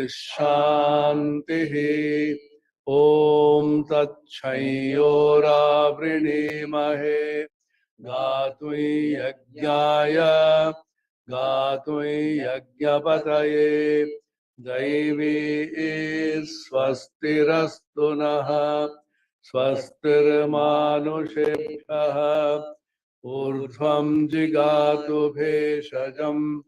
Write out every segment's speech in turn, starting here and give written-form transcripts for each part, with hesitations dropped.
Shantihi. Om Tat Chayora Vrinemahe Gatui Yajnaya Gatui Yajnapataye Daivi Swastirastu Naha Swastirmanushabhyaha Urdhvam Jigatu Bheshajam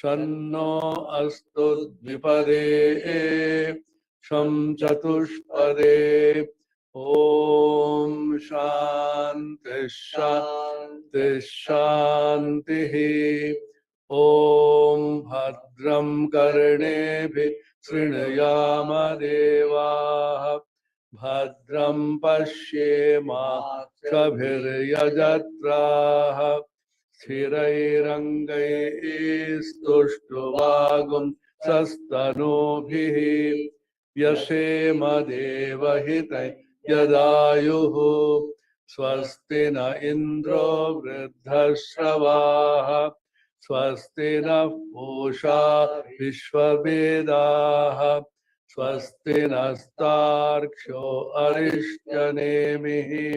Shanno Astu Dvipade Sham Chatushpade Om Shanti Shanti Shanti Om Bhadram Karnebhi Srinayama Deva Bhadram PashyemaKshabhiryajatraha Sthirairangai Sastanubhihi Vyashema Devahitai Yadayuhu Swasti na Indro Vridhashravaha Swasti na Pusha Vishwavedaha Swasti nastarksho Arishyanemihi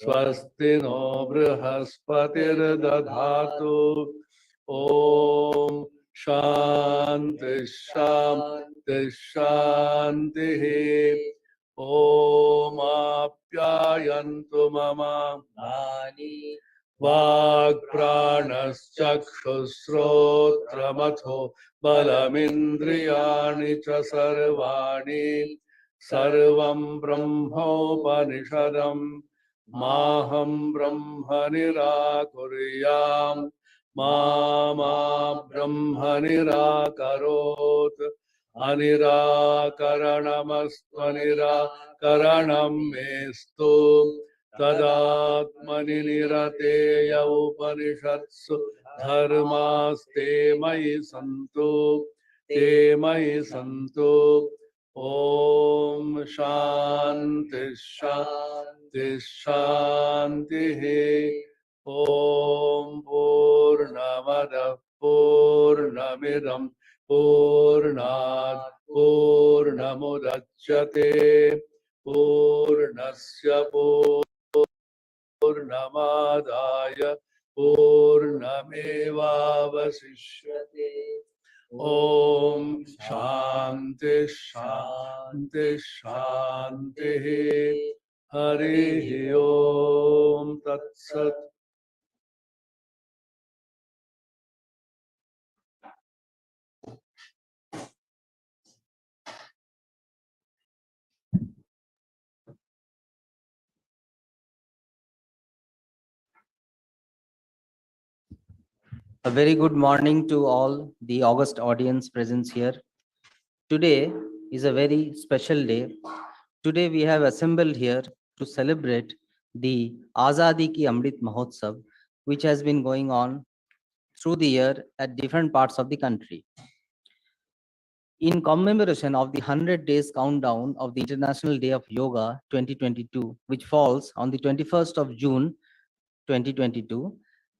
Swasti no Brihaspatirdadhatu Om Shanti Shanti Shanti Om Apyayantu Mama Mani Vak Pranas Chakshusrotramatho Balamindriyani Cha Sarvani Sarvam Brahmopanishadam Maham Brahma Nirakuryam Mama Brahma Nirakarot Anirakaranamastu mestu Tadatmani Nirateya Upanishatsu Dharmaste Mai Santu Te Mai Santu Om Shanti Shanti Shanti Om Purnamada Purnamidam Purnat Purnamudachyate Purnasya Purnamadaya Purnamevavasishyate Om Shanti Shanti Shanti Hari Om Tat Sat. A very good morning to all the august audience present here. Today is a very special day. Today we have assembled here to celebrate the Azadi Ki Amrit Mahotsav, which has been going on through the year at different parts of the country. In commemoration of the 100 days countdown of the International Day of Yoga 2022, which falls on the 21st of June 2022,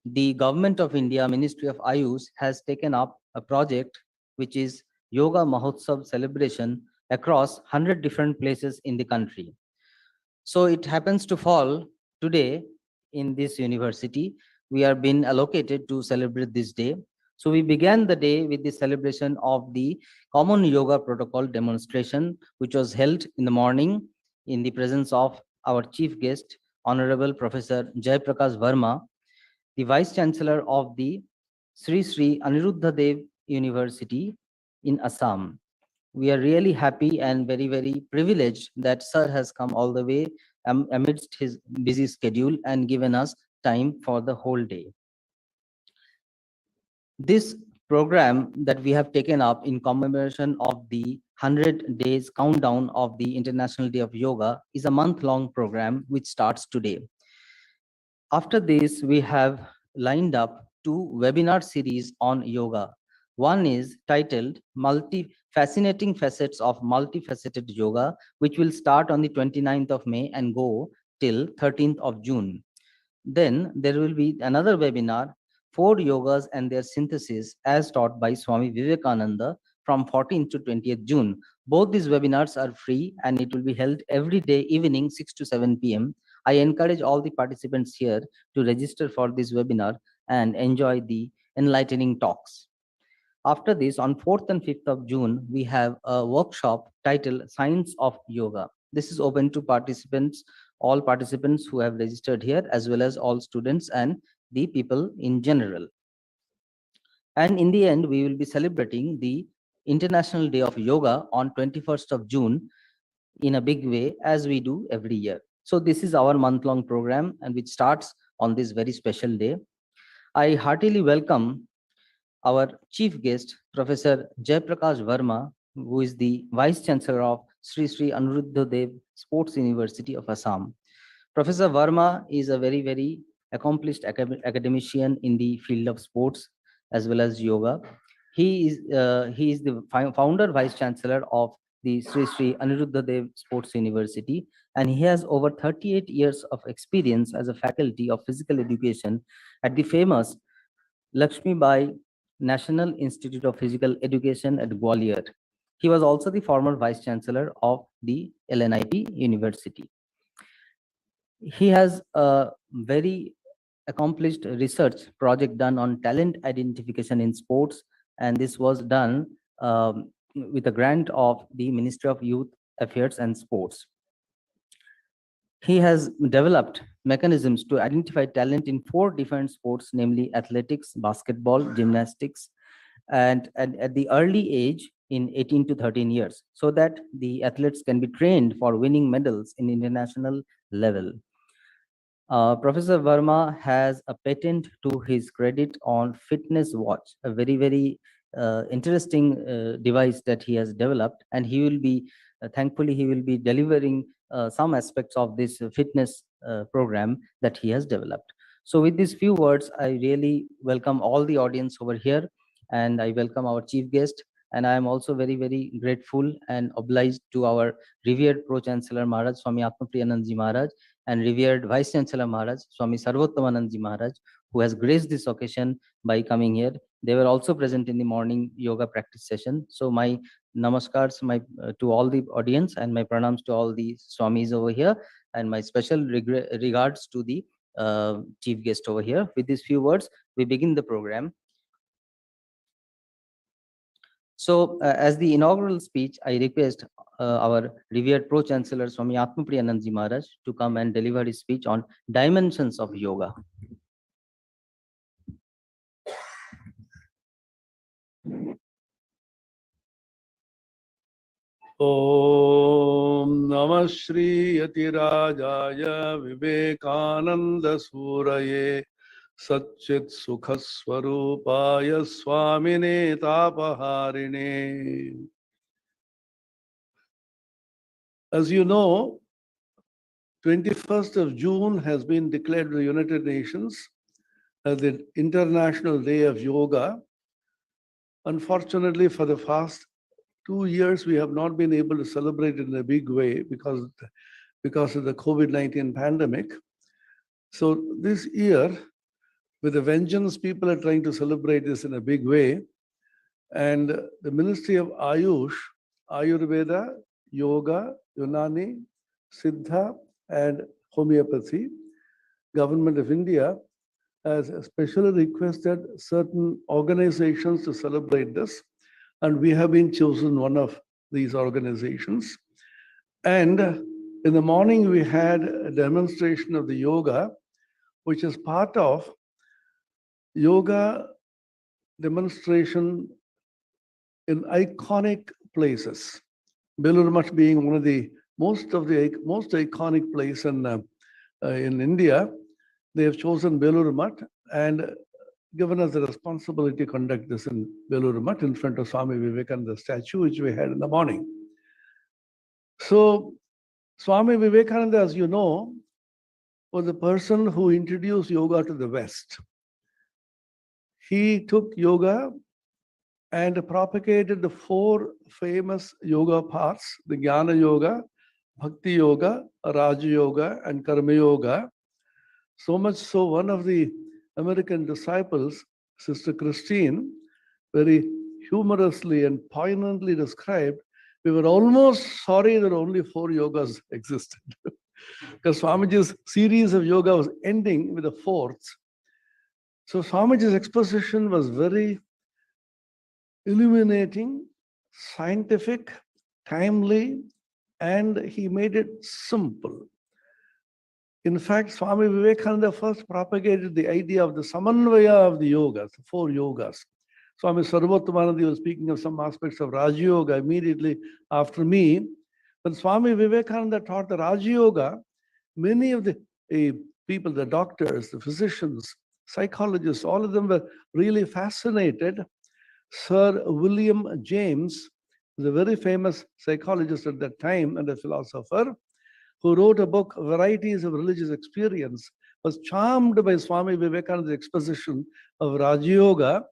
the Government of India, Ministry of Ayush, has taken up a project which is Yoga Mahotsav celebration across 100 different places in the country. So it happens to fall today in this university. We are being allocated to celebrate this day. So we began the day with the celebration of the Common Yoga Protocol demonstration, which was held in the morning in the presence of our chief guest, Honorable Professor Jai Prakash Verma, the Vice Chancellor of the Sri Sri Aniruddha Dev University in Assam. We are really happy and very, very privileged that Sir has come all the way amidst his busy schedule and given us time for the whole day. This program that we have taken up in commemoration of the 100 days countdown of the International Day of Yoga is a month-long program which starts today. After this, we have lined up 2 webinar series on yoga. One is titled Fascinating Facets of Multifaceted Yoga, which will start on the 29th of May and go till 13th of June. Then there will be another webinar, 4 yogas and their synthesis as taught by Swami Vivekananda, from 14th to 20th June. Both these webinars are free and it will be held every day evening 6 to 7 p.m. I encourage all the participants here to register for this webinar and enjoy the enlightening talks. After this, on 4th and 5th of June, we have a workshop titled Science of Yoga. This is open to participants, all participants who have registered here, as well as all students and the people in general. And in the end, we will be celebrating the International Day of Yoga on 21st of June in a big way, as we do every year. So this is our month-long program, and which starts on this very special day. I heartily welcome our chief guest, Professor Jayaprakash Verma, who is the Vice Chancellor of Sri Sri Anuruddha Dev Sports University of Assam. Professor Verma is a very, very accomplished academician in the field of sports as well as yoga. He is the founder, Vice Chancellor of the Sri Sri Anuruddha Dev Sports University, and he has over 38 years of experience as a faculty of physical education at the famous Lakshmi Bai National Institute of Physical Education at Gwalior. He was also the former Vice Chancellor of the LNIP University. He has a very accomplished research project done on talent identification in sports, and this was done with a grant of the Ministry of Youth Affairs and Sports. He has developed mechanisms to identify talent in 4 different sports, namely athletics, basketball, gymnastics, and at the early age in 18 to 13 years, so that the athletes can be trained for winning medals in international level. Professor Verma has a patent to his credit on fitness watch, a very, very interesting device that he has developed, and he will be, thankfully, he will be delivering some aspects of this fitness program that he has developed. So with these few words, I really welcome all the audience over here, and I welcome our chief guest. And I am also very, very grateful and obliged to our revered Pro-Chancellor Maharaj, Swami Atmapriyanandji Maharaj, and revered Vice Chancellor Maharaj, Swami Sarvottamanandji Maharaj, who has graced this occasion by coming here. They were also present in the morning yoga practice session. So my namaskars to all the audience, and my pranams to all the Swamis over here, and my special regards to the chief guest over here. With these few words, we begin the program. So as the inaugural speech, I request our revered Pro-Chancellor Swami Atmapriyanandji Maharaj to come and deliver his speech on dimensions of yoga. Om Namah Shri Yatirajaya Vivekananda Suraye Satchit Sukhaswarupaya Swamine Tapaharine. As you know, 21st of June has been declared by the United Nations as the International Day of Yoga. Unfortunately, for the past 2 years, we have not been able to celebrate it in a big way because of the COVID-19 pandemic. So this year, with a vengeance, people are trying to celebrate this in a big way. And the Ministry of Ayush, Ayurveda, Yoga, Unani, Siddha, and Homeopathy, Government of India has especially requested certain organizations to celebrate this. And we have been chosen one of these organizations. And in the morning, we had a demonstration of the yoga, which is part of yoga demonstration in iconic places. Belur Math being one of the most iconic place in India. They have chosen Belur Math and given us the responsibility to conduct this in Belur Math in front of Swami Vivekananda statue, which we had in the morning. So Swami Vivekananda, as you know, was the person who introduced yoga to the West. He took yoga and propagated the 4 famous yoga paths, the Jnana Yoga, Bhakti Yoga, Raja Yoga, and Karma Yoga. So much so, one of the American disciples, Sister Christine, very humorously and poignantly described, we were almost sorry that only 4 yogas existed. Because Swamiji's series of yoga was ending with the 4th. So Swamiji's exposition was very illuminating, scientific, timely, and he made it simple. In fact, Swami Vivekananda first propagated the idea of the samanvaya of the yogas, the 4 yogas. Swami Sarvottomanandi was speaking of some aspects of Raja Yoga immediately after me. When Swami Vivekananda taught the Raja Yoga, many of the people, the doctors, the physicians, psychologists, all of them were really fascinated. Sir William James was a very famous psychologist at that time and a philosopher who wrote a book, Varieties of Religious Experience, was charmed by Swami Vivekananda's exposition of Raja Yoga,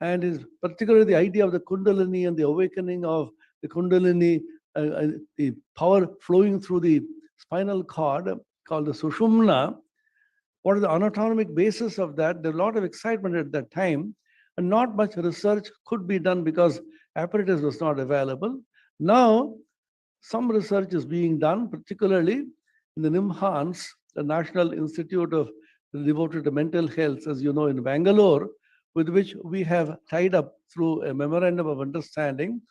and is particularly the idea of the Kundalini and the awakening of the Kundalini, the power flowing through the spinal cord called the Sushumna. What is the anatomic basis of that? There was a lot of excitement at that time, and not much research could be done because apparatus was not available. Now, some research is being done, particularly in the NIMHANS, the National Institute of devoted to mental health, as you know, in Bangalore, with which we have tied up through a memorandum of understanding.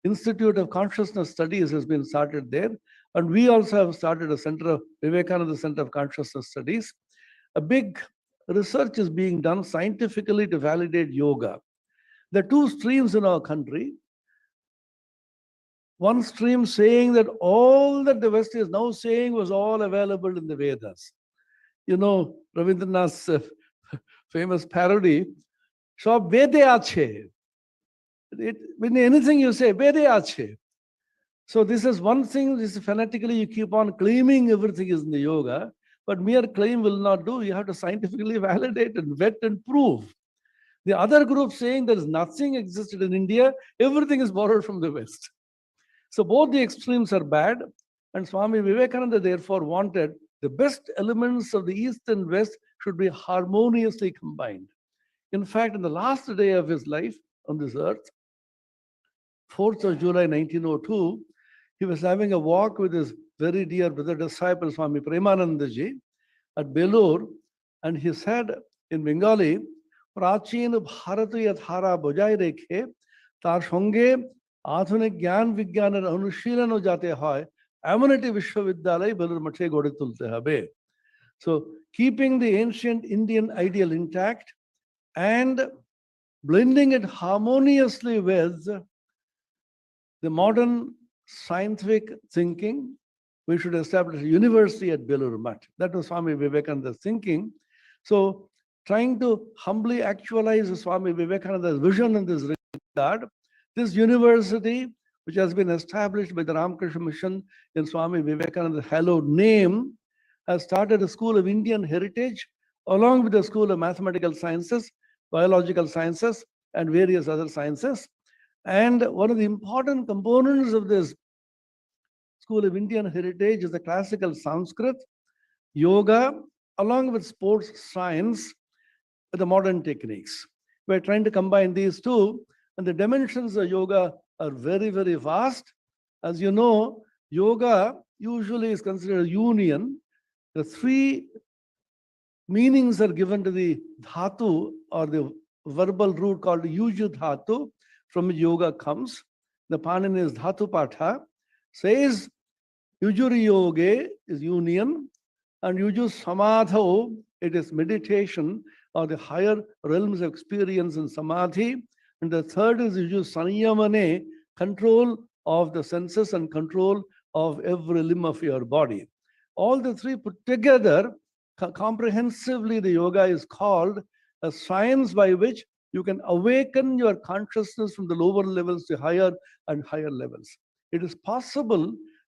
Institute of Consciousness Studies has been started there, and we also have started a center of Vivekananda Center of Consciousness Studies. A big research is being done scientifically to validate yoga. There are 2 streams in our country. One stream saying that all that the West is now saying was all available in the Vedas. You know, Rabindranath's famous parody, Shab Vede Ache. When anything you say, Vede Ache. So this is one thing, this is fanatically you keep on claiming everything is in the yoga, but mere claim will not do. You have to scientifically validate and vet and prove. The other group saying there is nothing existed in India, everything is borrowed from the West. So both the extremes are bad, and Swami Vivekananda therefore wanted the best elements of the East and West should be harmoniously combined. In fact, in the last day of his life on this earth, 4th of July 1902, he was having a walk with his very dear brother disciple Swami Premanandaji at Belur, and he said in Bengali, Prachin Bharatiya Dhara bojai rekhe, tar songe আধুনিক জ্ঞান বিজ্ঞানের অনুশীলনও যাতে হয় এমন একটি বিশ্ববিদ্যালয় বেলুড় মঠে গড়ে তুলতে হবে. So keeping the ancient Indian ideal intact and blending it harmoniously with the modern scientific thinking, we should establish a university at Belur Math. That was Swami Vivekananda's thinking. So trying to humbly actualize Swami Vivekananda's vision in this regard, this university, which has been established by the Ramakrishna Mission in Swami Vivekananda's hallowed name, has started a school of Indian heritage along with the School of Mathematical Sciences, Biological Sciences, and various other sciences. And one of the important components of this School of Indian heritage is the classical Sanskrit, yoga, along with sports science, with the modern techniques. We're trying to combine these two. And the dimensions of yoga are very, very vast. As you know, yoga usually is considered a union. The 3 meanings are given to the dhatu, or the verbal root called yuju dhatu, from which yoga comes. The Panini's dhatu patha says yujuri yoge is union, and yuju samadho, it is meditation, or the higher realms of experience in samadhi. And the third is saniyamane, control of the senses and control of every limb of your body. All the 3 put together, comprehensively, the yoga is called a science by which you can awaken your consciousness from the lower levels to higher and higher levels. It is possible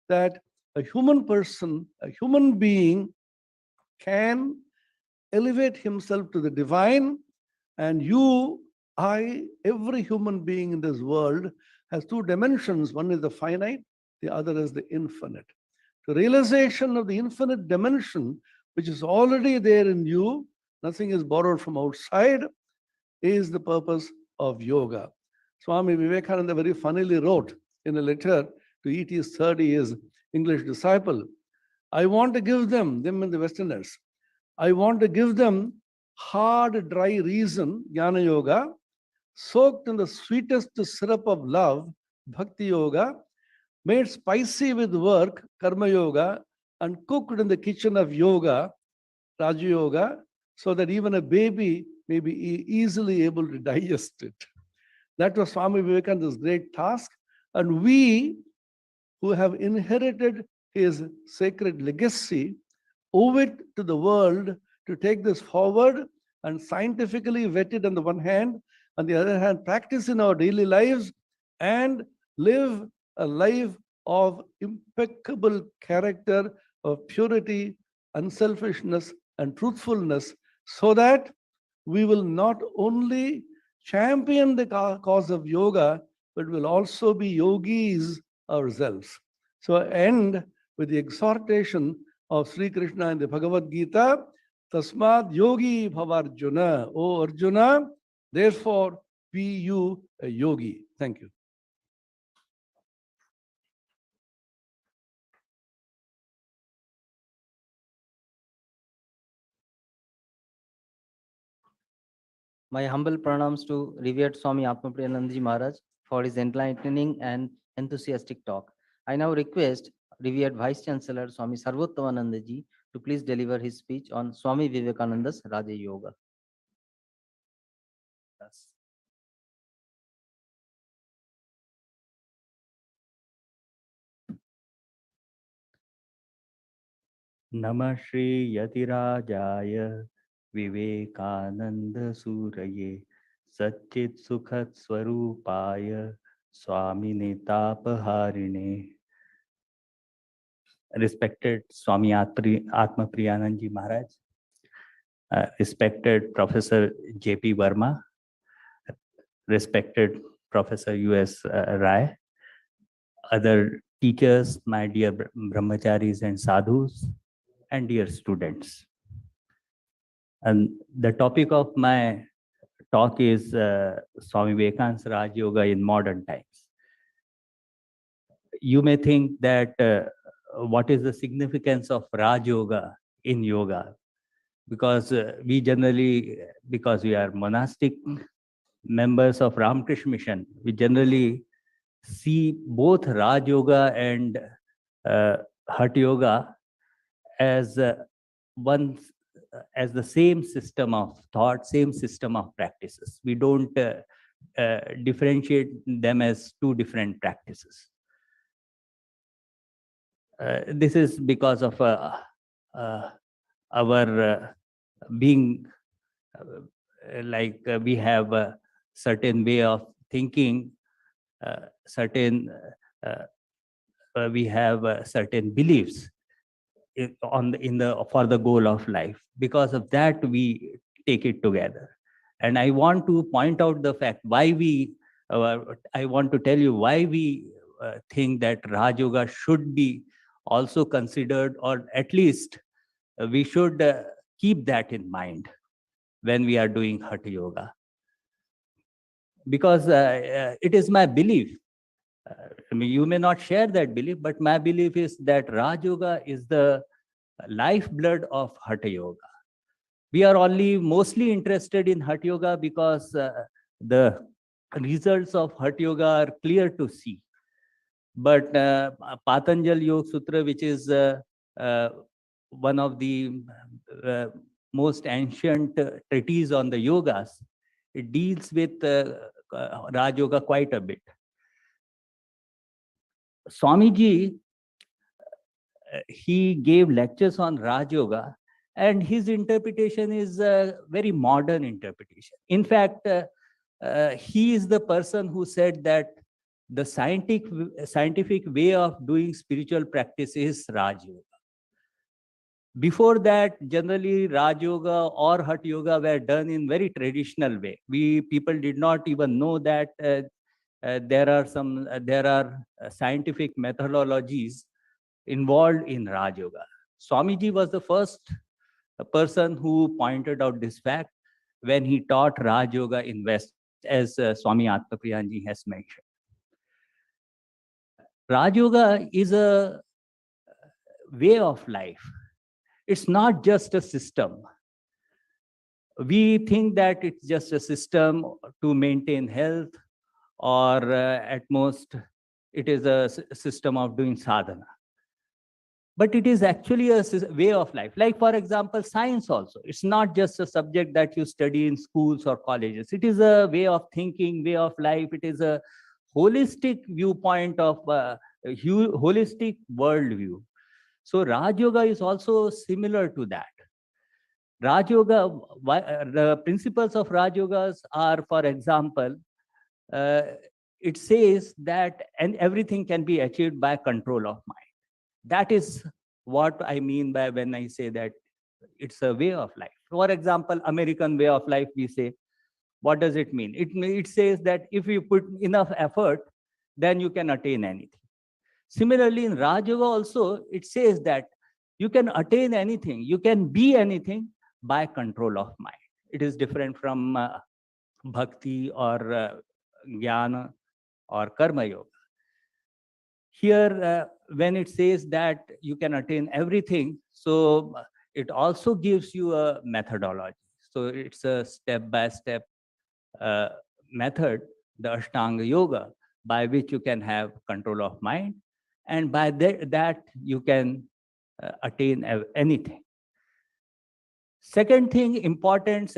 that a human person, a human being, can elevate himself to the divine, and you, I, every human being in this world has 2 dimensions. One is the finite, the other is the infinite. The realization of the infinite dimension, which is already there in you, nothing is borrowed from outside, is the purpose of yoga. Swami Vivekananda very funnily wrote in a letter to E.T.'s 30 years English disciple, I want to give them and the Westerners, I want to give them hard, dry reason, Jnana Yoga, soaked in the sweetest syrup of love, Bhakti Yoga, made spicy with work, Karma Yoga, and cooked in the kitchen of yoga, Raja Yoga, so that even a baby may be easily able to digest it. That was Swami Vivekananda's great task. And we who have inherited his sacred legacy owe it to the world to take this forward and scientifically vet it on the one hand, on the other hand, practice in our daily lives and live a life of impeccable character, of purity, unselfishness, and truthfulness, so that we will not only champion the cause of yoga, but will also be yogis ourselves. So I end with the exhortation of Sri Krishna in the Bhagavad Gita, Tasmad yogi bhavarjuna. O Arjuna, therefore be you a yogi. Thank you. My humble pranams to revered Swami Atmapriyanandaji Maharaj for his enlightening and enthusiastic talk. I now request revered Vice Chancellor Swami Sarvottamanandaji to please deliver his speech on Swami Vivekananda's Raja Yoga. Yes. नमः श्री यतिराजाय विवेकानंद सूरये सच्चित सुखद स्वरूपाय स्वामिने तापहारिणे. Respected Swami Atmapriyanandaji Maharaj, respected Professor J.P. Verma, respected Professor U.S. Rai, other teachers, my dear brahmacharis and sadhus, and dear students. And the topic of my talk is Swami Vivekananda's Raj Yoga in modern times. You may think that what is the significance of Raj Yoga in yoga? Because we generally, because we are monastic members of Ramakrishna Mission, we generally see both Raj Yoga and Hatha Yoga as as the same system of thought, same system of practices. We don't differentiate them as two different practices. This is because of our being we have a certain way of thinking, we have certain beliefs for the goal of life. Because of that, we take it together. And I want to point out the fact why I want to tell you why we think that Raj Yoga should be also considered, or at least we should keep that in mind when we are doing Hatha Yoga. Because it is my belief. I mean, you may not share that belief, but my belief is that Raj Yoga is the lifeblood of Hatha Yoga. We are only mostly interested in Hatha Yoga because the results of Hatha Yoga are clear to see. But Patanjali Yoga Sutra, which is one of the most ancient treatises on the yogas, it deals with Raj Yoga quite a bit. Swamiji, he gave lectures on Raj Yoga, and his interpretation is a very modern interpretation. In fact, he is the person who said that the scientific way of doing spiritual practice is Raj Yoga. Before that, generally Raj Yoga or Hatha Yoga were done in very traditional way. People did not even know that there are scientific methodologies involved in Raj Yoga. Swamiji was the first person who pointed out this fact when he taught Raj Yoga in West as Swami Atmapriyanji has mentioned. Raj Yoga is a way of life. It's not just a system. We think that it's just a system to maintain health, or at most it is a system of doing sadhana. But it is actually a way of life. Like, for example, science also. It's not just a subject that you study in schools or colleges. It is a way of thinking, way of life. It is a holistic viewpoint of holistic worldview. So Raj Yoga is also similar to that. Raj Yoga, the principles of Raj Yogas are, for example, it says that everything can be achieved by control of mind. That is what I mean by when I say that it's a way of life. For example, American way of life, we say, what does it mean? It says that if you put enough effort, then you can attain anything. Similarly, in Raj Yoga also, it says that you can attain anything, you can be anything by control of mind. It is different from bhakti or jnana or karma yoga. Here, when it says that you can attain everything, so it also gives you a methodology. So it's a step-by-step method, the Ashtanga Yoga, by which you can have control of mind, and by that you can attain anything. Second important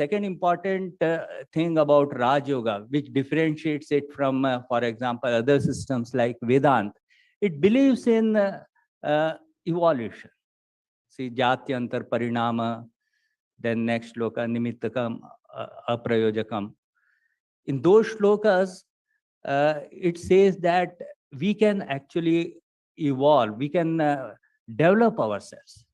thing about Raj Yoga, which differentiates it from, for example, other systems like Vedanta, it believes in evolution. See, Jatyantar Parinama, then next shloka, Nimittakam, Aprayojakam. In those shlokas, it says that we can actually evolve, we can develop ourselves.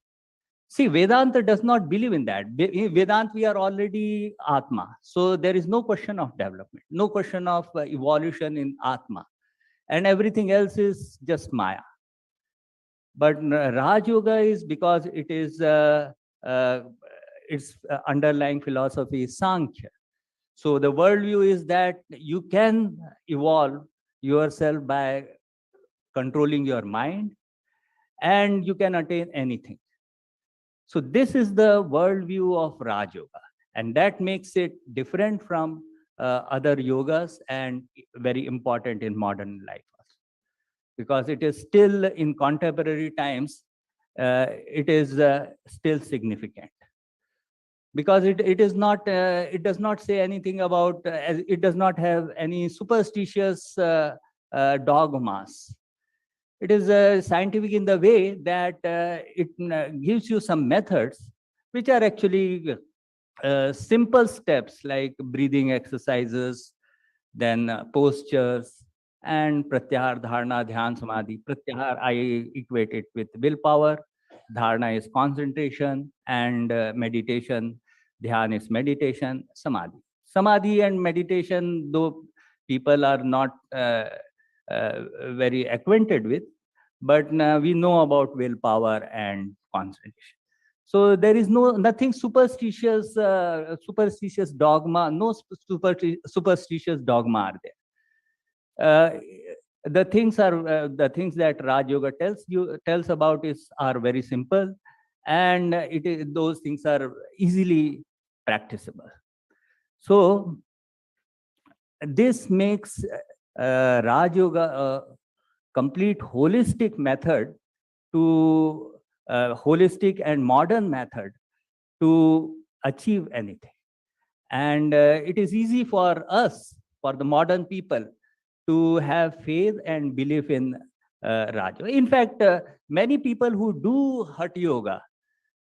See, Vedanta does not believe in that. In Vedanta, we are already Atma. So there is no question of development, no question of evolution in Atma. And everything else is just Maya. But Raj Yoga is, because it is its underlying philosophy is Sankhya. So the worldview is that you can evolve yourself by controlling your mind, and you can attain anything. So this is the worldview of Raj Yoga, and that makes it different from other yogas and very important in modern life, because it is still in contemporary times, it is still significant. Because it is not, it does not say anything about, it does not have any superstitious dogmas. It is scientific in the way that it gives you some methods which are actually simple steps like breathing exercises, then postures, and pratyahar, dharana, dhyan, samadhi. Pratyahar, I equate it with willpower. Dharana is concentration, and meditation, dhyan is meditation, samadhi. Samadhi and meditation, though people are not very acquainted with, but we know about willpower and concentration. So there is nothing superstitious, superstitious dogma, no superstitious dogma are there. The things that Raj Yoga tells about are very simple, and those things are easily practicable. So this makes Raj Yoga a complete holistic method to holistic and modern method to achieve anything. And it is easy for us, for the modern people, to have faith and belief in Raj Yoga. In fact, many people who do Hatha Yoga,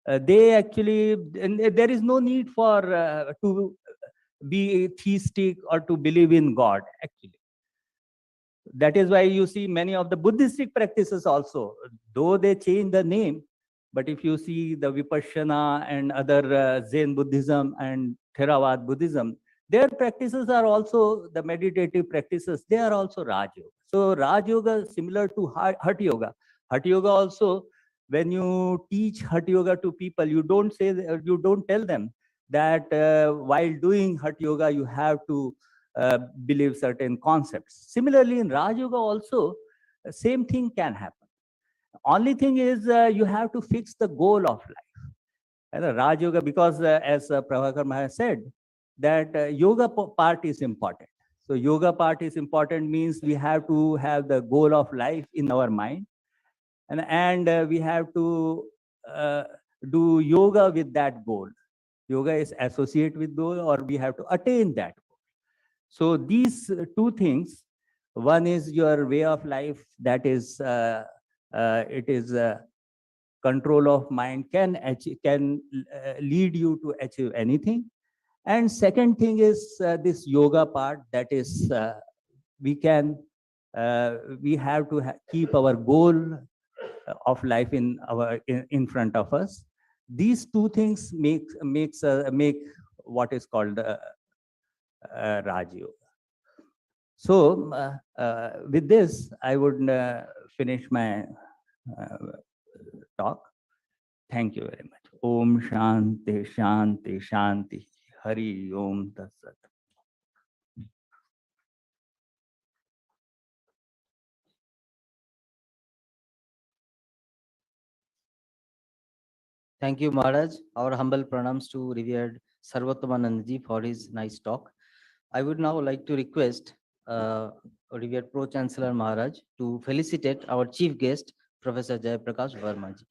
they actually, there is no need for to be theistic or to believe in God, actually. That is why you see many of the Buddhistic practices also, though they change the name, but if you see the Vipassana and other Zen Buddhism and Theravada Buddhism, their practices are also the meditative practices. They are also Raj Yoga. So Raj Yoga is similar to Hatha Yoga. Hatha Yoga also, when you teach Hatha Yoga to people, you don't tell them that while doing Hatha Yoga, you have to believe certain concepts. Similarly, in Raj Yoga also, same thing can happen. Only thing is you have to fix the goal of life. And Raj Yoga, because as Prabhakar Maharaj said, that yoga part is important. So yoga part is important means we have to have the goal of life in our mind, and we have to do yoga with that goal. Yoga is associated with goal, or we have to attain that goal. So these two things, one is your way of life, that is it is control of mind can lead you to achieve anything. And second thing is this yoga part, that is we can we have to keep our goal of life in front of us. These two things make what is called Raj Yoga. So with this, I would finish my talk. Thank you very much. Om Shanti Shanti Shanti. Hari Om Tat Sat. Thank you, Maharaj. Our humble pranams to revered Sarvatmaనందji for his nice talk. I would now like to request revered Pro Chancellor Maharaj to felicitate our chief guest, Professor Jayaprakash Verma ji.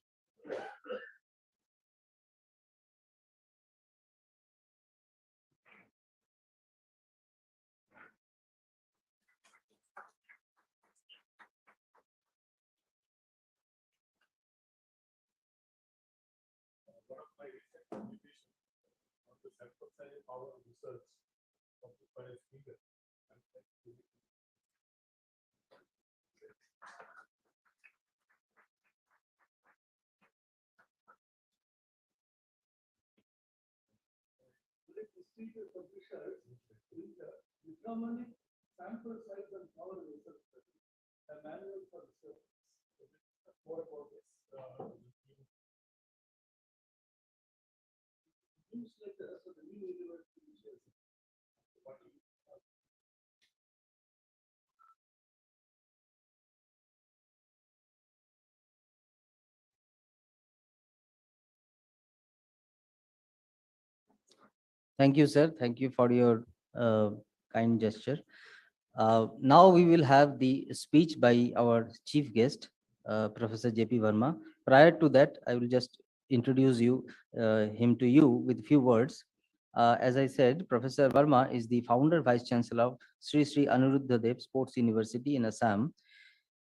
One of my recent publications on the self-sustaining power of research of the Paris leader. Prestigious publishers in the determining sample size and power research study, a manual for research. More about this. Newsletter for the new university teachers. Thank you, sir. Thank you for your kind gesture. Now we will have the speech by our chief guest, Professor J.P. Verma. Prior to that, I will just introduce him to you with few words. As I said, Professor Verma is the founder Vice Chancellor of Sri Sri Anuruddha Dev Sports University in Assam.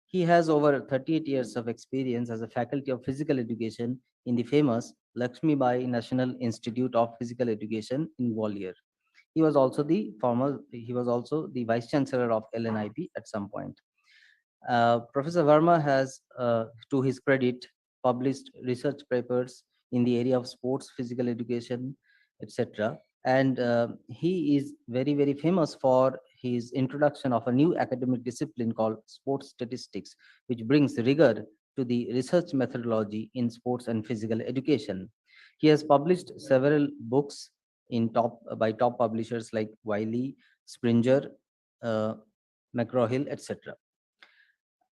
He has over 38 years of experience as a faculty of physical education in the famous Lakshmi Bai National Institute of Physical Education in Gwalior. He was also the vice chancellor of LNIP at some point. Professor Verma has, to his credit, published research papers in the area of sports, physical education, etc. And he is very, very famous for his introduction of a new academic discipline called sports statistics, which brings rigor to the research methodology in sports and physical education. He has published several books by top publishers like Wiley, Springer, McGraw-Hill, etc.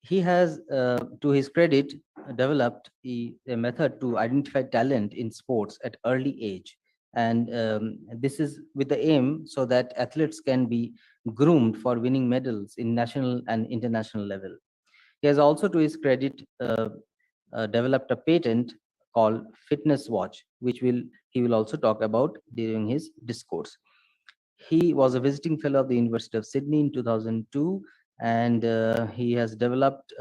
He has, to his credit, developed a method to identify talent in sports at early age. And this is with the aim so that athletes can be groomed for winning medals in national and international level. He has also, to his credit, developed a patent called Fitness Watch, which he will also talk about during his discourse. He was a visiting fellow of the University of Sydney in 2002, and he has developed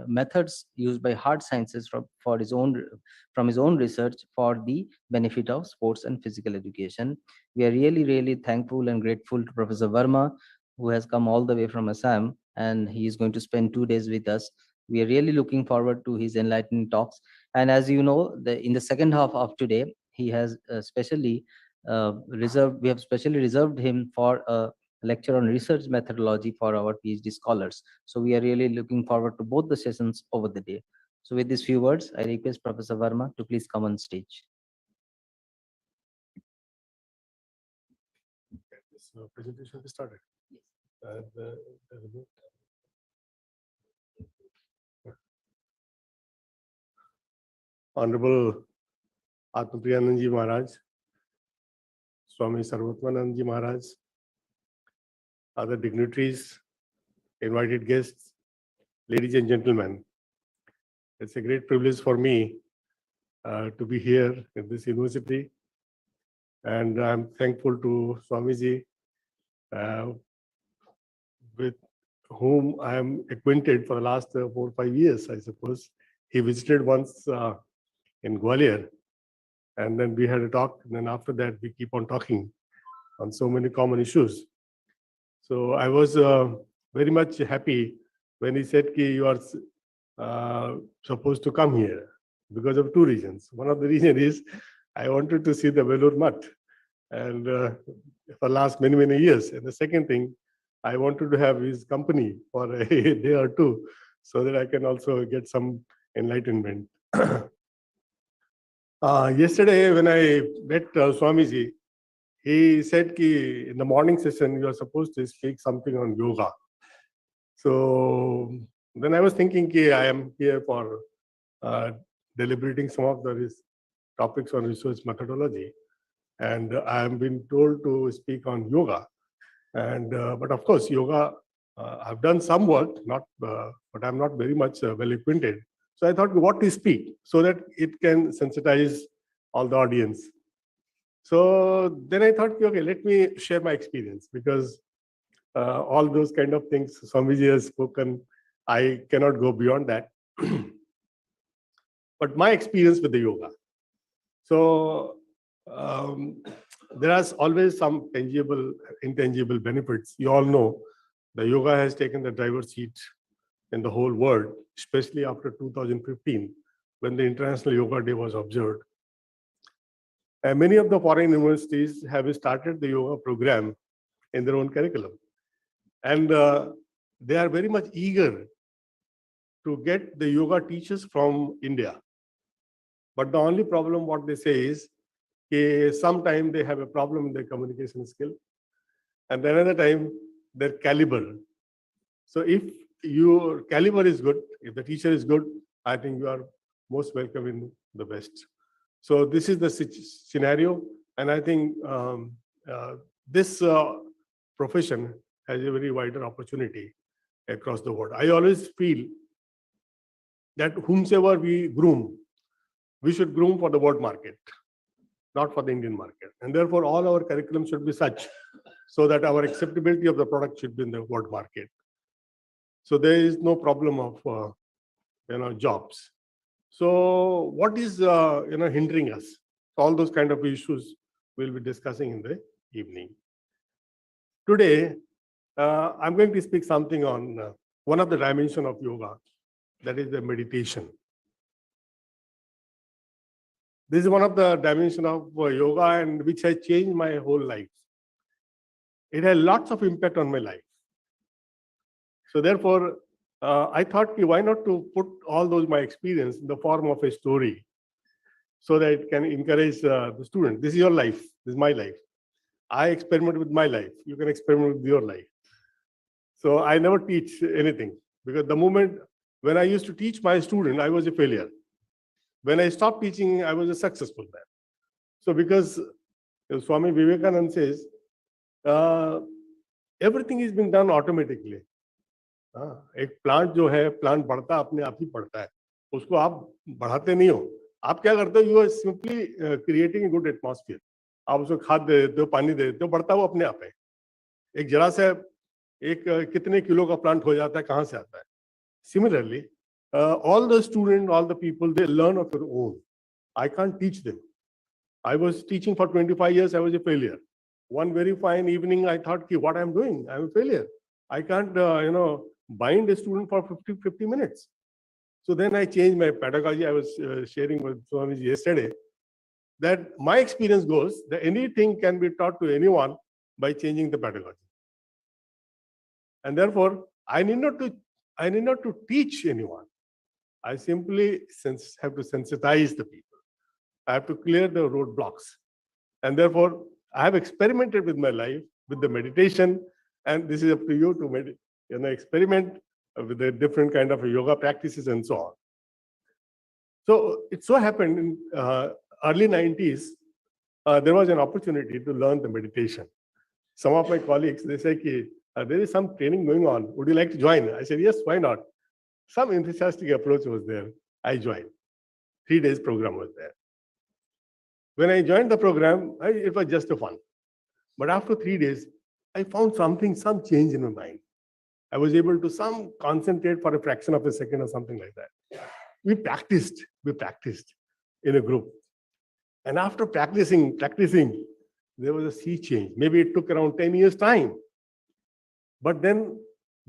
methods used by hard sciences from his own research for the benefit of sports and physical education. We are really, really thankful and grateful to Professor Verma, who has come all the way from Assam, and he is going to spend 2 days with us. We are really looking forward to his enlightening talks. And as you know, in the second half of today, he has we have specially reserved him for a lecture on research methodology for our PhD scholars. So we are really looking forward to both the sessions over the day. So with these few words, I request Professor Verma to please come on stage. Get this presentation be started. Honorable Atmapriyanand Ji Maharaj, Swami Sarvatmanand Ji Maharaj, other dignitaries, invited guests, ladies and gentlemen, it's a great privilege for me to be here in this university, and I'm thankful to Swamiji, with whom I am acquainted for the last 4 or 5 years, I suppose. He visited once in Gwalior, and then we had a talk, and then after that we keep on talking on so many common issues. So I was very much happy when he said ki you are supposed to come here because of 2 reasons. One of the reasons is I wanted to see the Vellore Mutt, and for last many, many years. And the second thing, I wanted to have his company for a day or 2 so that I can also get some enlightenment. Yesterday, when I met Swamiji, he said ki in the morning session, you are supposed to speak something on yoga. So then I was thinking ki I am here for deliberating some of the topics on research methodology. And I have been told to speak on yoga. And but of course, yoga, I've done some work, but I'm not very much well acquainted. So I thought, what to speak so that it can sensitize all the audience. So then I thought, okay, let me share my experience, because all those kind of things Swamiji has spoken, I cannot go beyond that. But my experience with the yoga. So there is always some tangible, intangible benefits. You all know the yoga has taken the driver's seat in the whole world, especially after 2015, when the International Yoga Day was observed. And many of the foreign universities have started the yoga program in their own curriculum. And they are very much eager to get the yoga teachers from India. But the only problem, what they say is, sometimes they have a problem in their communication skill, and another time their caliber. So if your caliber is good, if the teacher is good, I think you are most welcome in the West. So this is the scenario, and I think this profession has a very wider opportunity across the world. I always feel that whomsoever we groom, we should groom for the world market, not for the Indian market. And therefore, all our curriculum should be such so that our acceptability of the product should be in the world market. So there is no problem of jobs. So what is hindering us? All those kind of issues we'll be discussing in the evening. Today, I'm going to speak something on one of the dimensions of yoga, that is the meditation. This is one of the dimensions of yoga, and which has changed my whole life. It had lots of impact on my life. So therefore, I thought, why not to put all those my experience in the form of a story, so that it can encourage the student. This is your life. This is my life. I experiment with my life. You can experiment with your life. So I never teach anything, because the moment when I used to teach my student, I was a failure. When I stopped teaching, I was a successful man. So because Swami Vivekananda says, everything is being done automatically. एक plant जो है, plant बढ़ता अपने आप ही बढ़ता है, उसको आप बढ़ाते नहीं हो. आप क्या करते हो? You are simply creating a good atmosphere. आप उसको खाद दे देते हो, पानी दे देते हो, बढ़ता वो अपने आप है. एक जरा से एक कितने किलो का प्लांट हो जाता है, कहाँ से आता है? Similarly, all the students, all the people, they learn of their own. I can't teach them. I was teaching for 25 years. I was a failure. One very fine evening, I thought, what I'm doing? I'm a failure. I can't, bind a student for 50 minutes. So then I changed my pedagogy. I was sharing with Swamiji yesterday that my experience goes that anything can be taught to anyone by changing the pedagogy. And therefore, I need not to teach anyone. I simply have to sensitize the people. I have to clear the roadblocks. And therefore, I have experimented with my life with the meditation, and this is up to you to experiment with the different kind of yoga practices and so on. So it so happened in early 90s, there was an opportunity to learn the meditation. Some of my colleagues, they say, there is some training going on. Would you like to join? I said, yes, why not? Some enthusiastic approach was there. I joined. 3 days program was there. When I joined the program, it was just a fun. But after 3 days, I found some change in my mind. I was able to concentrate for a fraction of a second or something like that. We practiced in a group. And after practicing, there was a sea change. Maybe it took around 10 years' time. But then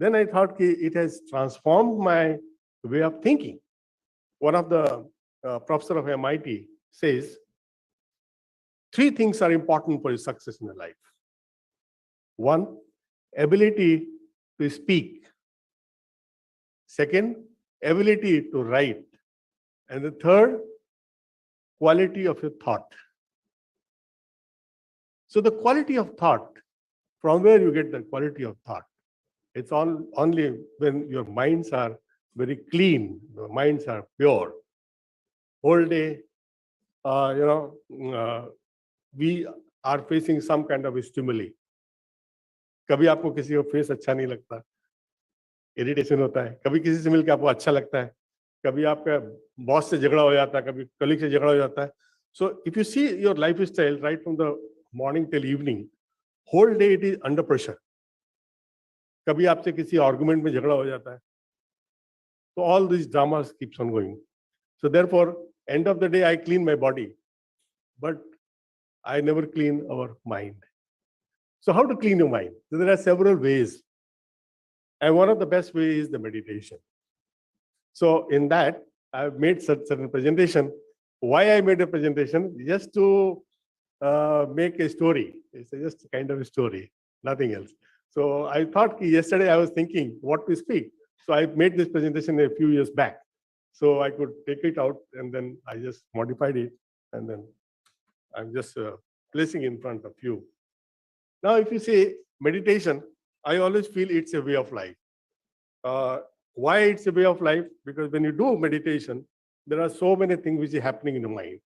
I thought it has transformed my way of thinking. One of the professor of MIT says, 3 things are important for your success in your life. 1, ability to speak. 2nd, ability to write. And the 3rd, quality of your thought. So the quality of thought, from where you get the quality of thought? It's only when your minds are very clean, your minds are pure. Whole day, we are facing some kind of stimuli. कभी आपको किसी का face अच्छा नहीं लगता, irritation होता है, कभी किसी से मिलकर आपको अच्छा लगता है, कभी आपका बॉस से झगड़ा हो जाता है, कभी कलीग से झगड़ा हो जाता है. So if you see your lifestyle right from the morning till evening, whole day it is under pressure. कभी आपसे किसी आर्गुमेंट में झगड़ा हो जाता है. So all these dramas keeps on going. So therefore, end of the day, I clean my body, but I never clean our mind. So how to clean your mind? So there are several ways. And one of the best ways is the meditation. So in that, I've made certain presentation. Why I made a presentation? Just to make a story. It's just kind of a story, nothing else. So I thought yesterday I was thinking what to speak. So I made this presentation a few years back. So I could take it out and then I just modified it. And then I'm just placing in front of you. Now, if you say meditation, I always feel it's a way of life. Why it's a way of life? Because when you do meditation, there are so many things which are happening in the mind.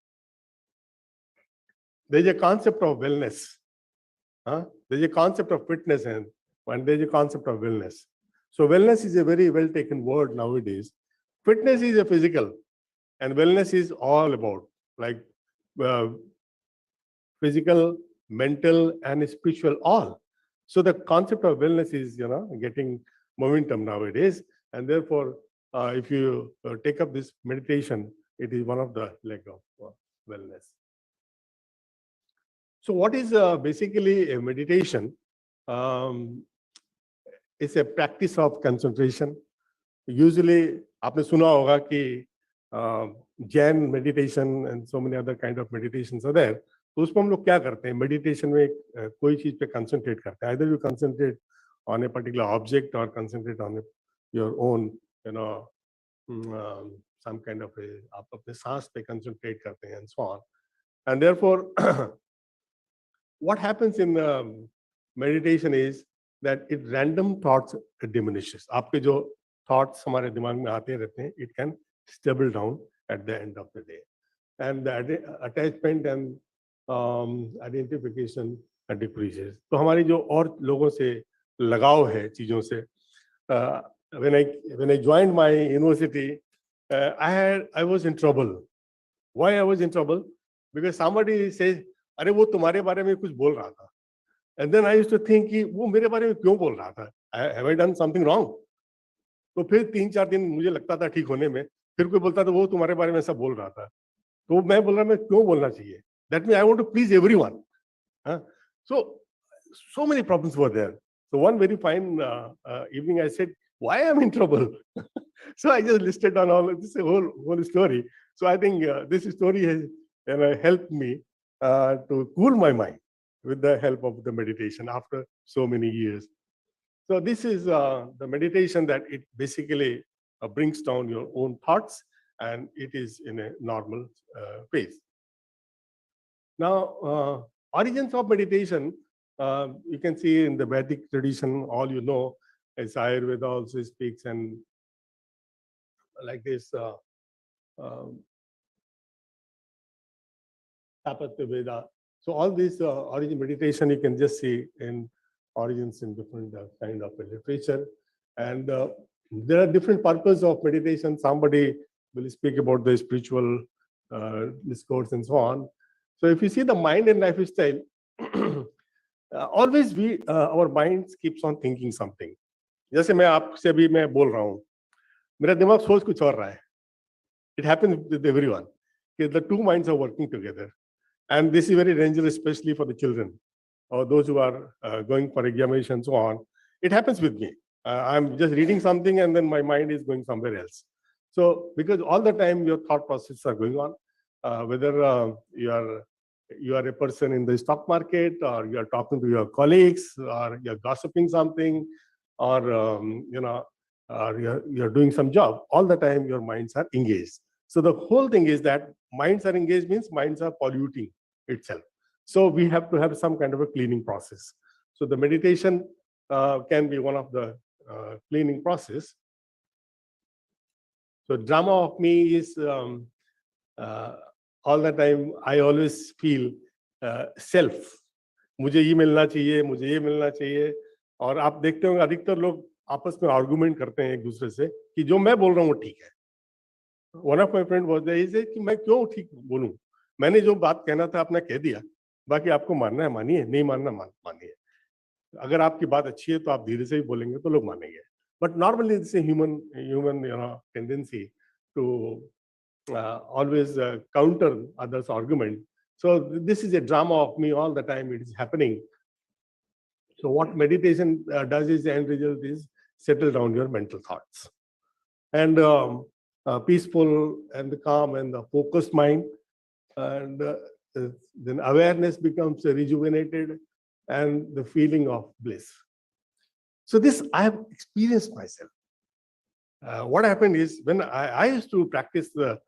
There's a concept of wellness. There's a concept of fitness and there's a concept of wellness. So wellness is a very well taken word nowadays. Fitness is a physical and wellness is all about like physical, mental and spiritual all. So the concept of wellness is, getting momentum nowadays. And therefore, if you take up this meditation, it is one of the leg of wellness. So what is basically a meditation? It's a practice of concentration. Usually, आपने सुना होगा कि Jain meditation and so many other kind of meditations are there. तो उसमें हम लोग क्या करते हैं? Meditation में कोई चीज पे concentrate करते हैं. Either you concentrate on a particular object or concentrate on your own, some kind of आप अपने सांस पे concentrate करते हैं and so on. And therefore, what happens in meditation is that it random thoughts diminishes. आपके जो thoughts हमारे दिमाग में आते रहते हैं, it can stable down at the end of the day. And the attachment and identification decreases. तो हमारी जो और लोगों से लगाव है चीजों से, when I joined my university, I was in trouble. Why I was in trouble? Because somebody says, अरे वो तुम्हारे बारे में कुछ बोल रहा था. And then I used to think कि वो मेरे बारे में क्यों बोल रहा था? Have I done something wrong? तो फिर 3-4 दिन मुझे लगता था ठीक होने में, फिर कोई बोलता था वो तुम्हारे बारे में ऐसा बोल रहा था. तो मैं बोल रहा मैं क्यों बोलना चाहिए? That means I want to please everyone. So many problems were there. So one very fine evening I said, why am I in trouble? So I just listed on all this whole story. So I think this story has helped me to cool my mind with the help of the meditation after so many years. So this is the meditation that it basically brings down your own thoughts and it is in a normal pace. Now, origins of meditation, You can see in the Vedic tradition, all you know, is Ayurveda also speaks and like this. Tapatya Veda. So all these origin meditation you can just see in origins in different kind of literature. And there are different purposes of meditation. Somebody will speak about the spiritual discourse and so on. So if you see the mind and lifestyle, always our minds keeps on thinking something. जैसे मैं आपसे अभी मैं बोल रहा हूँ, मेरा दिमाग सोच कुछ और रहा है. It happens with everyone. The two minds are working together. And this is very dangerous, especially for the children or those who are going for examination and so on. It happens with me. I'm just reading something and then my mind is going somewhere else. So because all the time your thought processes are going on, whether you are a person in the stock market or you are talking to your colleagues or you're gossiping something or or you're doing some job, all the time your minds are engaged. So the whole thing is that minds are engaged means minds are polluting itself. So we have to have some kind of a cleaning process. So the meditation can be one of the cleaning process. So drama of me is all the time I always feel self. मुझे ये मिलना चाहिए, मुझे ये मिलना चाहिए. और आप देखते होंगे अधिकतर लोग आपस में आर्गुमेंट करते हैं एक दूसरे से कि जो मैं बोल रहा हूँ वो ठीक है. One of my friend was there, he said कि मैं क्यों ठीक बोलूं, मैंने जो बात कहना था आपने कह दिया, बाकी आपको मानना है मानिए, नहीं मानना मानिए. अगर आपकी बात अच्छी है तो आप धीरे से ही बोलेंगे तो लोग मानेंगे. But normally it's a human tendency to always counter others' argument. So this is a drama of me all the time. It is happening. So what meditation does is the end result is settle down your mental thoughts. And peaceful and the calm and the focused mind, and then awareness becomes rejuvenated and the feeling of bliss. So this I have experienced myself. What happened is when I used to practice the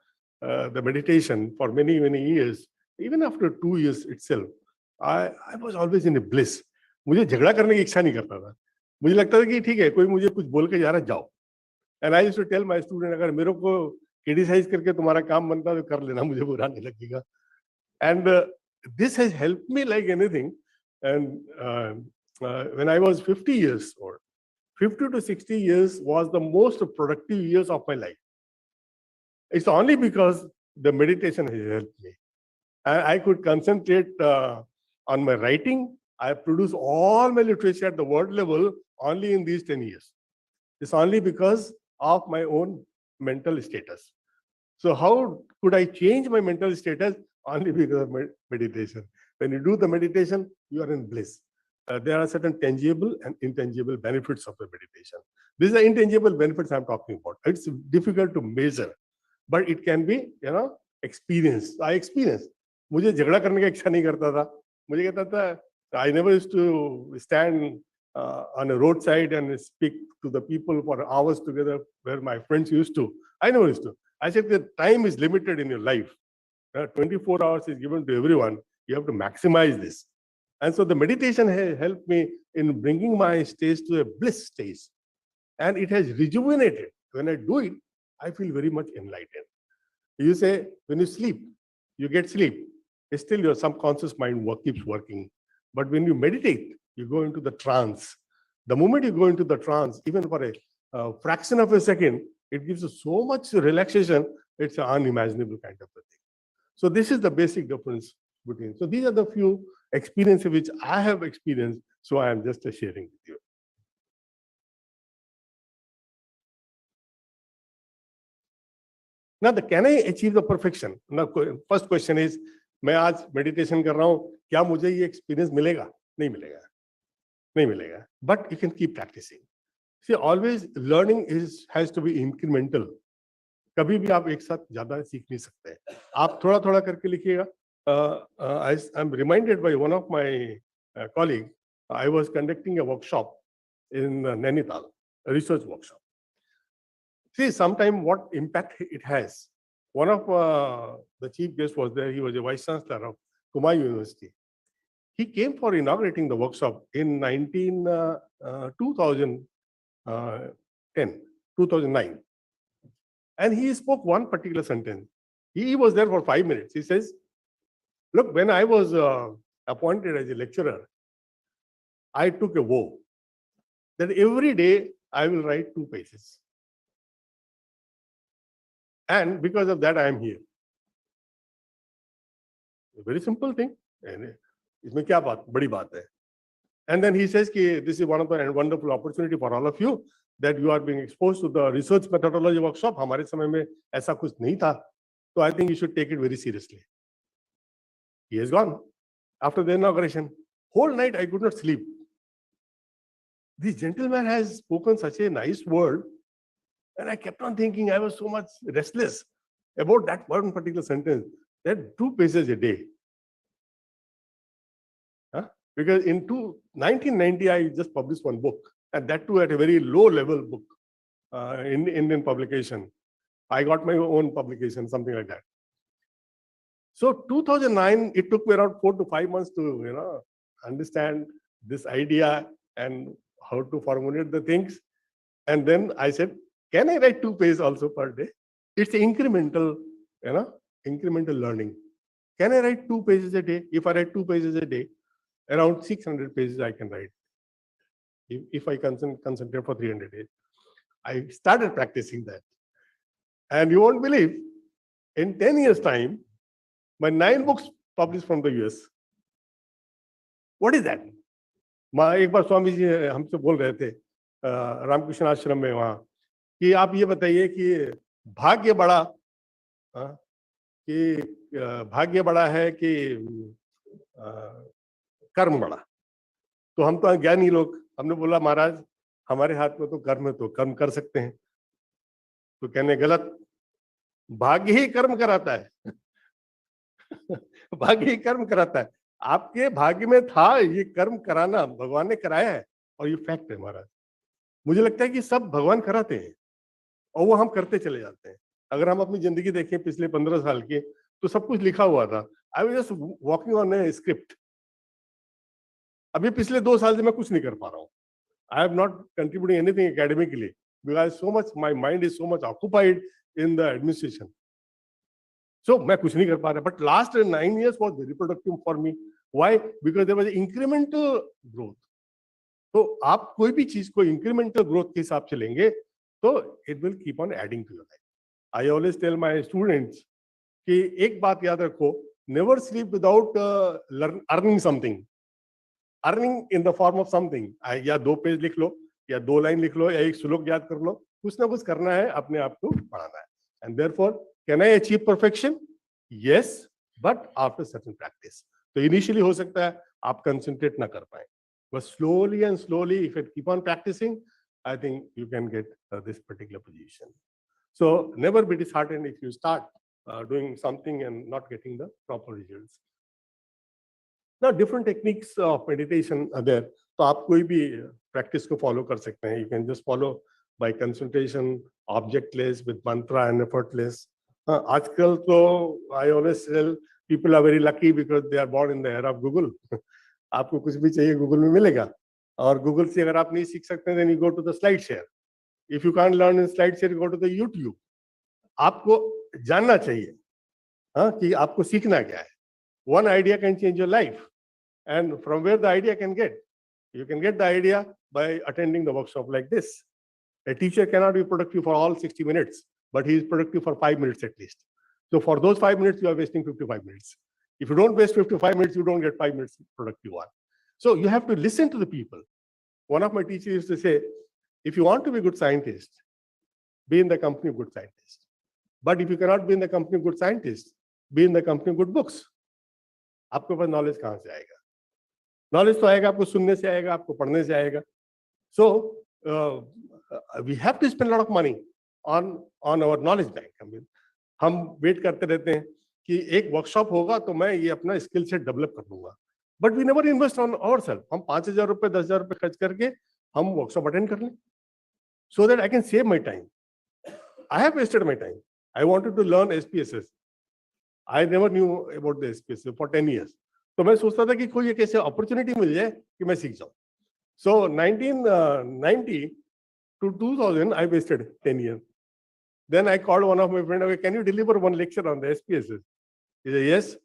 meditation for many years, even after 2 years itself, I was always in a bliss. मुझे झगड़ा करने की इच्छा नहीं करता था. मुझे लगता था कि ठीक है, कोई मुझे कुछ बोल के जा रहा, जाओ. And I used to tell my student, अगर मेरे को criticize करके तुम्हारा काम बनता तो कर लेना, मुझे बुरा नहीं लगेगा. And this has helped me like anything. And when I was 50 years old, 50 to 60 years was the most productive years of my life. It's only because the meditation has helped me. And I could concentrate on my writing. I produced all my literature at the world level only in these 10 years. It's only because of my own mental status. So how could I change my mental status? Only because of meditation. When you do the meditation, you are in bliss. There are certain tangible and intangible benefits of the meditation. These are intangible benefits I'm talking about. It's difficult to measure, but it can be, experienced. I experienced. मुझे झगड़ा करने का इच्छा नहीं करता था. मुझे कहता था, I never used to stand on a roadside and speak to the people for hours together where my friends used to. I never used to. I said the time is limited in your life. 24 hours is given to everyone. You have to maximize this. And so the meditation has helped me in bringing my stage to a bliss stage. And it has rejuvenated. When I do it, I feel very much enlightened. You say, when you sleep, you get sleep. Still your subconscious mind keeps working. But when you meditate, you go into the trance. The moment you go into the trance, even for a fraction of a second, it gives you so much relaxation, it's an unimaginable kind of a thing. So this is the basic difference between. So these are the few experiences which I have experienced. So I am just sharing with you. Now, can I achieve the perfection? Now, first question is, मैं आज meditation कर रहा हूँ, क्या मुझे ये experience मिलेगा? नहीं मिलेगा, नहीं मिलेगा. But you can keep practicing. See, always learning has to be incremental. कभी भी आप एक साथ ज़्यादा सीख नहीं सकते. आप थोड़ा थोड़ा करके लिखिएगा. I'm reminded by one of my colleague. I was conducting a workshop in Nainital, a research workshop. See, sometime what impact it has. One of the chief guests was there. He was a vice chancellor of Kumai University. he came for inaugurating the workshop in 2009. And he spoke one particular sentence. He was there for 5 minutes. He says, look, when I was appointed as a lecturer, I took a vow that every day I will write 2 pages. And because of that, I am here. A very simple thing. इसमें क्या बात बड़ी बात है. And then he says कि this is one of the wonderful opportunity for all of you that you are being exposed to the research methodology workshop. हमारे समय में ऐसा कुछ नहीं था. So I think you should take it very seriously. He has gone after the inauguration. Whole night I could not sleep. This gentleman has spoken such a nice word, and I kept on thinking. I was so much restless about that one particular sentence. That 2 pages a day. Because in 1990, I just published one book, and that too at a very low level book in Indian publication. I got my own publication, something like that. So 2009, it took me around 4 to 5 months to understand this idea and how to formulate the things. And then I said, can I write 2 pages also per day? It's incremental, incremental learning. Can I write 2 pages a day? If I write 2 pages a day, around 600 pages I can write. If I concentrate for 300 days. I started practicing that. And you won't believe, in 10 years' time, my 9 books published from the US. What is that? एक बार स्वामी जी हमसे बोल रहे थे रामकृष्ण आश्रम में वहाँ कि आप ये बताइए कि भाग्य बड़ा है कि कर्म बड़ा. तो हम तो ज्ञानी लोग, हमने बोला महाराज हमारे हाथ में तो कर्म है, तो कर्म कर सकते हैं. तो कहने गलत, भाग्य ही कर्म कराता है. भाग्य ही कर्म कराता है. आपके भाग्य में था ये कर्म कराना, भगवान ने कराया है, और ये फैक्ट है महाराज. मुझे लगता है कि सब भगवान कराते हैं और वो हम करते चले जाते हैं. अगर हम अपनी जिंदगी देखें पिछले 15 साल की, तो सब कुछ लिखा हुआ था. I was just walking on A script. अभी पिछले 2 साल से मैं कुछ नहीं कर पा रहा हूँ. I have not contributing anything academically because so much my mind is so much occupied in the administration. So मैं कुछ नहीं कर पा रहा. But last 9 years was very productive for me. Why? Because there was incremental growth. तो आप कोई भी चीज को incremental growth के हिसाब से लेंगे तो it will keep on adding to your life. I always tell my students कि एक बात याद रखो, never sleep without earning something. Earning in the form of something. या 2 पेज लिख लो, या 2 लाइन लिख लो, या 1 श्लोक याद कर लो. कुछ ना कुछ करना है, अपने आप को पढ़ाना है. And therefore, can I achieve perfection? Yes, but after certain practice. तो initially हो सकता है आप concentrate ना कर पाए, but slowly and slowly, if you keep on practicing, I think you can get this particular position. So never be disheartened if you start doing something and not getting the proper results. Now different techniques of meditation are there. तो आप कोई भी practice को follow कर सकते हैं. You can just follow by concentration, objectless, with mantra and effortless. आजकल तो I always tell people are very lucky because they are born in the era of Google. आपको कुछ भी चाहिए Google में मिलेगा. और Google से अगर आप नहीं सीख सकते, then you go to the SlideShare. If you can't learn in SlideShare, you go to the YouTube. आपको जानना चाहिए कि आपको सीखना क्या है. One idea can change your life, and from where the idea can get, you can get the idea by attending the workshop like this. A teacher cannot be productive for all 60 minutes, but he is productive for 5 minutes at least. So for those 5 minutes, you are wasting 55 minutes. If you don't waste 55 minutes, you don't get 5 minutes productive one. So you have to listen to the people. One of my teachers used to say, if you want to be a good scientist, be in the company of good scientists. But if you cannot be in the company of good scientists, be in the company of good books. आपके पास knowledge कहाँ से आएगा? Knowledge तो आएगा आपको सुनने से आएगा, आपको पढ़ने से आएगा. So we have to spend a lot of money on our knowledge bank. I mean, हम वेट करते रहते हैं कि एक वर्कशॉप होगा तो मैं ये अपना स्किल सेट डेवलप कर लूंगा. But we never invest on ourselves. हम 5,000 रुपए 10,000 रुपए खर्च करके हम वर्कशॉप अटेंड कर लें, so that I can save my time. I have wasted my time. I wanted to learn SPSS. I never knew about the SPSS for 10 years. तो मैं सोचता था कि कोई एक ऐसे अपॉर्चुनिटी मिल जाए कि मैं सीख जाऊं. So 1990 to 2000, I wasted 10 years. Then I called one of my friends, okay, can you deliver one lecture on the SPSS? He said, yes.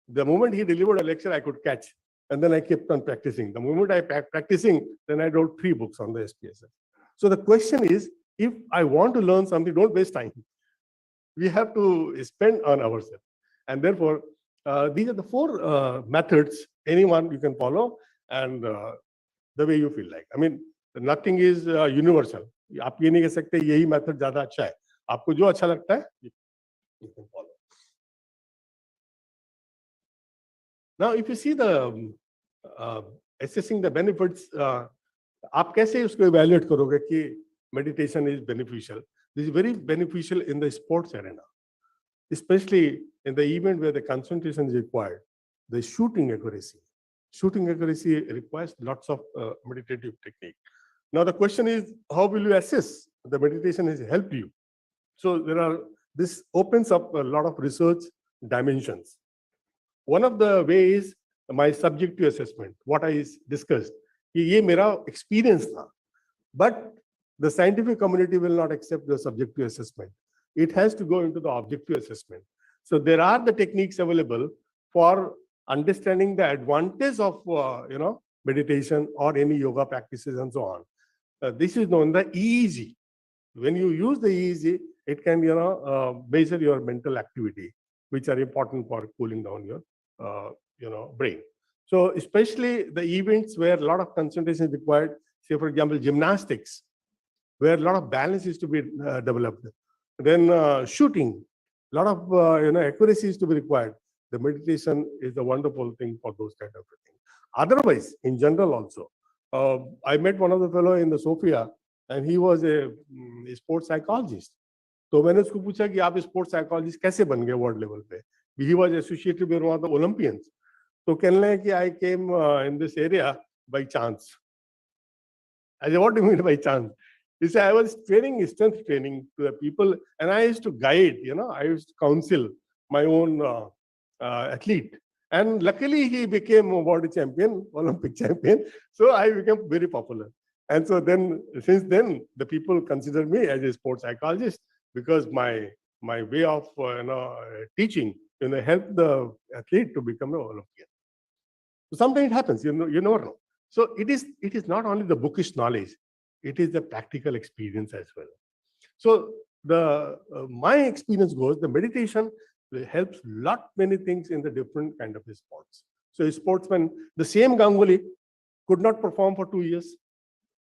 The moment he delivered a lecture, I could catch. And then I kept on practicing. The moment I practicing, then I wrote 3 books on the SPSS. So the question is, if I want to learn something, don't waste time. We have to spend on ourselves. And therefore, these are the 4 methods anyone you can follow, and the way you feel like. I mean, nothing is universal. आप ये नहीं कह सकते यही method ज्यादा अच्छा है. आपको जो अच्छा लगता है, you can follow. Now, if you see the assessing the benefits, आप कैसे उसको evaluate करोगे कि meditation is beneficial? This is very beneficial in the sports arena, especially in the event where the concentration is required. The shooting accuracy. Shooting accuracy requires lots of meditative technique. Now the question is, how will you assess the meditation has helped you? So this opens up a lot of research dimensions. One of the ways, my subjective assessment, what I discussed, कि ये मेरा experience था, but the scientific community will not accept the subjective assessment. It has to go into the objective assessment. So there are the techniques available for understanding the advantage of meditation or any yoga practices and so on. This is known the EEG. When you use the EEG, it can measure your mental activity, which are important for cooling down your brain. So especially the events where a lot of concentration is required, say for example gymnastics, where a lot of balance is to be developed. Then shooting, a lot of accuracy is to be required. The meditation is a wonderful thing for those kind of things. Otherwise, in general also, I met one of the fellow in the Sofia, and he was a sports psychologist. तो मैंने उसको पूछा कि आप sports psychologist कैसे बन गए world level पे? He was associated with one of the Olympians. तो कहने लगे कि I came in this area by chance. I said, what do you mean by chance? He said, I was training, strength training to the people, and I used to guide, I used to counsel my own athlete. And luckily he became a world champion, Olympic champion. So I became very popular. And so then, since then, the people consider me as a sports psychologist because my way of teaching, helped the athlete to become an Olympian. So sometimes it happens, you never know. So it is not only the bookish knowledge, it is the practical experience as well. So my experience goes, the meditation helps many things in the different kind of sports. So a sportsman, the same Ganguly could not perform for 2 years,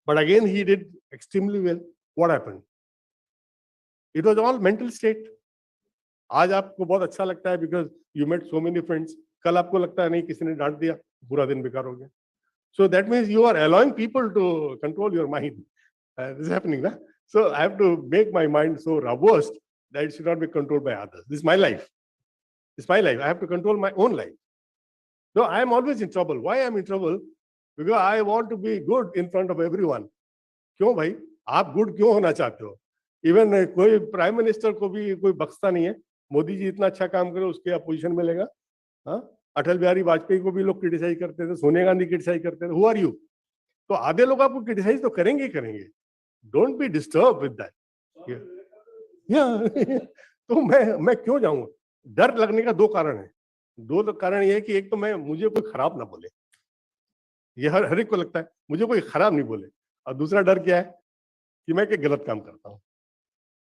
but again he did extremely well. What happened? It was all mental state. आज आपको बहुत अच्छा लगता है because you met so many friends. कल आपको लगता है नहीं किसी ने डांट दिया, पूरा दिन बेकार हो गया. So that means you are allowing people to control your mind. This is happening, na? So I have to make my mind so robust that it should not be controlled by others. This is my life. It's my life. I have to control my own life. So I am always in trouble. Why I am in trouble? Because I want to be good in front of everyone. क्यों भाई? आप good क्यों होना चाहते हो? Even कोई prime minister को भी कोई बख्शता नहीं है. मोदी जी इतना अच्छा काम करे उसके अपोजिशन मिलेगा. हाँ? अटल बिहारी वाजपेयी को भी लोग क्रिटिसाइज करते थे, सोनिया गांधी क्रिटिसाइज करते थे. Who are you? तो आधे लोग आपको क्रिटिसाइज तो करेंगे ही करेंगे. Don't be disturb with that. तो मैं क्यों जाऊंगा? डर लगने का 2 कारण है. 2 कारण ये है कि एक तो मुझे कोई खराब ना बोले, ये हर एक को लगता है मुझे कोई खराब नहीं बोले. और दूसरा डर क्या है कि मैं क्या गलत काम करता हूँ.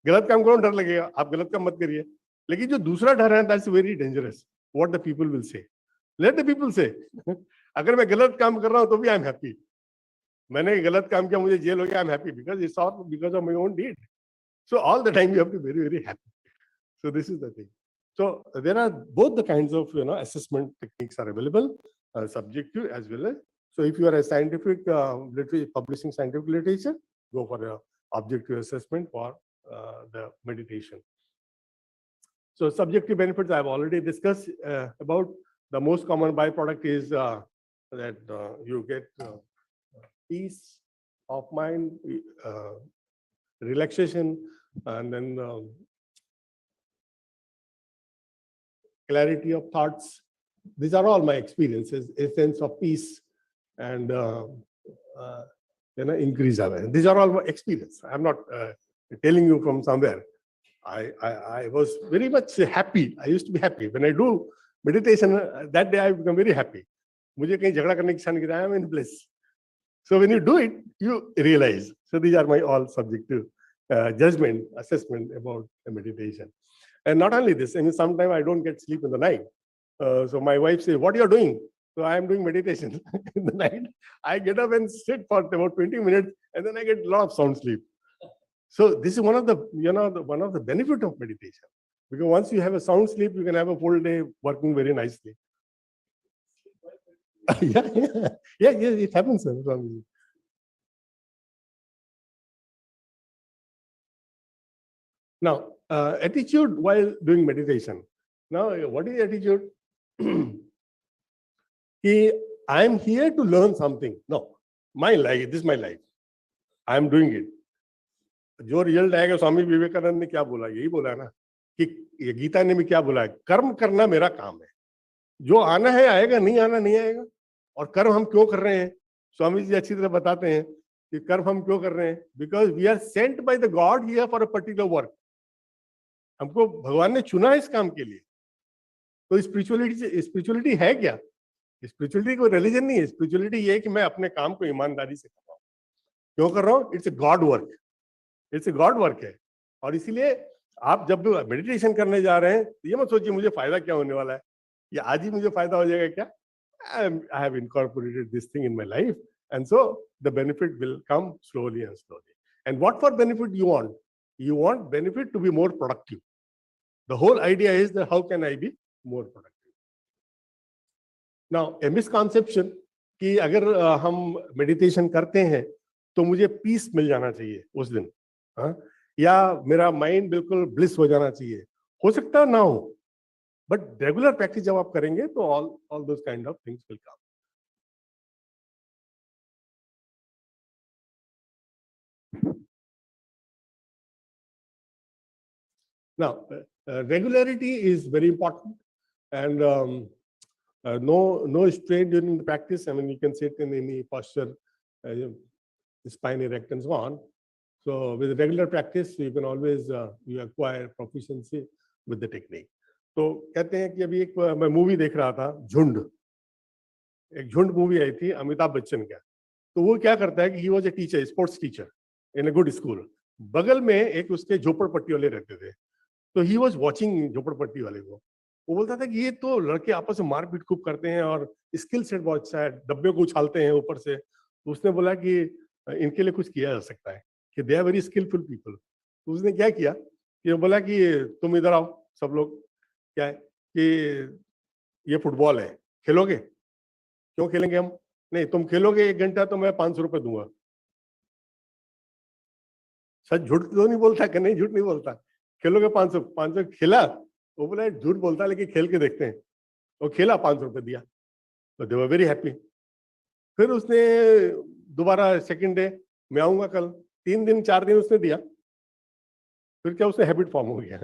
गलत काम करो डर लगेगा, आप गलत काम मत करिए. लेकिन जो दूसरा डर है that's very dangerous. What the people will say. Let the people से. अगर मैं गलत काम कर रहा हूं तो भी आई एम हैप्पी. मैंने गलत काम किया, मुझे जेल हो गया, I am happy because it's all because of my own deed. So all the time you have to be very very happy. So this is the thing. So there are both the kinds of assessment techniques are available, subjective as well as. So if you are a scientific publishing scientific literature, go for a objective assessment for the meditation. So subjective benefits I have already discussed about. The most common byproduct is that you get peace of mind, relaxation, and then clarity of thoughts, these are all my experiences, a sense of peace and increase awareness. These are all my experience. I'm not telling you from somewhere. I was very much happy. I used to be happy when I do meditation. That day I become very happy. मुझे कहीं झगड़ा करने की क्षण गिरा, I'm in bliss. So when you do it, you realize. So these are my all subjective judgment, assessment about meditation. And not only this, I mean, sometimes I don't get sleep in the night. So my wife says, "What you are doing?" So I am doing meditation in the night. I get up and sit for about 20 minutes, and then I get a lot of sound sleep. So this is one of the, one of the benefit of meditation, because once you have a sound sleep, you can have a full day working very nicely. Yeah, it happens. Sir. Now, attitude while doing meditation. Now, what is attitude? I am here to learn something. No, my life, this is my life. I am doing it. जो result आएगा, स्वामी विवेकानंद ने क्या बोला, यही बोला ना कि गीता ने भी क्या बोला है, कर्म करना मेरा काम है, जो आना है आएगा, नहीं आना नहीं आएगा। और कर्म हम क्यों कर रहे हैं, स्वामी जी अच्छी तरह बताते हैं कि कर्म हम क्यों कर रहे हैं, because we are sent by the god here for a particular work. हमको भगवान ने चुना है इस काम के लिए। तो स्पिरिचुअलिटी है क्या? स्पिरिचुअलिटी कोई रिलीजन नहीं है। स्पिरिचुअलिटी ये है कि मैं अपने काम को ईमानदारी से कर रहा हूँ। क्यों कर रहा हूँ? It's a god work, it's a god work है। और इसीलिए आप जब भी मेडिटेशन करने जा रहे हैं तो ये मत सोचिए मुझे फायदा क्या होने वाला है, या आज ही मुझे फायदा हो जाएगा क्या। I have incorporated this thing in my life, and so the benefit will come slowly and slowly. And what for benefit you want? You want benefit to be more productive. The whole idea is that how can I be more productive? Now, a misconception कि अगर हम meditation करते हैं तो मुझे piece मिल जाना चाहिए उस दिन, या मेरा माइंड बिल्कुल ब्लिस हो जाना चाहिए। हो सकता ना हो, बट रेगुलर प्रैक्टिस जब आप करेंगे तो all those kind of things will come. Now, regularity is very important, and no strain during the practice. I mean, you can sit in any posture, spine erect and so on. So with regular practice, you can always you acquire proficiency with the technique. तो कहते हैं कि अभी एक मैं movie देख रहा था, झुंड, एक झुंड मूवी आई थी अमिताभ बच्चन का। तो वो क्या करता है कि he was a teacher, sports teacher in a good school. बगल में एक उसके झोपड़पट्टी वाले रहते थे, तो ही वाज वाचिंग झोपड़पट्टी वाले को। वो बोलता था कि ये तो लड़के आपस में मारपीट खूब करते हैं और स्किल सेट बहुत अच्छा है, डब्बे को उछालते हैं ऊपर से। तो उसने बोला कि इनके लिए कुछ किया जा सकता है, कि they are very skillful people. तो उसने क्या किया कि बोला कि तुम इधर आओ सब लोग, क्या है कि ये फुटबॉल है, खेलोगे? क्यों खेलेंगे हम? नहीं, तुम खेलोगे 1 घंटा तो मैं 500 रुपए दूंगा। सच झूठ तो नहीं बोलता कि नहीं, झूठ नहीं बोलता। खेलोगे 500 खेला। वो बोला झूठ बोलता लेकिन खेल के देखते हैं। वो खेला, 500 रुपए दिया, तो दे वर वेरी हैप्पी। फिर उसने दोबारा सेकंड डे, मैं आऊंगा कल। 3 दिन 4 दिन उसने दिया। फिर क्या, उसने हैबिट फॉर्म हो गया।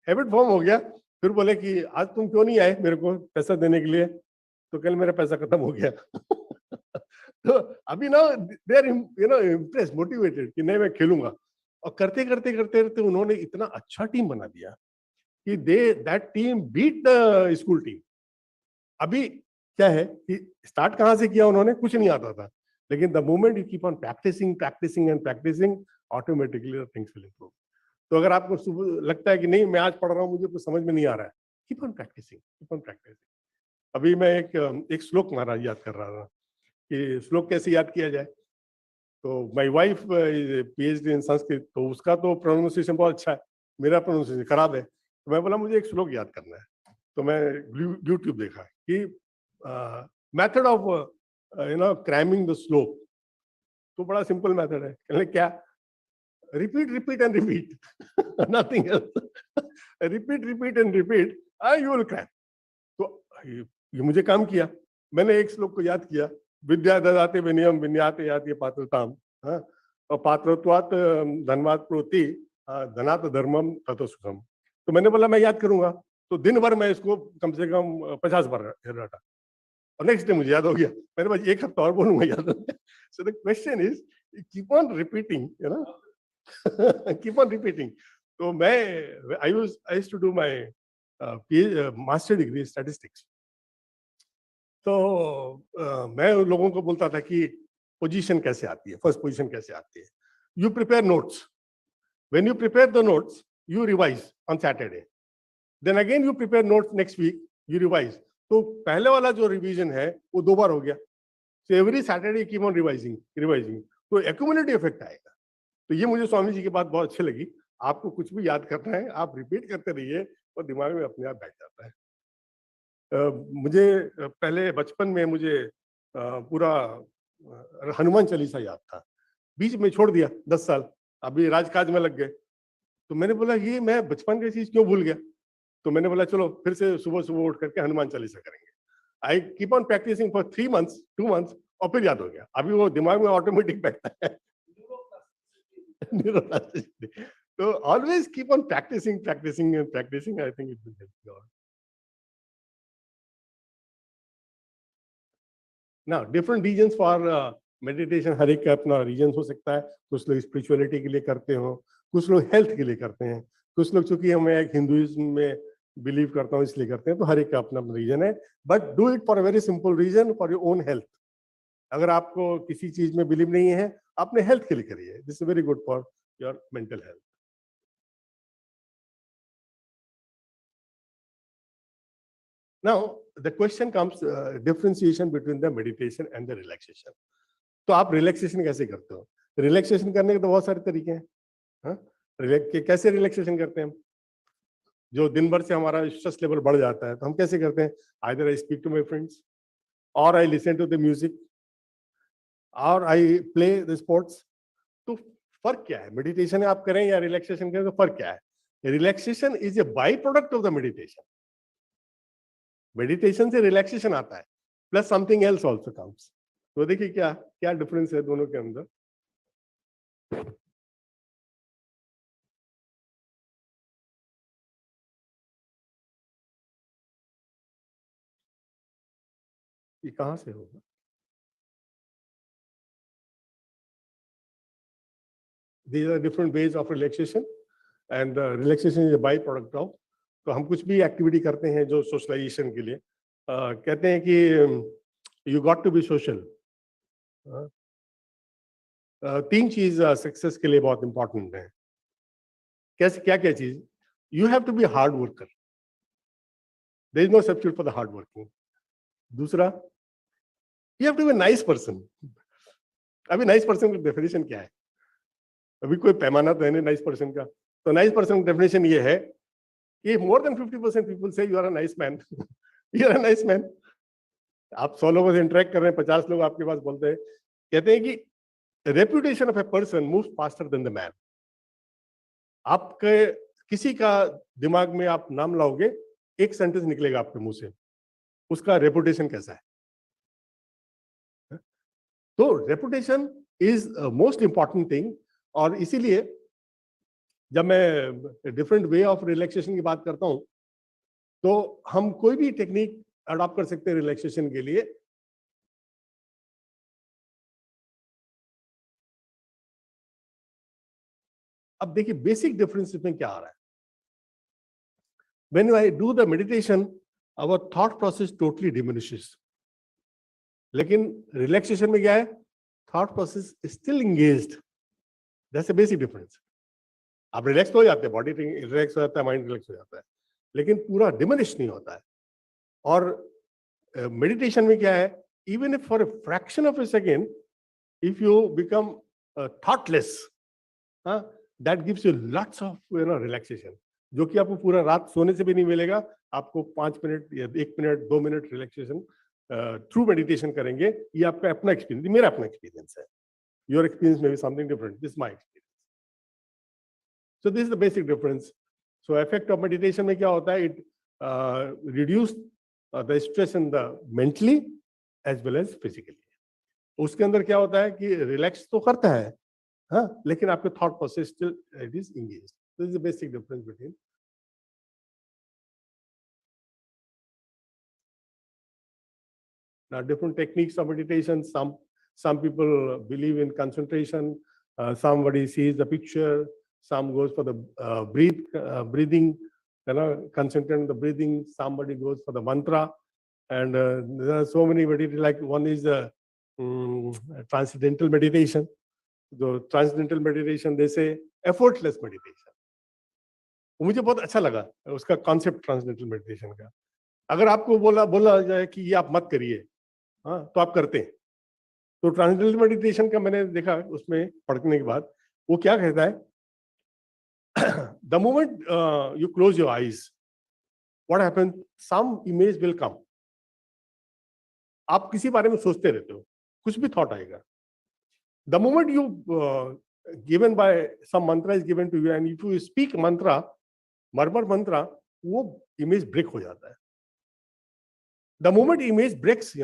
हैबिट फॉर्म हो गया। फिर बोले कि आज तुम क्यों नहीं आए मेरे को पैसा देने के लिए? तो कल मेरा पैसा खत्म हो गया। तो अभी ना दे आर इम्प्रेस, मोटिवेटेड कि नहीं मैं खेलूंगा। और करते करते करते करते उन्होंने इतना अच्छा टीम बना दिया कि that team beat the school team. अभी क्या है कि स्टार्ट कहाँ से किया उन्होंने, कुछ नहीं आता था, लेकिन the moment you keep on practising practising and practicing, automatically things will improve. तो अगर आपको सुबह लगता है कि नहीं मैं आज पढ़ रहा हूँ, मुझे कुछ समझ में नहीं आ रहा है, keep on practicing, keep on practicing. अभी मैं एक श्लोक महाराज याद कर रहा था कि श्लोक कैसे याद किया जाए। तो माय वाइफ PhD इन संस्कृत, तो उसका तो प्रोनाउंसिएशन बहुत अच्छा है, मेरा प्रोनाउंसिएशन खराब है। तो मैं बोला मुझे एक श्लोक याद करना है। तो मैं यूट्यूब देखा कि मेथड ऑफ क्रैमिंग द श्लोक। तो बड़ा सिंपल मेथड है। कहने क्या, repeat and repeat, nothing else. repeat and repeat, you will crack. तो ये मुझे काम किया। मैंने एक श्लोक को याद किया, विद्या ददाते विनयम विन्याते याति पात्रताम, और पात्रत्वात् धनवात् प्रोति धनात् धर्मम ततो सुखम। तो मैंने बोला मैं याद करूंगा। तो दिन भर मैं इसको कम से कम 50 बार रटा और नेक्स्ट डे मुझे याद हो गया, मेरे पास एक हफ्ता और बोलूंगा याद हो गया. So the question is keep on repeating, you know, keep on repeating. तो मैं I used to do my master degree statistics. तो मैं उन लोगों को बोलता था कि पोजीशन कैसे आती है, फर्स्ट पोजीशन कैसे आती है. You prepare notes. When you prepare the notes you revise on Saturday, then again you prepare notes next week, you revise. तो पहले वाला जो रिवीजन है वो 2 बार हो गया. So every Saturday keep on revising revising, तो एक्यूमुलेटिव इफेक्ट आएगा. तो ये मुझे स्वामी जी की बात बहुत अच्छी लगी. आपको कुछ भी याद करना है आप रिपीट करते रहिए और दिमाग में अपने आप बैठ जाता है. मुझे पहले बचपन में मुझे पूरा हनुमान चालीसा याद था, बीच में छोड़ दिया 10 साल, अभी राजकाज में लग गए. तो मैंने बोला ये मैं बचपन की चीज क्यों भूल गया. तो मैंने बोला चलो फिर से सुबह सुबह उठ करके हनुमान चालीसा करेंगे. I keep on practicing for 3 months 2 months और फिर याद हो गया. अभी वो दिमाग में ऑटोमेटिक बैठता है. तो always keep on practising practising and practising. I think it will help you. Now different reasons for meditation. हर एक का अपना रीजन हो सकता है. कुछ लोग स्पिरिचुअलिटी के लिए करते हो, कुछ लोग हेल्थ के लिए करते हैं, कुछ लोग चूंकि हमें एक हिंदुइज्म में बिलीव करता हूँ इसलिए करते हैं. तो हर एक का अपना अपना रीजन है, but do it for a very simple reason, for your own health. अगर आपको किसी चीज में बिलीव नहीं है अपने हेल्थ के लिए करिए. This is very good for your mental health. Now the question comes, differentiation between the meditation and the relaxation. तो आप रिलैक्सेशन कैसे करते हो? रिलैक्सेशन करने के तो बहुत सारे तरीके हैं. हाँ, कैसे रिलैक्सेशन करते हैं हम? जो दिन भर से हमारा स्ट्रेस लेवल बढ़ जाता है तो हम कैसे करते हैं? Either I speak to my friends, or I listen to the music, or I play the sports. तो फर्क क्या है? मेडिटेशन आप करें या रिलैक्सेशन करें तो फर्क क्या है? Relaxation is a by product of the meditation. Meditation से रिलैक्सेशन आता है, plus something else also comes. तो देखिए क्या क्या डिफरेंस है दोनों के अंदर. ये कहां से होगा? These are different ways of relaxation, and relaxation is a by product of. तो हम कुछ भी एक्टिविटी करते हैं जो सोशलाइजेशन के लिए, कहते हैं कि you got to be social. 3 चीज सक्सेस के लिए बहुत इंपॉर्टेंट है. कैसे, क्या क्या चीज? You have to be hard worker. There is no substitute for the hard working. दूसरा, you have to be nice person. अभी नाइस पर्सन की डेफिनेशन क्या है? अभी कोई पैमाना तो है नहीं नाइस पर्सन का. तो नाइस पर्सन की डेफिनेशन ये है कि मोर देन 50% पीपल से you are a nice man. You are a nice man. आप 100 लोगों से इंटरेक्ट कर रहे हैं, 50 लोग आपके पास बोलते हैं, कहते हैं कि reputation of a person moves faster than the man. आपके किसी का दिमाग में आप नाम लाओगे, एक सेंटेंस निकलेगा आपके मुंह से, उसका रेपुटेशन कैसा है. तो reputation is most important thing. और इसीलिए जब मैं डिफरेंट वे ऑफ रिलैक्सेशन की बात करता हूं तो हम कोई भी टेक्निक अडॉप्ट कर सकते हैं रिलैक्सेशन के लिए. अब देखिए बेसिक डिफरेंस में क्या आ रहा है. When I do the meditation our thought process totally diminishes. लेकिन रिलैक्सेशन में क्या है? Thought process still engaged. That's a basic difference. आप रिलैक्स तो हो जाते हैं, बॉडी रिलैक्स हो जाता है, माइंड रिलैक्स हो जाता है, लेकिन पूरा डिमिनिश नहीं होता है. और मेडिटेशन में क्या है? Even if for a fraction of a second if you become thoughtless, that gives you lots of relaxation, जो कि आपको पूरा रात सोने से भी नहीं मिलेगा. आपको 5 मिनट या 1 minute 2 minute relaxation through meditation करेंगे. ये आपका अपना एक्सपीरियंस, मेरा अपना एक्सपीरियंस है. योर एक्सपीरियंस में भी something different. This my experience. So this is the basic difference. So effect of meditation में क्या होता है? It reduce the stress in the mentally as well as physically. उसके अंदर क्या होता है कि रिलैक्स तो करता है, हाँ, लेकिन आपके thought process still it is engaged. This is the basic difference between Now, different techniques of meditation. Some people believe in concentration. Somebody sees the picture. Some goes for the breathing. Concentrate on the breathing. Somebody goes for the mantra. And there are so many meditation. Like one is the transcendental meditation. The transcendental meditation, they say effortless meditation. मुझे बहुत अच्छा लगा उसका concept transcendental meditation का. अगर आपको बोला जाए कि ये आप मत करिए, हाँ, तो आप करते हैं. तो ट्रांसडेंटल मेडिटेशन का मैंने देखा उसमें पढ़ने के बाद, वो क्या कहता है, the moment you close your eyes, what happens, some image will come. आप किसी बारे में सोचते रहते हो, कुछ भी थॉट आएगा. The moment you given by some mantra is given to you, and if you speak mantra, murmur mantra, वो इमेज ब्रेक हो जाता है. The moment image breaks,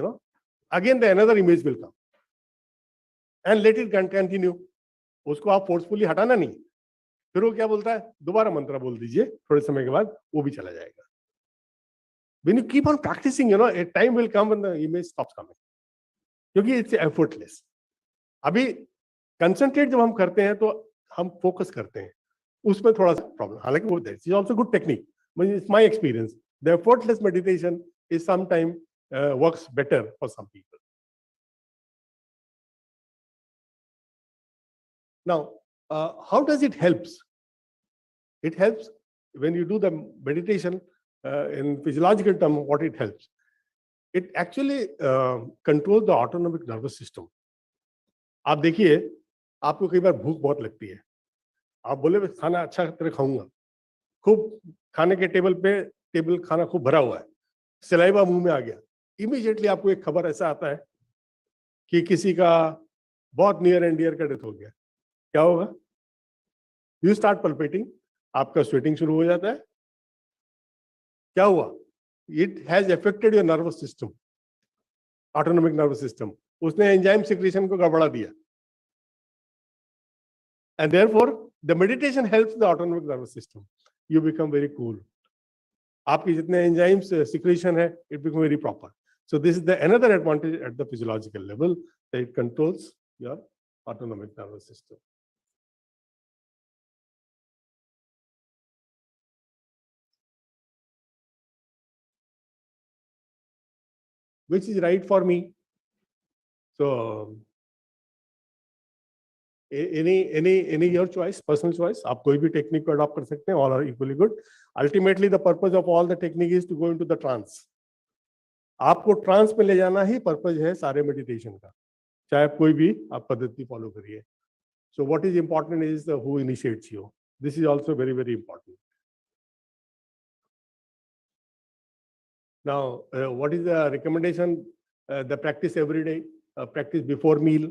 again the another image will come and let it continue. उसको आप forcefully हटाना नहीं. फिर वो क्या बोलता है, दोबारा मंत्र बोल दीजिए, थोड़े समय के बाद वो भी चला जाएगा. When you keep on practicing, a time will come when the image stops coming, क्योंकि इट्स एफर्टलेस. अभी कंसंट्रेट जब हम करते हैं तो हम फोकस करते हैं, उसमें थोड़ा सा प्रॉब्लम. हालांकि वो that's is also good technique, but it's my experience the effortless meditation is some time works better for some people. Now how does it helps? It helps when you do the meditation in physiological term. What it helps, it actually controls the autonomic nervous system. आप देखिए, आपको कई बार भूख बहुत लगती है, आप बोले खाना अच्छा तरह खाऊंगा, खूब खाने के टेबल खाना खूब भरा हुआ है, सलाइवा मुंह में आ गया, इमीडिएटली आपको एक खबर ऐसा आता है कि किसी का बहुत नियर एंड डियर का डेथ हो गया. क्या होगा? यू स्टार्ट पल्पेटिंग, आपका स्वेटिंग शुरू हो जाता है. क्या हुआ? It has affected your nervous system, autonomic nervous system. उसने एंजाइम सिक्रीशन को गड़बड़ा दिया. And therefore, the meditation helps the autonomic nervous system. You become very cool. आपकी जितने enzymes secretion है, it become very proper. So this is the another advantage at the physiological level, that it controls your autonomic nervous system. Which is right for me. So any your choice, personal choice. आप कोई भी technique को adopt कर सकते हैं. All are equally good. Ultimately, the purpose of all the technique is to go into the trance. आपको trans में ले जाना ही पर्पज है सारे मेडिटेशन का, चाहे आप कोई भी आप पद्धति फॉलो करिए. So what is important is who initiates you. This is also very, very important. Now, what is the recommendation? The practice every day, practice before meal,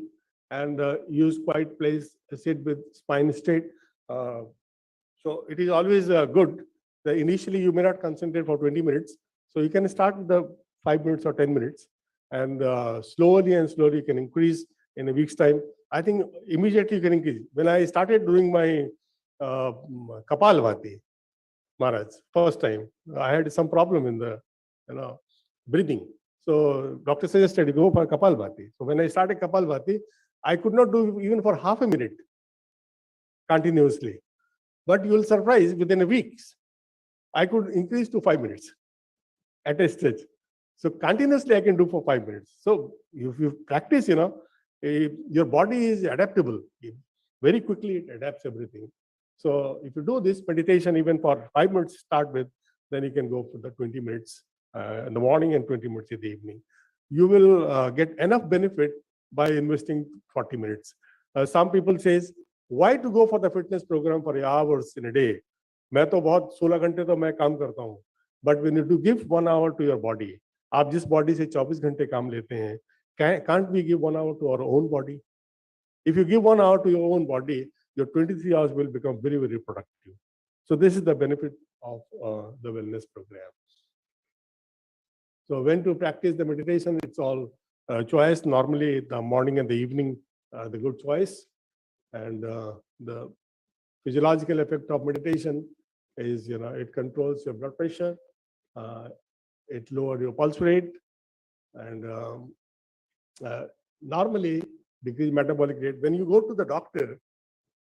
and use quiet place, sit with spine straight. So it is always good that initially you may not concentrate for 20 minutes. So you can start with the 5 minutes or 10 minutes, and slowly and slowly you can increase in a week's time. I think immediately you can increase. When I started doing my Kapalbhati, Maharaj, first time, I had some problem in the breathing. So doctor suggested go for Kapalbhati. So when I started Kapalbhati, I could not do even for half a minute continuously. But you will surprise, within a week, I could increase to 5 minutes at a stretch. So continuously I can do for 5 minutes. So if you practice, your body is adaptable. Very quickly it adapts everything. So if you do this meditation even for 5 minutes start with, then you can go for the 20 minutes in the morning and 20 minutes in the evening. You will get enough benefit by investing 40 minutes. Some people says, why to go for the fitness program for hours in a day? मैं तो बहुत 16 घंटे तो मैं काम करता हूँ. But when you do give 1 hour to your body, आप जिस body से 24 घंटे काम लेते हैं, can't we give 1 hour to our own body? If you give 1 hour to your own body, your 23 hours will become very, very productive. So this is the benefit of the wellness program. So when to practice the meditation, it's all choice. Normally the morning and the evening, the good choice. And the physiological effect of meditation is, it controls your blood pressure, it lowers your pulse rate, And normally, decreased metabolic rate, when you go to the doctor,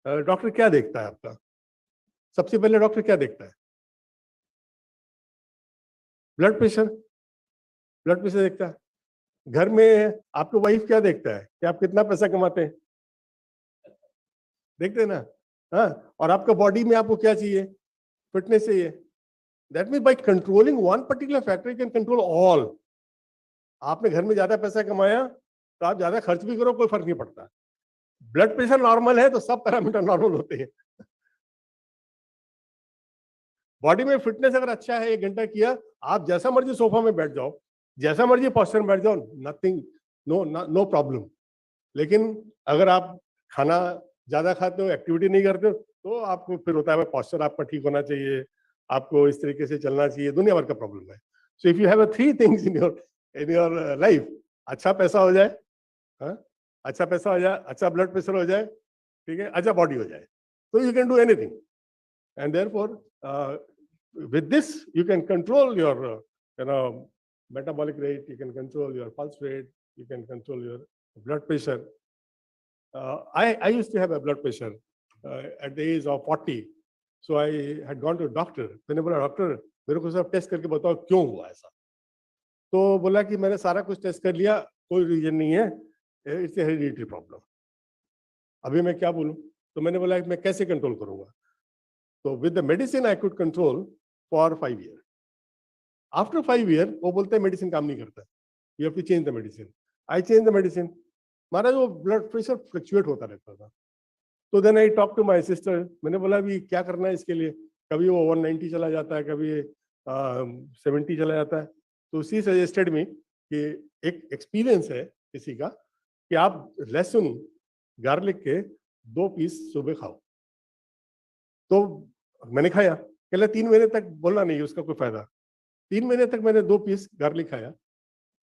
doctor क्या देखता है आपका? सबसे पहले doctor क्या देखता है? Blood pressure देखता है. घर में आपका वाइफ क्या देखता है कि आप कितना पैसा कमाते हैं? देखते हैं ना. हाँ, और आपका बॉडी में आपको क्या चाहिए? फिटनेस चाहिए. That means by controlling one particular factor you can control all. आपने घर में ज्यादा पैसा कमाया तो आप ज्यादा खर्च भी करो, कोई फर्क नहीं पड़ता. ब्लड प्रेशर नॉर्मल है तो सब पैरामीटर नॉर्मल होते हैं. बॉडी में फिटनेस अगर अच्छा है, 1 घंटा किया, आप जैसा मर्जी सोफा में बैठ जाओ, जैसा मर्जी पोस्चर में बैठ जाओ, नथिंग, नो प्रॉब्लम. लेकिन अगर आप खाना ज्यादा खाते हो, एक्टिविटी नहीं करते हो, तो आपको फिर होता है पोस्चर आपका ठीक होना चाहिए, आपको इस तरीके से चलना चाहिए, दुनिया भर का प्रॉब्लम है. सो if you have 3 things in your life, अच्छा पैसा हो जाए, अच्छा पैसा हो जाए, अच्छा ब्लड प्रेशर हो जाए, ठीक है, अच्छा बॉडी हो जाए, तो you can do anything. And therefore with this you can control your metabolic rate, you can control your pulse rate, you can control your blood pressure. I used to have a blood pressure at the age of 40, so I had gone to a doctor. मैंने बोला doctor मेरे को सब test करके बताओ क्यों हुआ ऐसा. तो बोला कि मैंने सारा कुछ टेस्ट कर लिया, कोई रीजन नहीं है, इट्स ए हेरिडिटरी प्रॉब्लम. अभी मैं क्या बोलूं? तो मैंने बोला मैं कैसे कंट्रोल करूंगा? तो with the medicine I could control for 5 years. After 5 years, वो बोलते हैं मेडिसिन काम नहीं करता, you have to change the medicine. I changed the medicine. हमारा जो ब्लड प्रेशर फ्लक्चुएट होता रहता था. तो then I talk to my sister. मैंने बोला भी क्या करना है इसके लिए? कभी वो 190 चला जाता है, कभी 70 चला जाता है. तो शी सजेस्टेड मी कि एक एक्सपीरियंस है किसी का कि आप लहसुन गार्लिक के 2 पीस सुबह खाओ. तो मैंने खाया. पहले 3 महीने तक बोलना नहीं उसका कोई फायदा. 3 महीने तक मैंने 2 पीस गार्लिक खाया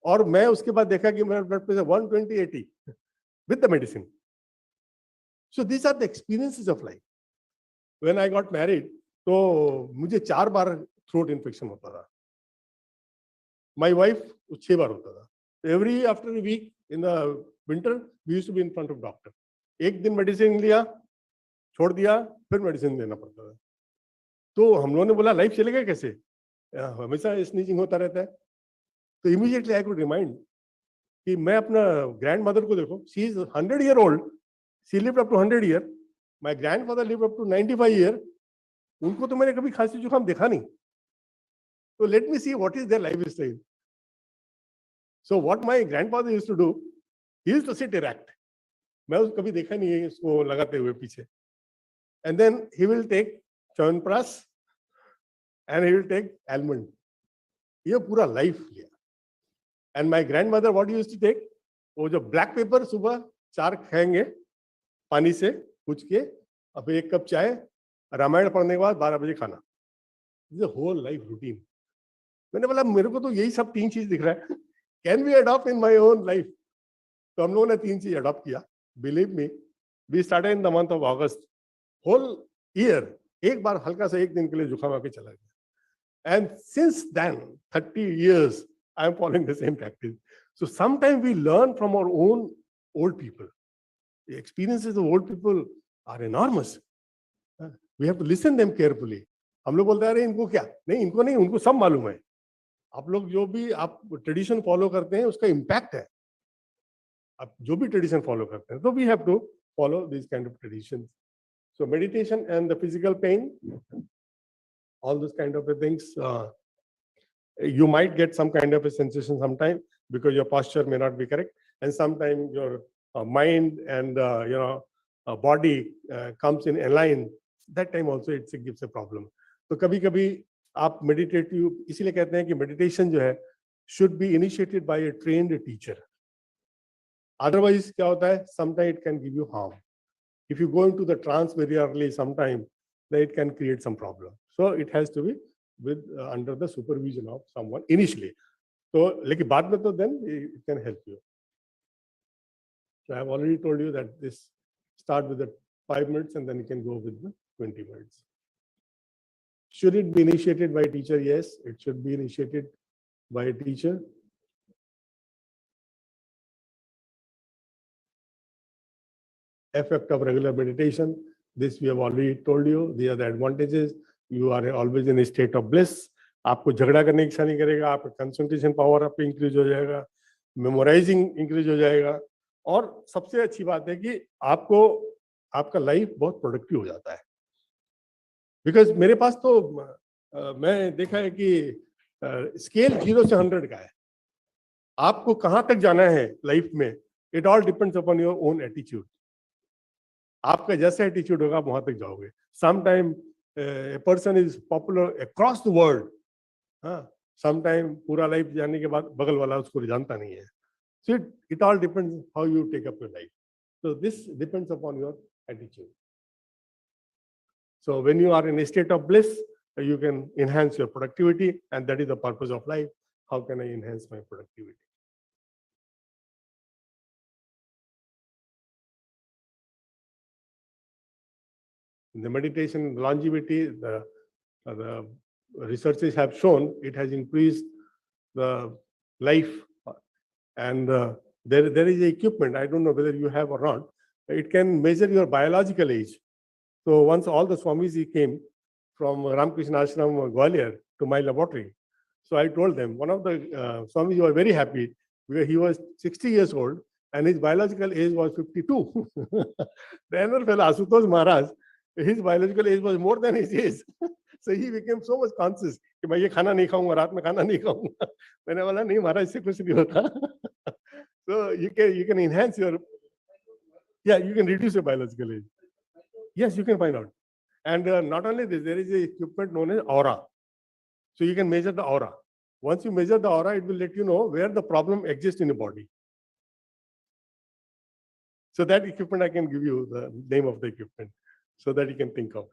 और मैं उसके बाद देखा कि मेरा blood pressure 120/80 with the medicine. So this are the experiences of life. When I got married तो मुझे 4 बार थ्रोट इन्फेक्शन होता था. माय वाइफ 6 बार होता था. Every after a week in the winter we used to be in front of doctor. एक दिन medicine लिया, छोड़ दिया, फिर मेडिसिन लेना पड़ता था. तो हम लोगों ने बोला लाइफ चलेगा कैसे, हमेशा स्नीजिंग होता रहता है. तो इमीडिएटली आई कुड रिमाइंड कि मैं अपना ग्रैंड मदर को देखो, she is 100 year old, she lived up to 100 year. My grandfather lived up to 95 year. उनको तो मैंने कभी खांसी जुकाम देखा नहीं. तो let me see what is their life style. So what my grandfather used to do, he used to sit erect. मैं उसको कभी देखा नहीं है इसको लगाते हुए पीछे. And then he will take chyawanprash and he will take almond. ये पूरा लाइफ लिया. And my grandmother what used to take, वो जो ब्लैक पेपर सुबह 4 खाएंगे पानी से पूछ के, अब 1 कप चाय, रामायण पढ़ने के बाद 12 बजे खाना. This whole life routine. मैंने बोला मेरे को तो यही सब 3 चीज दिख रहा है, can we adopt in my own life? तो हम लोगों ने 3 चीज अडॉप्ट किया. Believe me, we started in the month of August. Whole year एक बार हल्का सा 1 दिन के लिए जुकाम आके चला गया. And since then, 30 years, I am following the same practice. So sometimes we learn from our own old people. The experiences of old people are enormous. We have to listen them carefully. हम लोग बोलते हैं अरे इनको क्या नहीं, इनको नहीं, उनको सब मालूम है. आप लोग जो भी आप ट्रेडिशन फॉलो करते हैं उसका इम्पैक्ट है. आप जो भी ट्रेडिशन फॉलो करते हैं, तो we have to follow these kind of traditions. So meditation and the physical pain, all those kind of things, you might get some kind of a sensation sometime because your posture may not be correct, and sometimes your mind and body comes in align. That time also it gives a problem. तो कभी कभी आप meditative, इसीलिए कहते हैं कि meditation जो है should be initiated by a trained teacher. Otherwise क्या होता है, sometimes it can give you harm. If you go into the trance very early, sometime then it can create some problem. So it has to be with under the supervision of someone initially. So लेकिन बाद में तो then it can help you. So I have already told you that this start with the 5 minutes and then you can go with the 20 minutes. Should it be initiated by a teacher? Yes, it should be initiated by a teacher. effect of regular meditation. This we have already told you. These are the advantages. You are always in a state of bliss. आपको झगड़ा करने की इच्छा नहीं करेगा, आपका concentration power आप increase हो जाएगा, मेमोराइजिंग इंक्रीज हो जाएगा, और सबसे अच्छी बात है कि आपको आपका लाइफ बहुत प्रोडक्टिव हो जाता है. बिकॉज मेरे पास तो मैं देखा है कि स्केल 0 से 100 का है. आपको कहां तक जाना है लाइफ में, it all depends upon your own attitude. आपका जैसा एटीट्यूड होगा आप वहां तक जाओगे. Sometime a person is popular across the world, sometime पूरा लाइफ जाने के बाद बगल वाला उसको जानता नहीं है. So it all depends how you take up your life. So this depends upon your attitude. So when you are in a state of bliss, you can enhance your productivity, and that is the purpose of life. How can I enhance my productivity? The meditation longevity, the researchers have shown it has increased the life, and there is a equipment, I don't know whether you have or not, it can measure your biological age. So once all the Swamis came from Ramakrishna Ashram Gwalior to my laboratory. So I told them, one of the Swamis were very happy because he was 60 years old and his biological age was 52. The other fellow, Asutosh Maharaj, his biological age was more than his age. So he became so much conscious कि मैं ये खाना नहीं खाऊंगा, रात में खाना नहीं खाऊंगा. मैंने बोला नहीं महाराज, इससे कुछ नहीं होता. So you can enhance your, you can reduce your biological age. Yes, you can find out. And not only this, there is a equipment known as Aura. So you can measure the aura. Once you measure the aura, it will let you know where the problem exists in the body. So that equipment, I can give you the name of the equipment so that you can think of.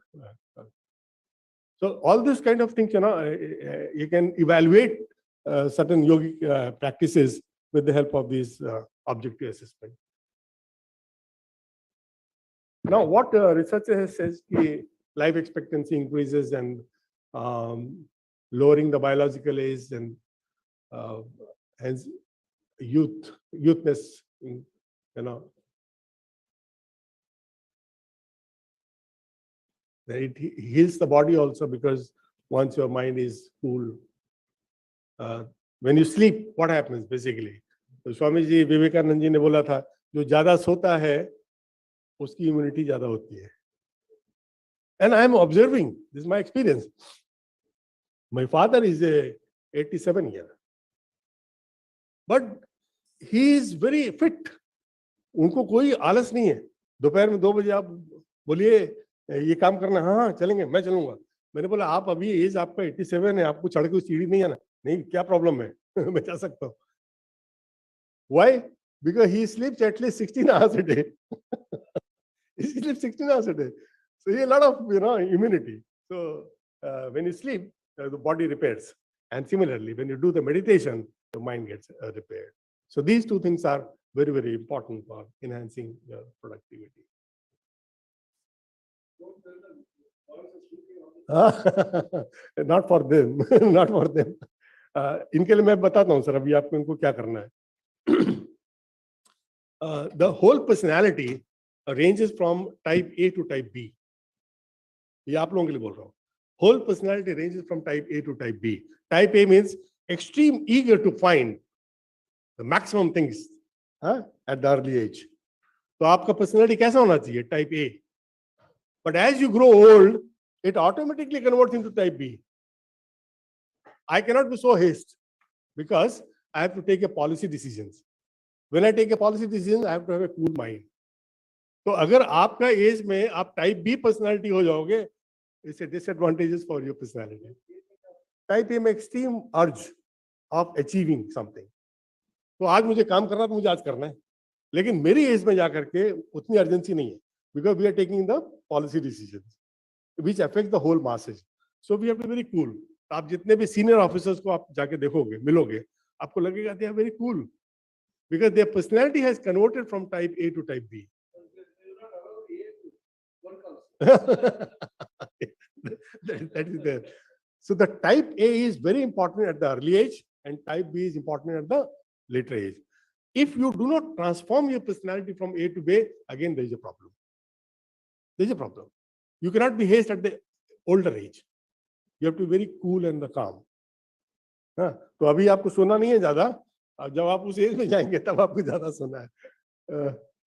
So all this kind of things, you can evaluate certain yogic practices with the help of these objective assessment. Now, what researcher says that life expectancy increases and lowering the biological age and hence youthness, it heals the body also, because once your mind is cool, when you sleep, what happens basically? So Swami Vivekananda ji ने बोला था, जो ज्यादा सोता है उसकी immunity ज्यादा होती है. And I am observing, this is my experience. My father is a 87-year, but he is very fit. उनको कोई आलस नहीं है. दोपहर में 2 बजे आप बोलिए ये काम करना, हाँ चलेंगे, मैं चलूंगा. मैंने बोला आप अभी एज आपका 87 है, आपको चढ़ के उस सीढ़ी नहीं आना. नहीं, क्या प्रॉब्लम है, मैं जा सकता हूँ. Why? Because he sleeps at least 16 hours a day. He sleeps 16 hours a day. So he has a lot of immunity. So when you sleep, the body repairs. And similarly, when you do the meditation, the mind gets repaired. So these two things are very, very important for enhancing your productivity. Not for them. Not for them. इनके लिए मैं बताता हूँ sir, अभी आपको इनको क्या करना है. The whole personality ranges from type A to type B. ये आप लोगों के लिए बोल रहा हूँ. Whole personality ranges from type A to type B. Type A means extreme eager to find the maximum things at the early age. तो आपका personality कैसा होना चाहिए? Type A. But as you grow old, it automatically converts into type B. I cannot be so hasty because I have to take a policy decisions. When I take a policy decision, I have to have a cool mind. तो अगर आपका as में आप type B personality हो जाओगे, it's disadvantages for your personality. Type A में extreme अर्ज of achieving something. तो आज मुझे काम करना तो मुझे आज करना है, लेकिन मेरी एज में जाकर के उतनी अर्जेंसी नहीं है, because we are taking the policy decisions which affect the whole masses. So we have to very cool. आप जितने भी सीनियर ऑफिसर्स को आप जाके देखोगे, मिलोगे, आपको लगेगा they are very cool because their personality has converted from type A to type B. That is there. So the type A is very important at the early age and type B is important at the later age. If you do not transform your personality from A to B, again, there is a problem. There is a problem. You cannot be haste at the older age. You have to be very cool and calm. हाँ, तो अभी आपको सोना नहीं है ज्यादा, अब जब आप उस एज में जाएंगे तब आपको ज्यादा सोना है.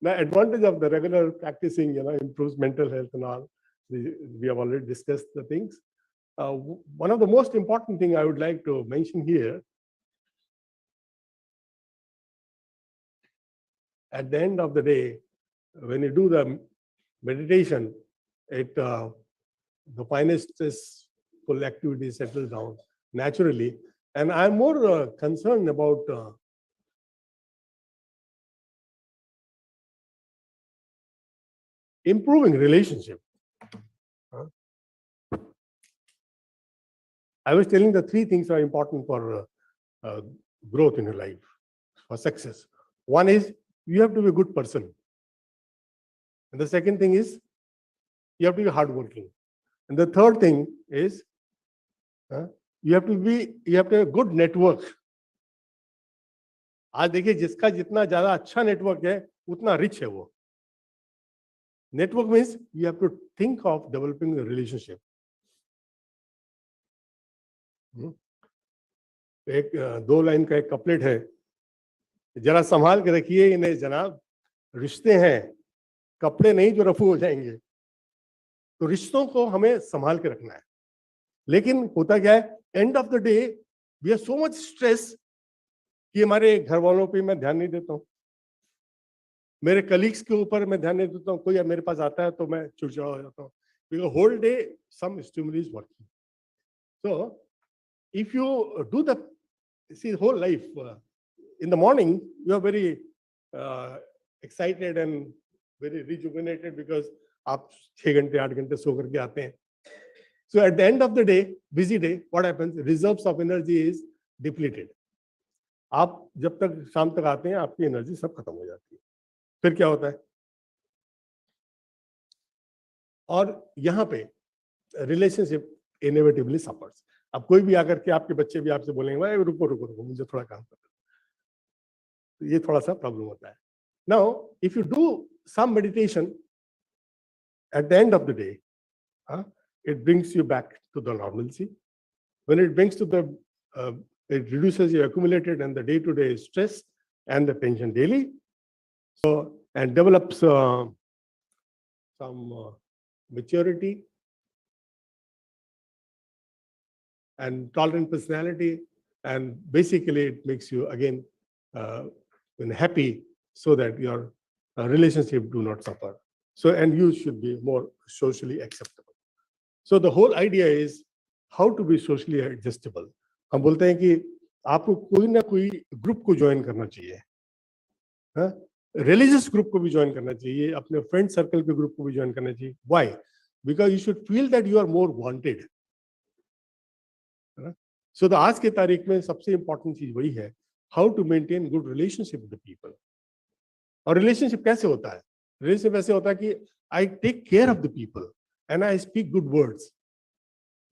The advantage of the regular practicing, improves mental health and all. We have already discussed the things. One of the most important thing I would like to mention here, at the end of the day, when you do the meditation, the finest stressful activity settles down naturally. And I'm more concerned about improving relationship. I was telling the 3 things are important for growth in your life, for success. One is you have to be a good person. And the second thing is you have to be hardworking. And the third thing is you have to have a good network. आज देखिए जिसका जितना ज्यादा अच्छा network है उतना rich है वो. Network means you have to think of developing a relationship. एक 2 लाइन का एक कपलेट है, जरा संभाल के रखिए इन्हें जनाब, रिश्ते हैं कपड़े नहीं जो रफू हो जाएंगे. तो रिश्तों को हमें संभाल के रखना है. लेकिन होता क्या है, end of the day we are so much stress कि हमारे घर वालों पे मैं ध्यान नहीं देता हूँ, मेरे कलीग्स के ऊपर मैं ध्यान नहीं देता हूँ, कोई मेरे पास आता है तो मैं चिड़चिड़ा हो जाता हूँ. Because whole day some stimuli is working. So if you do the whole life in the morning, you are very excited and very rejuvenated because आप 6 घंटे 8 घंटे सो करके आते हैं. So at the end of the day, busy day, what happens? Reserves of energy is depleted. आप जब तक शाम तक आते हैं आपकी एनर्जी सब खत्म हो जाती है. फिर क्या होता है? और यहाँ पे रिलेशनशिप इनएविटेबली सफर्स. अब कोई भी आकर के आपके बच्चे भी आपसे बोलेंगे भाई रुको रुको रुको मुझे थोड़ा काम करना, तो ये थोड़ा सा प्रॉब्लम होता है. Now if you do some meditation at the end of the day, it brings you back to the normalcy. When it brings to the, it reduces your accumulated and the day-to-day stress and the tension daily. So, and develops some maturity and tolerant personality. And basically it makes you again happy so that your relationship do not suffer. So, and you should be more socially acceptable. So the whole idea is how to be socially adjustable. हम बोलते हैं कि आपको कोई ना कोई group को join करना चाहिए, रिलीजियस ग्रुप को भी ज्वाइन करना चाहिए, अपने फ्रेंड सर्कल के ग्रुप को भी ज्वाइन करना चाहिए. Why? Because you should feel that you are more wanted. So the आज के तारीख में सबसे इम्पोर्टेंट चीज वही है, how to maintain good relationship with the people. और रिलेशनशिप कैसे होता है? रिलेशनशिप ऐसे होता है कि I take care of the people and I speak good words.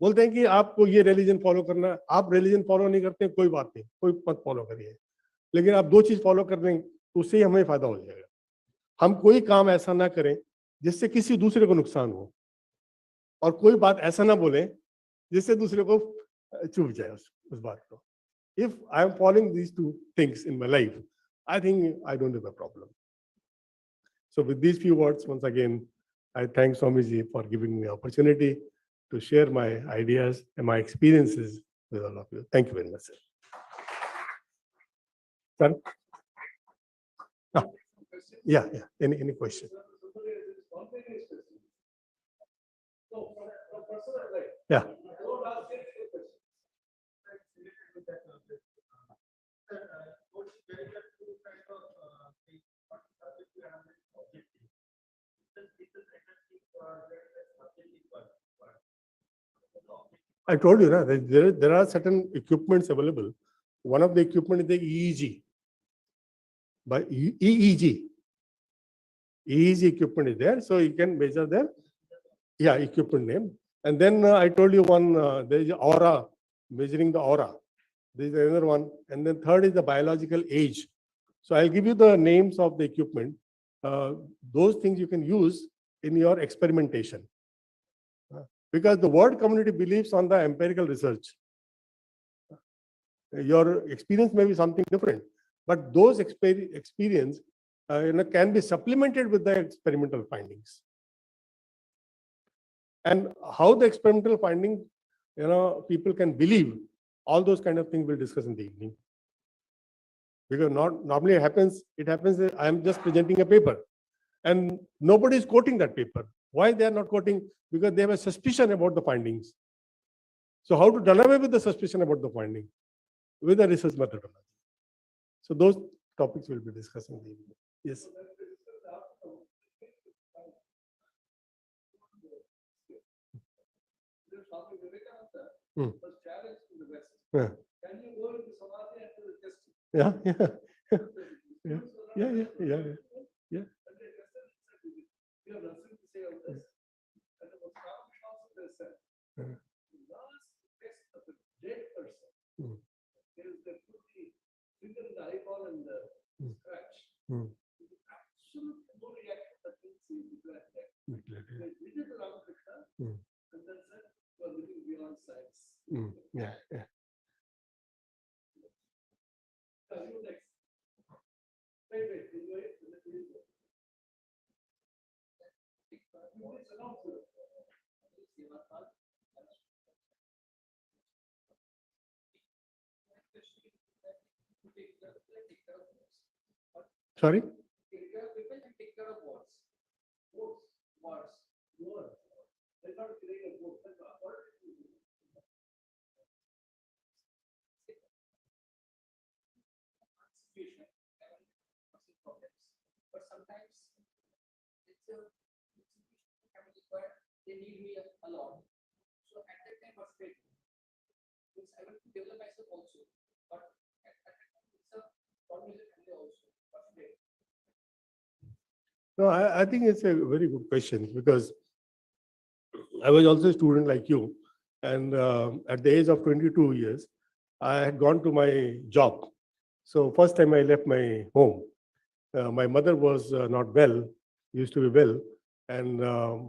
बोलते हैं कि आपको ये रिलीजन फॉलो करना, आप रिलीजन फॉलो नहीं करते कोई बात नहीं, कोई मत फॉलो करिए, लेकिन आप 2 चीज फॉलो कर देंगे तो उससे ही हमें फायदा हो जाएगा. हम कोई काम ऐसा ना करें जिससे किसी दूसरे को नुकसान हो, और कोई बात ऐसा ना बोलें जिससे दूसरे को चुभ जाए उस बात को. If I am following these 2 things in my life, I think I don't have a problem. So with these few words, once again, I thank Swamiji for giving me opportunity to share my ideas and my experiences with all of you. Thank you very much, sir. Sir? No. Yeah. Any question? Yeah. I told you, there are certain equipments available. One of the equipment is the EEG. By EEG equipment is there, so you can measure the equipment name. And then I told you one, there is aura, measuring the aura. There is another one, and then third is the biological age. So I'll give you the names of the equipment. Those things you can use in your experimentation. Because the world community believes on the empirical research. Your experience may be something different, but those experience can be supplemented with the experimental findings. And how the experimental finding, people can believe, all those kind of things we'll discuss in the evening. Because normally it happens I am just presenting a paper and nobody is quoting that paper. Why they are not quoting? Because they have a suspicion about the findings. So how to done away with the suspicion about the finding? With a research methodology. So those topics we'll be discussing in the evening. Yes. Swami Vivekananda Hmm. was challenged in the West. Yeah. Can you go into Samadhi and do the test? Yeah. Yeah. Yeah. Yeah. Yeah. Yeah. And they tested and said, you have nothing to say on this. And the most common also they said, Yeah. the last test of a dead person Hmm. is they put the finger in the eyeball and the Hmm. scratch. Hmm. Absolutely no reaction that means he is glad that. They did it to Ramakrishna Hmm. and then said, you are living beyond science. Yeah. Yeah. You next. Wait, you wait. Sorry? But sometimes it's a family where they need me a lot. So at that time, frustrated. I want to develop myself also, but at that time, it's a problem with the family also. Frustrated. No, I think it's a very good question because I was also a student like you. And at the age of 22 years, I had gone to my job. So first time I left my home, my mother was not well, used to be well. And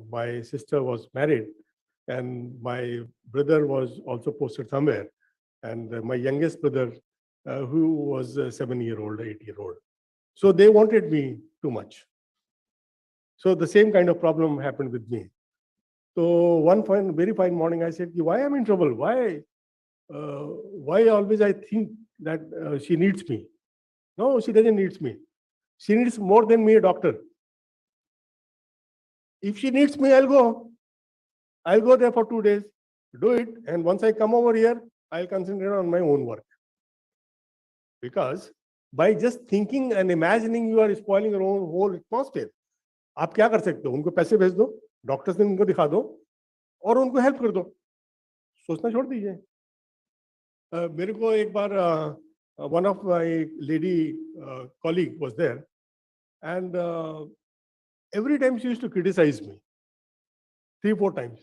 my sister was married. And my brother was also posted somewhere. And my youngest brother, who was 7-year-old, 8-year-old. So they wanted me too much. So the same kind of problem happened with me. So one very fine morning, I said, why am I in trouble? Why always I think that she needs me? No, she doesn't need me. She needs more than me, a doctor. If she needs me, I'll go. I'll go there for 2 days, do it. And once I come over here, I'll concentrate on my own work. Because by just thinking and imagining, you are spoiling your own whole atmosphere. आप क्या कर सकते हो? उनको पैसे भेज दो, doctors ने उनको दिखा दो और उनको हेल्प कर दो. सोचना छोड़ दीजिए. मेरे को एक बार one of my lady colleague was there, and every time she used to criticize me 3-4 times.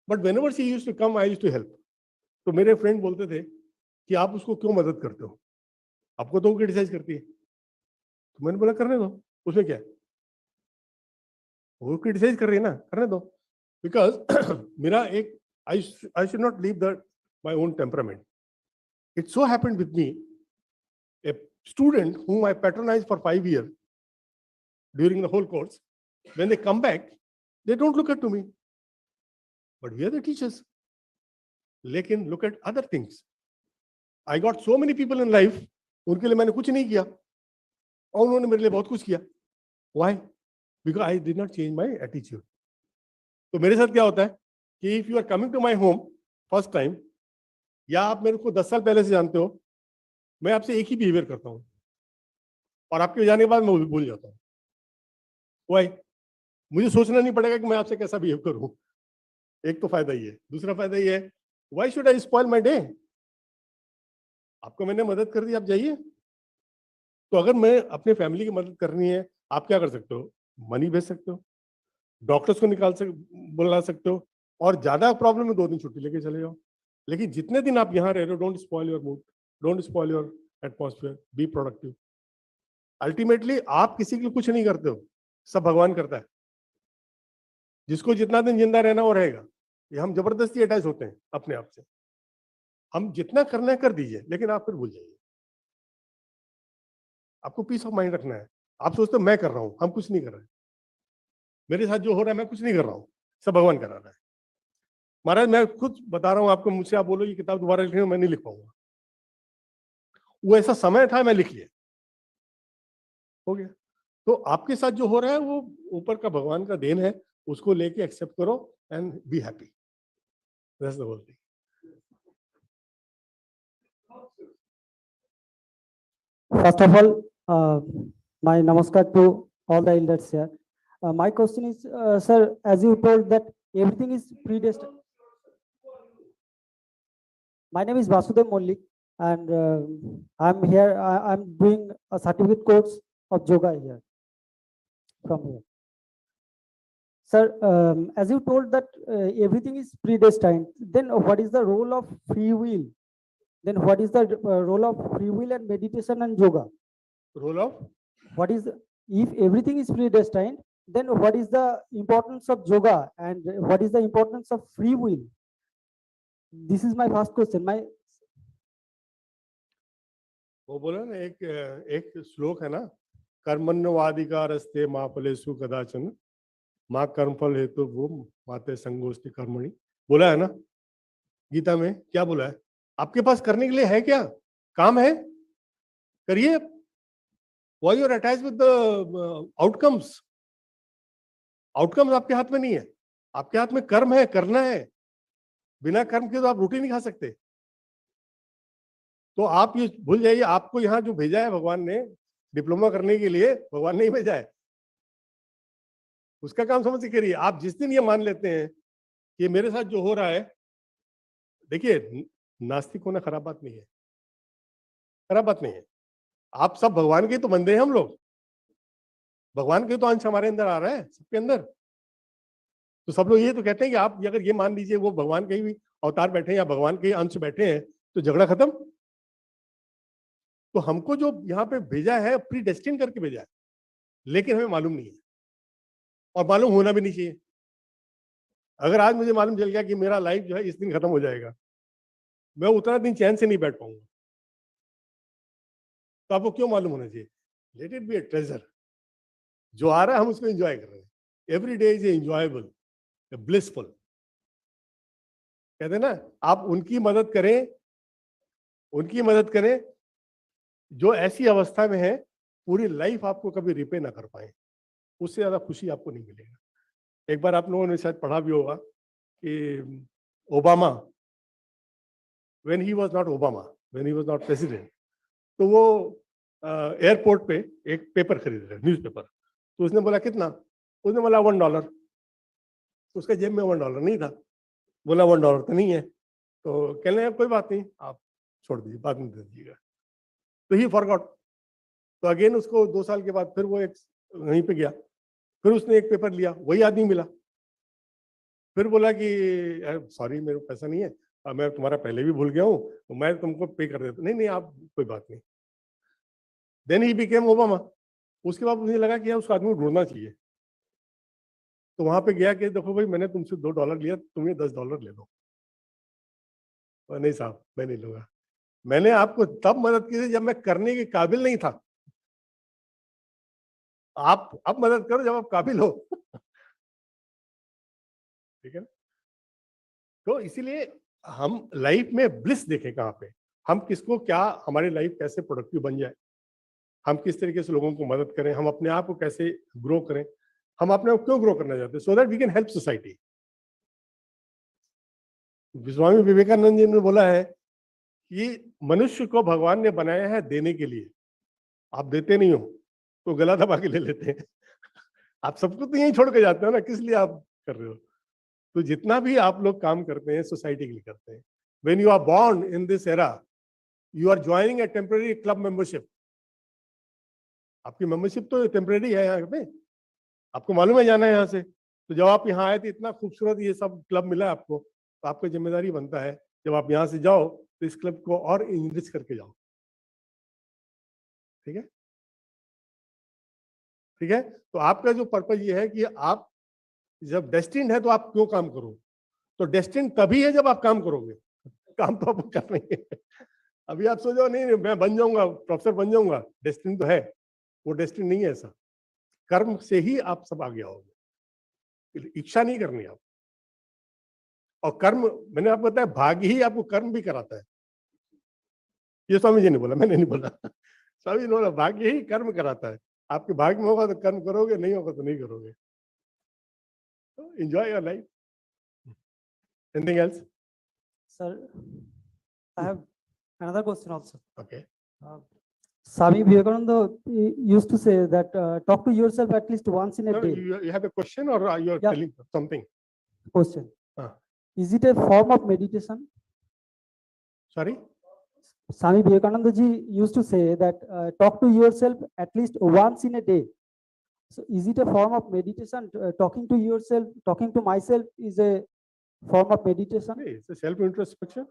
But whenever she used to come, I used to help. तो मेरे फ्रेंड बोलते थे कि आप उसको क्यों मदद करते हो? आपको तो वो क्रिटिसाइज करती है. तो मैंने बोला करने दो, उसमें क्या है? वो क्रिटिसाइज कर रही है ना, करने दो. बिकॉज मेरा एक I should not leave my own temperament. It so happened with me, a student whom I patronized for 5 years during the whole course, when they come back, they don't look at to me. But we are the teachers. Lekin look at other things. I got so many people in life, उनके लिए मैंने कुछ नहीं किया और उन्होंने मेरे लिए बहुत कुछ किया. Why? Because I did not change my attitude. तो मेरे साथ क्या होता है कि if you are coming to my home first time, या आप मेरे को 10 साल पहले से जानते हो, मैं आपसे एक ही बिहेवियर करता हूँ और आपके जाने के बाद मैं भूल जाता हूँ. Why? मुझे सोचना नहीं पड़ेगा कि मैं आपसे कैसा बिहेव करूँ. एक तो फायदा ये है. दूसरा फायदा ये है, why should I spoil my day? आपको मैंने मदद कर दी, आप जाइए. तो अगर मैं अपने फैमिली की मदद करनी है, आप क्या कर सकते हो? मनी भेज सकते हो, डॉक्टर्स को बुला सकते हो, और ज्यादा प्रॉब्लम है 2 दिन छुट्टी लेके चले जाओ. लेकिन जितने दिन आप यहाँ रह रहे हो, don't spoil your mood, don't spoil your atmosphere, be productive. Ultimately आप किसी के लिए कुछ नहीं करते हो, सब भगवान करता है। जिसको जितना दिन जिंदा रहना वो रहेगा। ये हम जबरदस्ती अटैच होते हैं अपने आप से। हम जितना करना है कर दीजिए, लेकिन आप फिर भूल जाइए। आपको पीस ऑफ माइंड रखना है। आप सोचते हो मैं कर रहा हूं, हम कुछ नहीं कर रहे। मेरे साथ जो हो रहा है मैं कुछ नहीं कर रहा हूं, सब भगवान करा रहा है। महाराज मैं खुद बता रहा हूं आपको, मुझसे आप बोलो ये किताब दोबारा लिखनी हो, मैं नहीं लिख पाऊंगा। वो ऐसा समय था, मैं लिख लिया, हो गया। तो आपके साथ जो हो रहा है वो ऊपर का भगवान का देन है, उसको लेके एक्सेप्ट करो and be happy. That's the whole thing. First of all, my namaskar to all the elders here. My question is, sir, as you told that everything is predestined. My name is Vasudev Mollik, and I'm here. I'm doing a certificate course of yoga here, from here. Sir, as you told that everything is predestined, then what is the role of free will? Then what is the role of free will and meditation and yoga? Role of What is, if everything is predestined, then what is the importance of yoga and what is the importance of free will? This is my first question. My वो बोला ना, एक श्लोक है ना, कर्मण्यवाधिकारस्ते मा फलेषु कदाचन माँ कर्मफल हेतु वो माते संगोष्ठी कर्मणि, बोला है ना गीता में। क्या बोला है? आपके पास करने के लिए है क्या? काम है, करिए। Why you are attached with the outcomes? Outcomes आपके हाथ में नहीं है, आपके हाथ में कर्म है, करना है। बिना कर्म के तो आप रोटी नहीं खा सकते। तो आप ये भूल जाइए, आपको यहाँ जो भेजा है भगवान ने डिप्लोमा करने के लिए, भगवान ने ही भेजा है। उसका काम समझ के करिए। आप जिस दिन ये मान लेते हैं कि मेरे साथ जो हो रहा है, देखिए नास्तिक होना खराब बात नहीं है, खराब बात नहीं है। आप सब भगवान के तो बंदे हैं, हम लोग भगवान के तो अंश हमारे अंदर आ रहा है, सबके अंदर। तो सब लोग ये तो कहते हैं कि आप अगर ये मान लीजिए वो भगवान के ही अवतार बैठे हैं या भगवान के अंश बैठे हैं तो झगड़ा खत्म। तो हमको जो यहाँ पे भेजा है प्री डेस्टिन करके भेजा है, लेकिन हमें मालूम नहीं है और मालूम होना भी नहीं चाहिए। अगर आज मुझे मालूम चल गया कि मेरा लाइफ जो है इस दिन खत्म हो जाएगा, मैं उतना दिन चैन से नहीं बैठ पाऊंगा। तो आपको क्यों मालूम होना चाहिए? Let it be A treasure. जो आ रहा है हम उसको एंजॉय कर रहे हैं। Every day is enjoyable, blissful. कहते हैं ना, आप उनकी मदद करें, उनकी मदद करें जो ऐसी अवस्था में है पूरी लाइफ आपको कभी रिपे ना कर पाए। उससे ज्यादा खुशी आपको नहीं मिलेगा। एक बार आप लोगों ने शायद पढ़ा भी होगा कि Obama, when he was not Obama, when he was not president, तो वो एयरपोर्ट पे एक पेपर खरीद रहे, न्यूज़पेपर। तो उसने बोला कितना? उसने बोला $1। उसका जेब में $1 नहीं था। बोला $1 तो नहीं है। तो कहने लगा कोई बात नहीं, आप छोड़ दीजिए, बाद में दे दीजिएगा। तो ही फॉरगॉट। तो अगेन उसको 2 साल के बाद फिर वो एक वहीं पे गया, फिर उसने एक पेपर लिया, वही आदमी मिला। फिर बोला कि सॉरी मेरे को पैसा नहीं है, मैं तुम्हारा पहले भी भूल गया हूँ, तो मैं तुमको पे कर देता। नहीं नहीं आप कोई बात नहीं। Then he became Obama. उसके बाद मुझे लगा कि यार उस आदमी को ढूंढना चाहिए। तो वहां पे गया कि देखो भाई मैंने तुमसे $2 लिया, तुम्हें $10 ले लो। नहीं साहब मैं नहीं लूंगा, मैंने आपको तब मदद की थी जब मैं करने के काबिल नहीं था। आप अब मदद करो जब आप काबिल हो। ठीक है ना? तो इसीलिए हम लाइफ में ब्लिस देखें कहाँ पे, हम किसको क्या, हमारी लाइफ कैसे प्रोडक्टिव बन जाए, हम किस तरीके से लोगों को मदद करें, हम अपने आप को कैसे ग्रो करें, हम अपने आप क्यों ग्रो करना चाहते हैं, so that we can help society. Swami Vivekananda ji ने बोला है कि मनुष्य को भगवान ने बनाया है देने के लिए। आप देते नहीं हो तो गला दबा के ले लेते हैं। आप सबको तो यही छोड़ के जाते हो ना, किस लिए आप कर रहे हो? तो जितना भी आप लोग काम करते हैं सोसाइटी के लिए करते हैं। When you are born in this era, you are joining a temporary club membership. आपकी मेंबरशिप तो टेम्पररी है यहाँ पे, आपको मालूम है जाना है यहाँ से। तो जब आप यहाँ आए थे इतना खूबसूरत ये सब क्लब मिला आपको, तो आपका जिम्मेदारी बनता है जब आप यहाँ से जाओ तो इस क्लब को और इनरिच करके जाओ। ठीक है? ठीक है, तो आपका जो पर्पज ये है कि आप जब डेस्टिन्ड है तो आप क्यों काम करो, तो डेस्टिन्ड तभी है जब आप काम करोगे, काम तो आप कर रहे हैं। अभी आप सोचो नहीं नहीं मैं बन जाऊंगा, प्रोफेसर बन जाऊंगा, डेस्टिन तो है, वो डेस्टिन नहीं है ऐसा। कर्म से ही आप सब आगे आओगे, इच्छा नहीं करनी आप। और कर्म, मैंने आपको बताया, भाग्य ही आपको कर्म भी कराता है। ये स्वामी जी ने बोला, मैंने नहीं बोला। स्वामी जी ने बोला भाग्य ही कर्म कराता है। आपके भाग्य में होगा तो कर्म करोगे, नहीं होगा तो नहीं करोगे। Enjoy your life. Anything else? Sir, I have another question also. Okay. Swami Vivekananda used to say that talk to yourself at least once in a No, day. you have a question or you are Yeah. telling something? Question. Ah. Is it a form of meditation? Sorry? Swami Vivekananda ji used to say that talk to yourself at least once in a day. So is it a form of meditation? Talking to yourself, talking to myself is a form of meditation? It's a self introspection.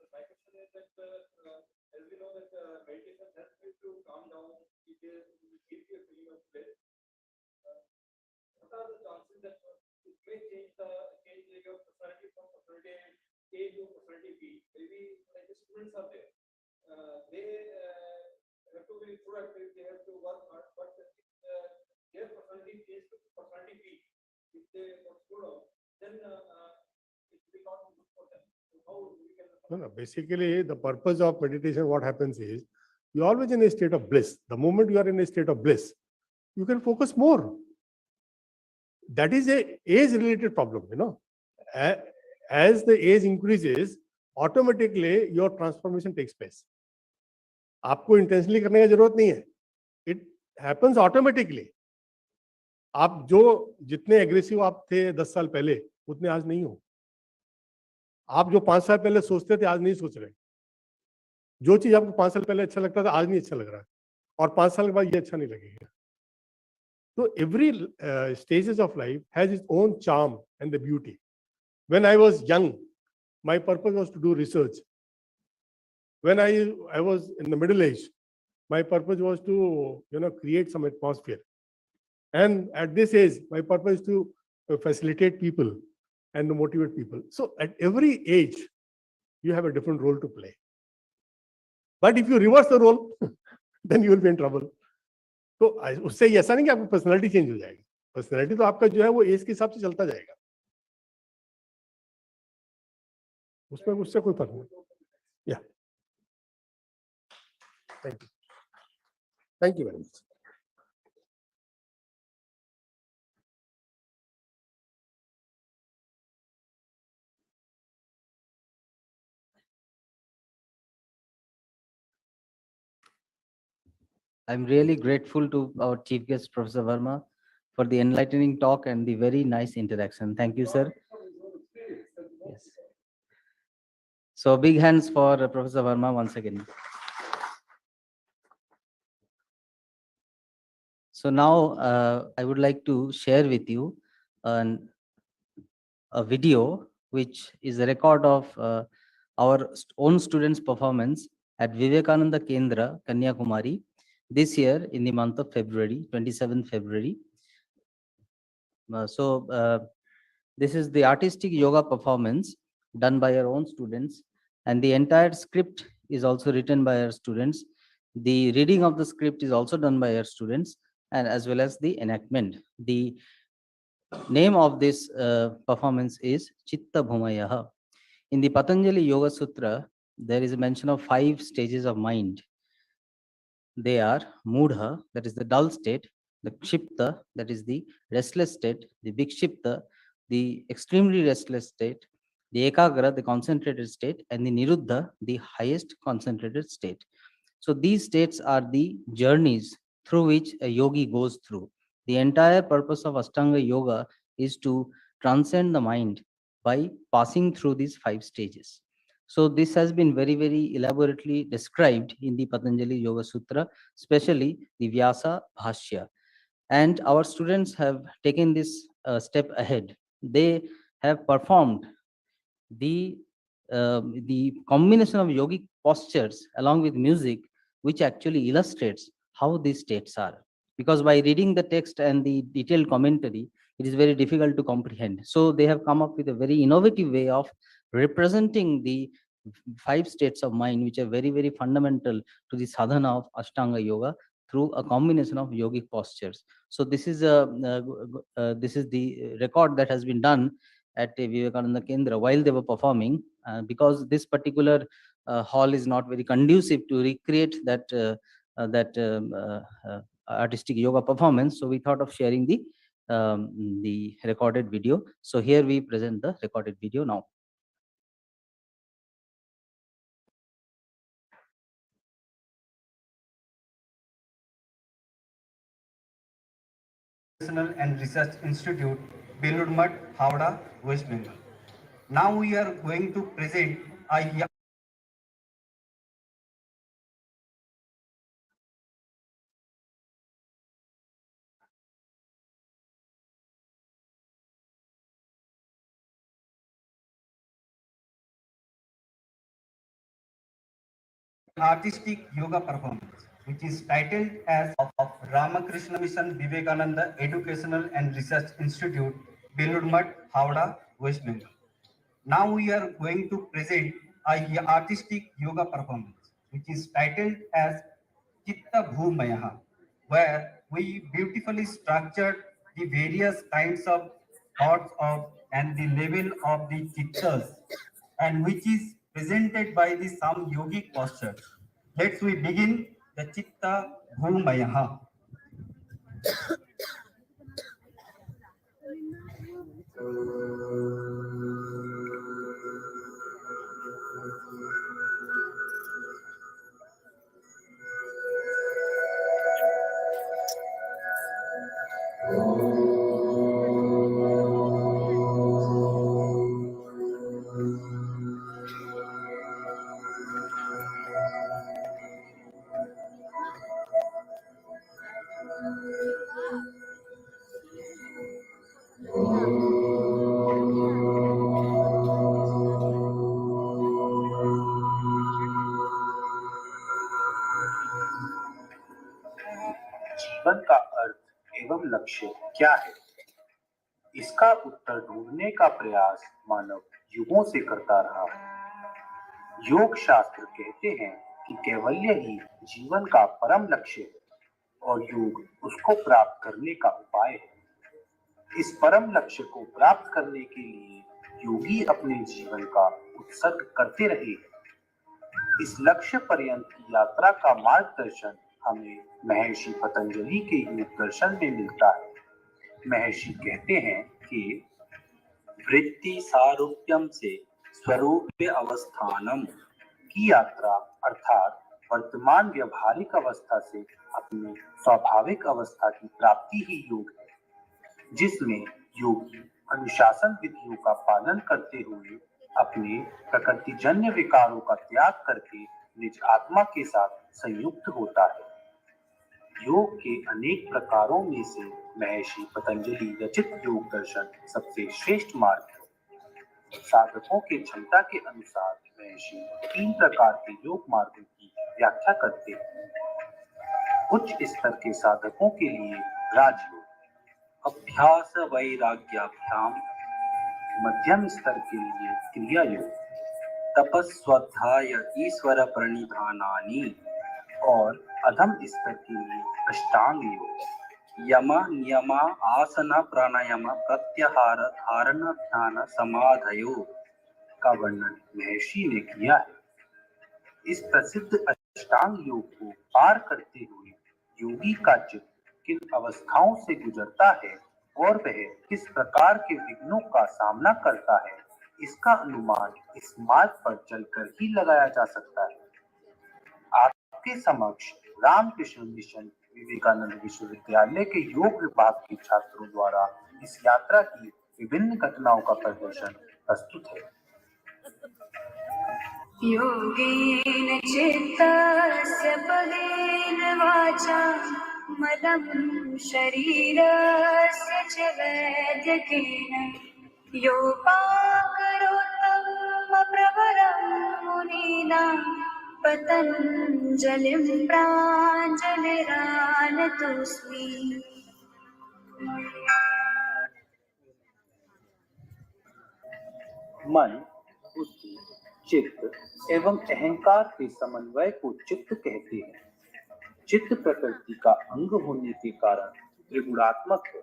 My question is that, as we know that meditation helps you to calm down, it gives you a feeling of bliss. What are the chances that it may change your personality from personality A to personality B? Maybe like the students are there, they have to be proactive, they have to work hard, but if their personality changes to personality B, if they got slow down, then it will not be good for them. So how we can No, basically, the purpose of meditation, what happens is, you're always in a state of bliss. The moment you are in a state of bliss, you can focus more. That is a age-related problem, you know. As the age increases, automatically your transformation takes place. आपको intentionally करने की जरूरत नहीं है, it happens automatically. आप जो जितने aggressive आप थे 10 साल पहले, उतने आज नहीं हो। आप जो 5 साल पहले सोचते थे, आज नहीं सोच रहे। जो चीज आपको 5 साल पहले अच्छा लगता था, आज नहीं अच्छा लग रहा है, और 5 साल के बाद ये अच्छा नहीं लगेगा। So every stages of life has its own charm and the beauty. When I was young, my purpose was to do research. When I was in the middle age, my purpose was to create some atmosphere. And at this age, my purpose is to facilitate people and to motivate people. So at every age, you have a different role to play. But if you reverse the role, then you will be in trouble. तो उससे ऐसा नहीं कि आपकी personality change हो जाएगी। Personality तो आपका जो है वो एज के हिसाब से चलता जाएगा, उसमें उससे कोई फर्क नहीं। या thank you very much. I'm really grateful to our chief guest, Professor Verma, for the enlightening talk and the very nice interaction. Thank you, sir. Yes. So big hands for Professor Verma once again. So now I would like to share with you a video which is a record of our own students' performance at Vivekananda Kendra, Kanyakumari, this year in the month of February, 27th February. This is the artistic yoga performance done by our own students, and the entire script is also written by our students. The reading of the script is also done by our students, and as well as the enactment. The name of this performance is Chitta Bhumayaha. In the Patanjali Yoga Sutra, there is a mention of 5 stages of mind. They are Mudha, that is the dull state, the Kshipta, that is the restless state, the Vikshipta, the extremely restless state, the ekagra, the concentrated state, and the niruddha, the highest concentrated state. So these states are the journeys through which a yogi goes through. The entire purpose of Ashtanga Yoga is to transcend the mind by passing through these 5 stages. So this has been very, very elaborately described in the Patanjali Yoga Sutra, especially the Vyasa Bhashya. And our students have taken this step ahead. They have performed the combination of yogic postures along with music, which actually illustrates how these states are. Because by reading the text and the detailed commentary, it is very difficult to comprehend. So they have come up with a very innovative way of representing the 5 states of mind, which are very, very fundamental to the sadhana of Ashtanga Yoga through a combination of yogic postures. So this is the record that has been done at Vivekananda Kendra while they were performing, because this particular hall is not very conducive to recreate that artistic yoga performance. So we thought of sharing the recorded video. So here we present the recorded video now. And Research Institute, Belur Math, Howrah, West Bengal. Now we are going to present a artistic yoga performance, which is titled as of Ramakrishna Mission Vivekananda Educational and Research Institute, Belur Math, Howrah, West Bengal. Now we are going to present a artistic yoga performance, which is titled as Chitta Bhumayaha, where we beautifully structured the various kinds of thoughts of and the level of the chittas, and which is presented by the some yogic postures. Let's we begin the Chitta Bhumayaha. जीवन का अर्थ एवं लक्ष्य क्या है? इसका उत्तर ढूंढने का प्रयास मानव युगों से करता रहा है। योग शास्त्र कहते हैं कि कैवल्य ही जीवन का परम लक्ष्य है और योग उसको प्राप्त करने का उपाय है। इस परम लक्ष्य को प्राप्त करने के लिए योगी अपने जीवन का उत्सर्ग करते रहे। इस लक्ष्य पर्यंत की यात्रा का मार्गदर्शन हमें महर्षि पतंजलि के योग दर्शन में मिलता है। महर्षि कहते हैं कि वृत्ति सारूप्यम से स्वरूप अवस्थानम की यात्रा अर्थात वर्तमान व्यवहारिक अवस्था से अपने स्वाभाविक अवस्था की प्राप्ति ही योग है, जिसमें योगी अनुशासन विधियों का पालन करते हुए अपने प्रकृतिजन्य विकारों का त्याग करके निज आत्मा के साथ संयुक्त होता है। योग के अनेक प्रकारों में से महर्षि पतंजलि रचित योग दर्शन सबसे श्रेष्ठ मार्ग है। साधकों के क्षमता के अनुसार महर्षि 3 प्रकार के योग मार्गों की व्याख्या करते हैं। उच्च स्तर के साधकों के लिए राजयोग, अभ्यास वैराग्याभ्याम, मध्यम स्तर के लिए क्रिया योग, तपस्वाध्याय ईश्वर प्रणिधानानि और अधम स्तर के लिए अष्टांग योग, यम नियम आसन प्राणायाम प्रत्याहार धारण ध्यान समाधयो का वर्णन महर्षि ने किया है। इस प्रसिद्ध अष्टांग योग को पार करते हुए योगी का चित्त किन अवस्थाओं से गुजरता है और वह किस प्रकार के विघ्नों का सामना करता है, इसका अनुमान इस मार्ग पर चलकर ही लगाया जा सकता है। आपके समक्ष रामकृष्ण मिशन विवेकानंद विश्वविद्यालय के योग विभाग के छात्रों द्वारा इस यात्रा की विभिन्न घटनाओं का प्रदर्शन प्रस्तुत है। योगेन चित्तस्य पदेन वाचा मलं शरीरस्य च वैद्यकेन योपाकरोत्तं प्रवरं मुनीनां पतञ्जलिं प्राञ्जलिरानतोऽस्मि। मन, बुद्धि, चित्त एवं अहंकार के समन्वय को चित्त कहते हैं। चित्त प्रकृति का अंग होने के कारण त्रिगुणात्मक है।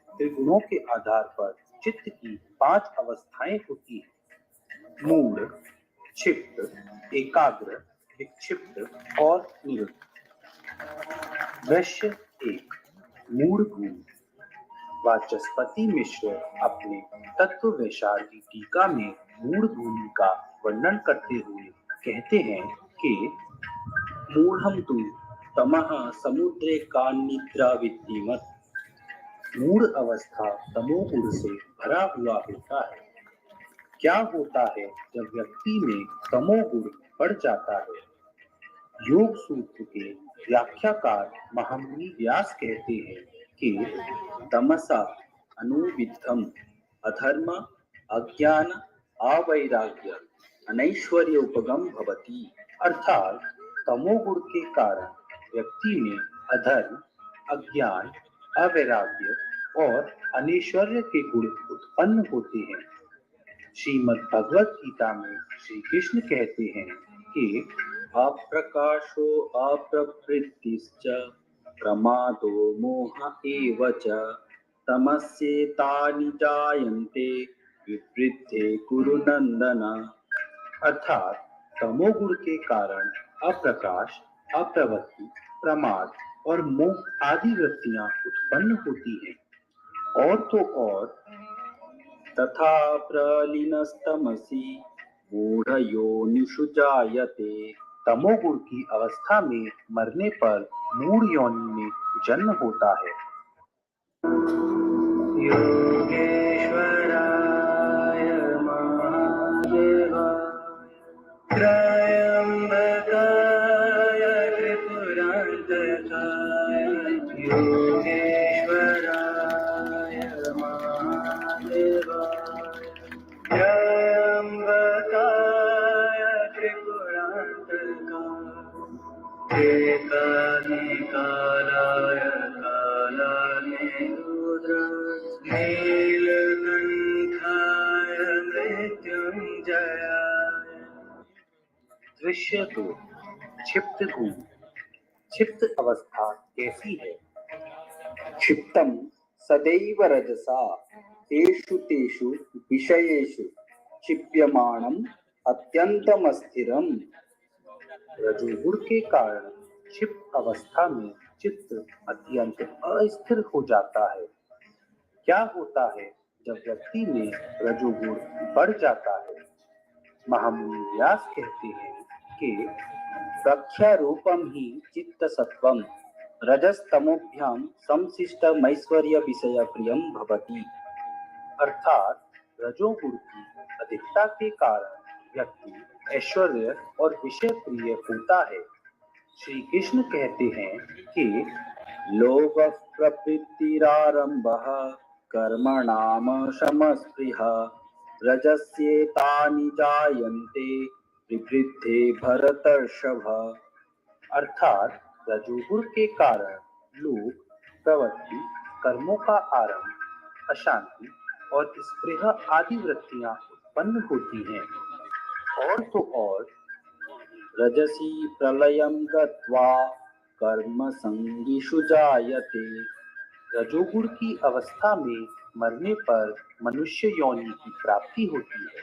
त्रिगुणों के आधार पर चित्त की 5 अवस्थाएं होती हैं: मूढ़, क्षिप्त, एकाग्र, विक्षिप्त और निरुद्ध। दृश्य 1, मूढ़ भूमि। वाचस्पति मिश्र अपने तत्व वैशाली टीका में मूढ़ भूमि का वर्णन करते हुए कहते हैं कि मूढ़म तु तमः समुद्रे का निद्रा विद्धिमत। मूढ़ अवस्था तमोगुण से भरा हुआ होता है। क्या होता है जब व्यक्ति में तमोगुण बढ़ जाता है? योग सूत्र के व्याख्याकार महामुनि व्यास कहते हैं कि तमसा अनुविद्धम अधर्म, अज्ञान, अवैराग्य, अनैश्वर्य उपगम भवति। अर्थात तमोगुण के कारण व्यक्ति में अधर्म, अज्ञान, अवैराग्य और अनैश्वर्य के गुण उत्पन्न होते हैं। श्रीमद् भगवत गीता में श्री कृष्ण कहते हैं कि अप्रकाशो अप्रवृत्तिश्च प्रमादो मोह एव च तमस्येतानि जायन्ते विवृद्धे कुरु नंदन। अर्थात तमोगुण के कारण अप्रकाश, अप्रवृत्ति, प्रमाद और मोह आदि वृत्तियां उत्पन्न होती हैं। और तो और तथा प्रलीनस्तमसि मूढ़योनिषु जायते। तमोगुण की अवस्था में मरने पर मूढ़ योनि में जन्म होता है। योगेश्वराय महादेवाय त्रयंबकाय त्रिपुरांतकाय योगेश्वराय महादेवाय त्रयंबकाय त्रिपुरांतकाय एकानिकालाय कालानिरुद्राय नीलकंठाय मृत्युंजयाय। दृश्य 2, क्षिप्त भूमि। क्षिप्त अवस्था कैसी है? क्षिप्तम सदैव रजसा तेषु तेषु विषयेषु क्षिप्यमाणम अत्यंतम अस्थिरम। रजोगुण के कारण क्षिप्त अवस्था में चित्त अत्यंत अस्थिर हो जाता है। क्या होता है जब व्यक्ति में रजोगुण बढ़ जाता है? महामुनि व्यास कहते हैं कि प्रख्यारूपम ही चित्त सत्वम रजस्तमोभ्याम संशिष्टमैश्वर्य विषय प्रियम भवति। अर्थात रजोगुण की अधिकता के कारण व्यक्ति ऐश्वर्य और विषय प्रिय होता है। श्री कृष्ण कहते हैं कि लोभ प्रवृत्तिरारंभः कर्मणाम शमस्पृहा रजस्येतानि जायन्ते विवृद्धे भरतर्षभ। अर्थात रजोगुण के कारण लोभ, प्रवृत्ति, कर्मों का आरंभ, अशांति और स्पृह आदि वृत्तियां उत्पन्न होती हैं। और तो और रजसी प्रलयं गत्वा कर्म संगीषु जायते। रजोगुण की अवस्था में मरने पर मनुष्य योनि की प्राप्ति होती है।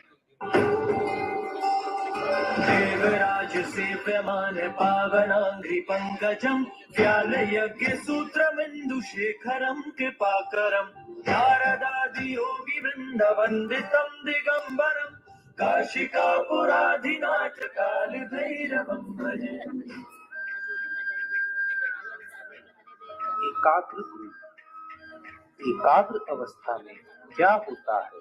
देवराज सेव्यमान पावनांघ्रि पंकजं व्यालयज्ञ सूत्रमिन्दु शेखरं कृपाकरं नारदादि योगी वृंद वंदितं दिगंबरं काशिकापुराधिनाथ काल भैरवं भजे। एकाग्र एकाग्र अवस्था में क्या होता है?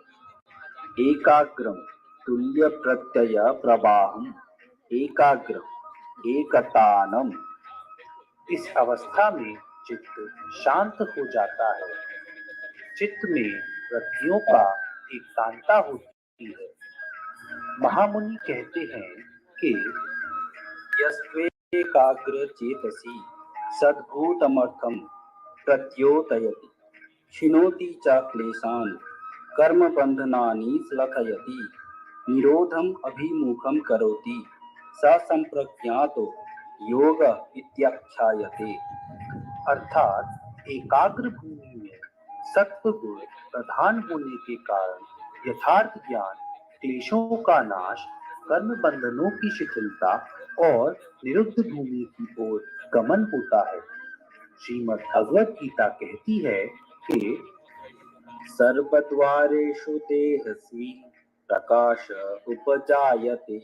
एकाग्रम तुल्य प्रत्यय प्रवाहम एकाग्रम एकतानम। इस अवस्था में चित्त शांत हो जाता है। चित्त में वृत्तियों का एकांता होती है। महामुनि कहते हैं कि यस्त्वेकाग्र चेतसि सद्भूतमर्थम प्रत्योतयति क्षिणोति च क्लेशान् कर्म बंधनानि श्लथयति निरोधम अभिमुखम करोति स संप्रज्ञातो योग इत्याख्यायते। अर्थात एकाग्र भूमि में सत्व गुण प्रधान होने के कारण यथार्थ ज्ञान, क्लेशों का नाश, कर्म बंधनों की शिथिलता और निरुद्ध भूमि की ओर गमन होता है। श्रीमद् भगवत गीता कहती है कि सर्वद्वारेषु देहस्मि प्रकाश उपजायते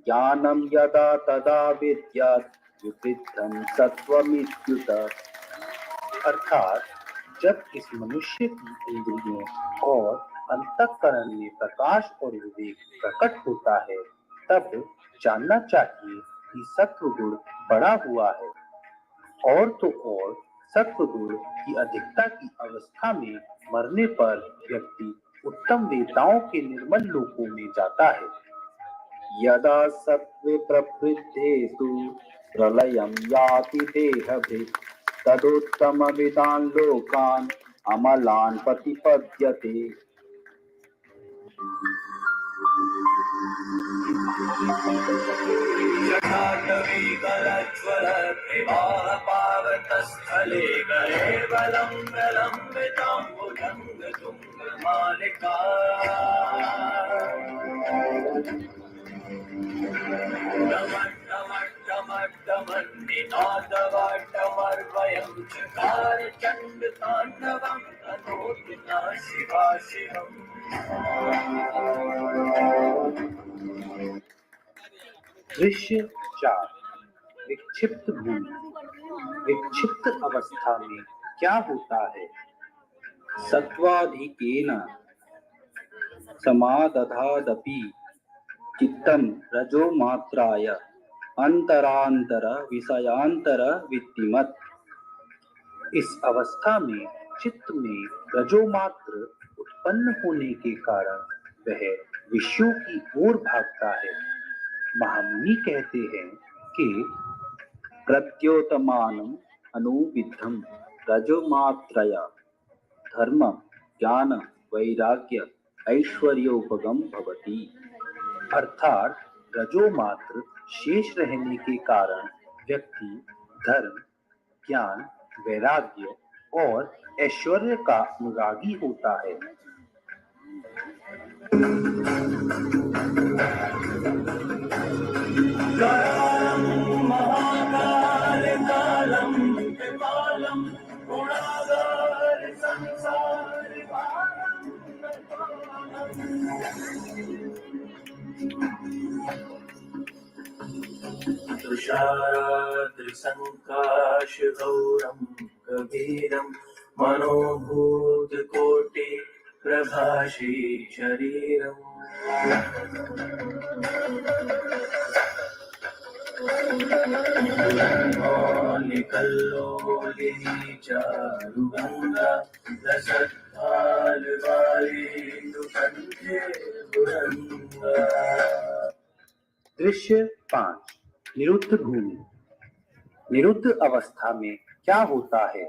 ज्ञानम यदा तदा विद्यात् विवृद्धं सत्वमित्युत। अर्थात जब इस मनुष्य की इंद्रियों और अंतःकरण में प्रकाश और विवेक प्रकट होता है, तब जानना चाहिए कि सत्व गुण बढ़ा हुआ है। और तो और सत्व गुण की अधिकता की अवस्था में मरने पर व्यक्ति उत्तम देवताओं के निर्मल लोकों में जाता है। यदा सत्वे प्रवृद्धेतु प्रलयं याति देहभृत् तदुत्तम विदान् लोकान् अमलान् प्रतिपद्यते। जटाटवी करज्वल विवाह पावतस्थले गले बलं विलम्बिताम्बुजङ्ग तुङ्गमालिका डमड्डमड्डमड्डमन्निनादवाड्डमर्वयं चकार चण्डताण्डवं तनोतु नः शिवा शिवम्। दृश्य 4 विक्षिप्त भूमि। विक्षिप्त अवस्था में क्या होता है? सत्वाधिकेन समादधादपि चित्तम रजो मात्राय अंतरांतर विषयांतर वित्तिमत। इस अवस्था में चित्त में रजो मात्र उत्पन्न होने के कारण वह विषयों की ओर भागता है। महामुनि कहते हैं कि प्रत्योतमानम अनुविद्धम रजोमात्रया धर्म ज्ञान वैराग्य ऐश्वर्योपगम भवति। अर्थात रजोमात्र शेष रहने के कारण व्यक्ति धर्म, ज्ञान, वैराग्य और ऐश्वर्य का अनुरागी होता है। महाकाल कालम कृपालम गुणागार संसार तुषाराद्रिसंकाश गौरम कबीरम मनोभूत कोटि प्रभाषी शरीरम। कल्लोलिनी चारुगंगा रसत्ताल वाली दुखंधे बुरंगा। दृश्य 5 निरुद्ध भूमि। निरुद्ध अवस्था में क्या होता है?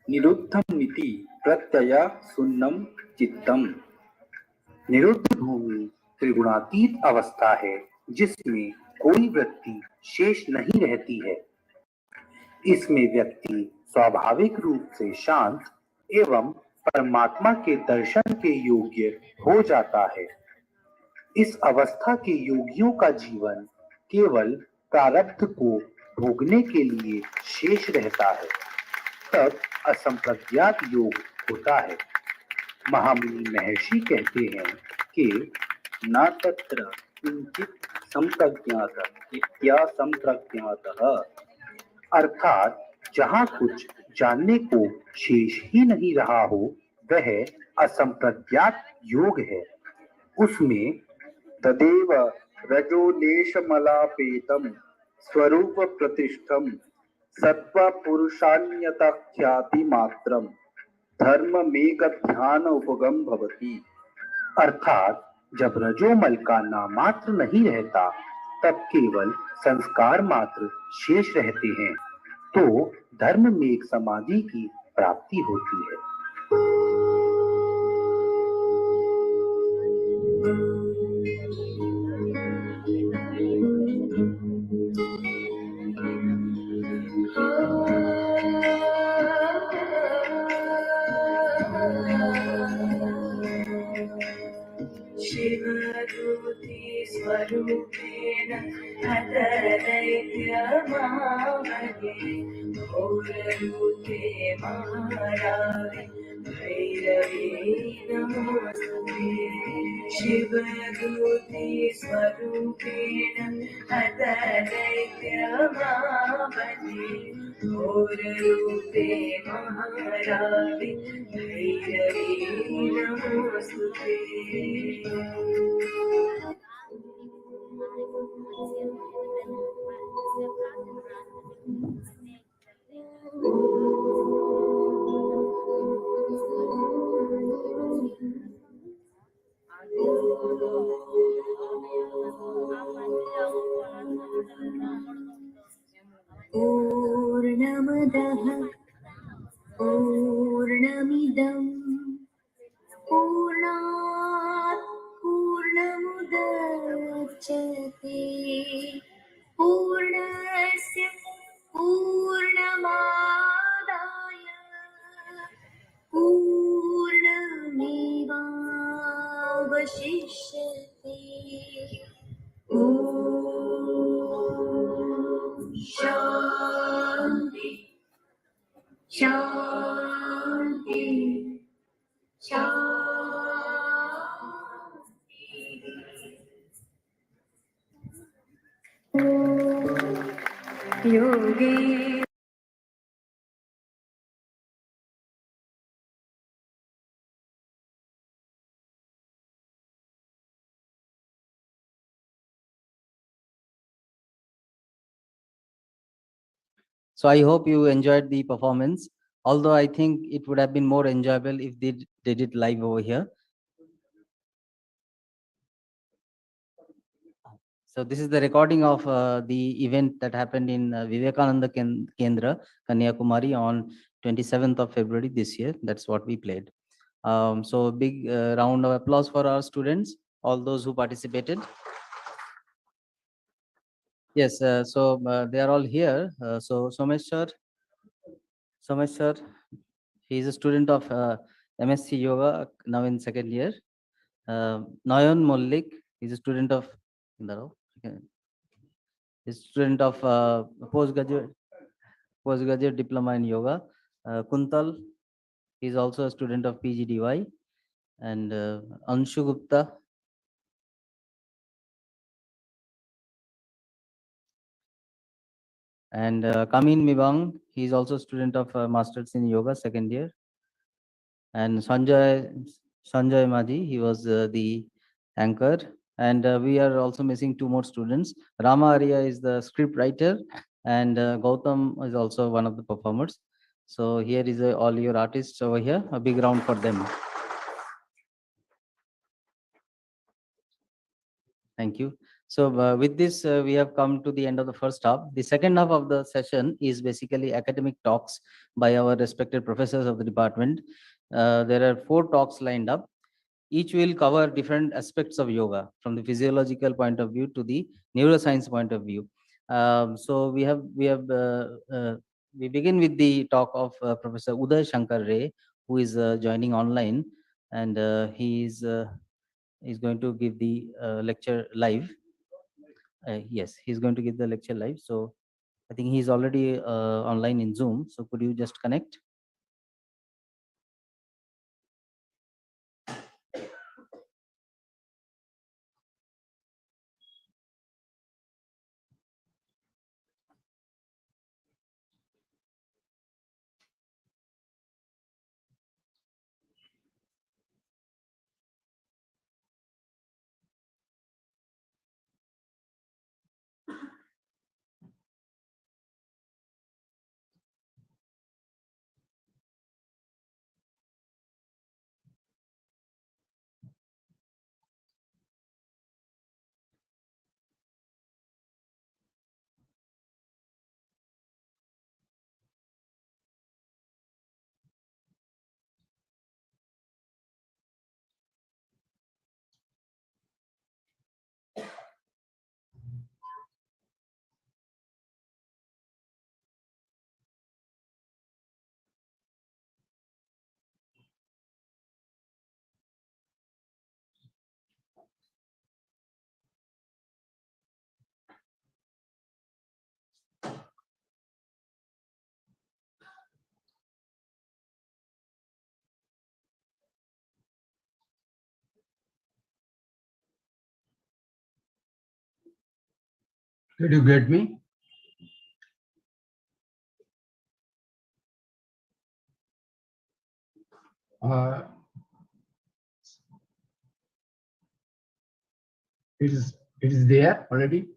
निरुद्धम मिति प्रत्यय शून्यम चित्तम। निरुद्ध भूमि त्रिगुणातीत अवस्था है जिसमें कोई वृत्ति शेष नहीं रहती है। इसमें व्यक्ति स्वाभाविक रूप से शांत एवं परमात्मा के दर्शन के योग्य हो जाता है। इस अवस्था के योगियों का जीवन केवल प्रारब्ध को भोगने के लिए शेष रहता है, तब असंप्रज्ञात योग होता है। महामुनि महर्षि कहते हैं कि न तत्र किंचित संप्रज्ञात इत्या संप्रज्ञातः, अर्थात जहाँ कुछ जानने को शेष ही नहीं रहा हो वह असंप्रज्ञात योग है। उसमें तदेव रजोलेशमलापेतम स्वरूप प्रतिष्ठम सत्व पुरुषान्यता ख्याति मात्रम धर्म मेघ ध्यान उपगम भवति, अर्थात जब रजोमल का नामात्र नहीं रहता तब केवल संस्कार मात्र शेष रहते हैं, तो धर्म मेघ समाधि की प्राप्ति होती है। शिवदूते स्वरूपेण हतदैत्यमामगे घोररूपे महारावे भैरवे नमोऽस्तुते। शिवदूते स्वरूपेण हतदैत्यमामगे घोररूपे महारावे भैरवे नमोऽस्तुते। पूर्णमदः पूर्णमिदं पूर्णात् पूर्णमुदच्यते पूर्णस्य पूर्णमादाय पूर्णमेवावशिष्यते। ॐ शान्ति शान्ति शान्ति। योगे So I hope you enjoyed the performance, although I think it would have been more enjoyable if they did it live over here. So this is the recording of the event that happened in Vivekananda Kendra, Kanyakumari on 27th of February this year. That's what we played. So big round of applause for our students, all those who participated. Yes, so they are all here. So Somesh sir, he is a student of MSc Yoga, now in second year. Nayan Mollik, he is a student of postgraduate diploma in yoga. Kuntal, he is also a student of PGDY. And Anshu Gupta, and Kamin Mibang, he is also a student of Masters in Yoga, second year. And Sanjay Maji, he was the anchor. And we are also missing two more students. Rama Arya is the script writer, and Gautam is also one of the performers. So here is all your artists over here. A big round for them. Thank you. So with this, we have come to the end of the first half. The second half of the session is basically academic talks by our respected professors of the department. There are 4 talks lined up. Each will cover different aspects of yoga from the physiological point of view to the neuroscience point of view. So we begin with the talk of Professor Uday Shankar Ray, who is joining online, and he is is going to give the lecture live. Yes, he's going to give the lecture live. So I think he's already online in Zoom. So could you just connect? Did you get me? It is there already.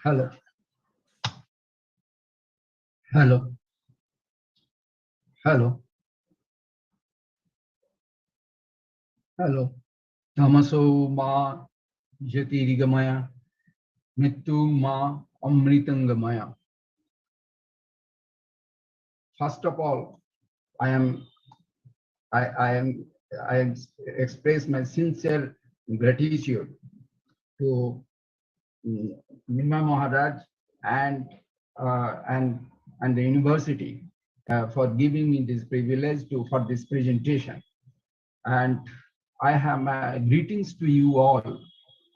Hello. Hello. Hello. Hello. Tamaso ma jyatirigamaya mittu ma amritangamaya. First of all, I express my sincere gratitude to Nimai Maharaj and the university for giving me this privilege for this presentation. And I have my greetings to you all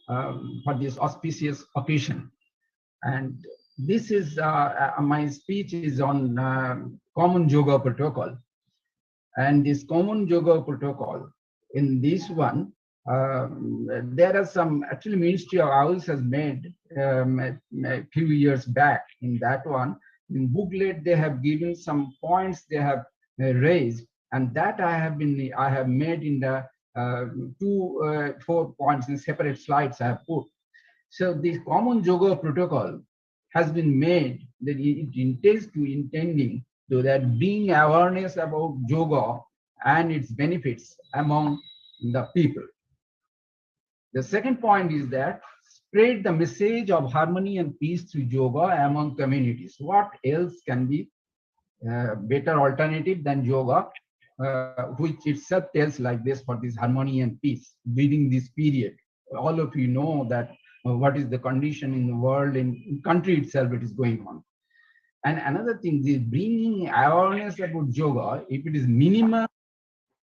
for this auspicious occasion. And this is my speech is on common yoga protocol. And this common yoga protocol, in this one, there are some, actually Ministry of House has made a few years back. In that one, in booklet, they have given some points they have raised, and that I have made in the 4 points in separate slides I have put. So this common yoga protocol has been made that it intends to intending so that bring awareness about yoga and its benefits among the people. The second point is that spread the message of harmony and peace through yoga among communities. What else can be better alternative than yoga, which itself tells like this for this harmony and peace during this period. All of you know that what is the condition in the world, in country itself, it is going on. And another thing is bringing awareness about yoga. If it is minimal,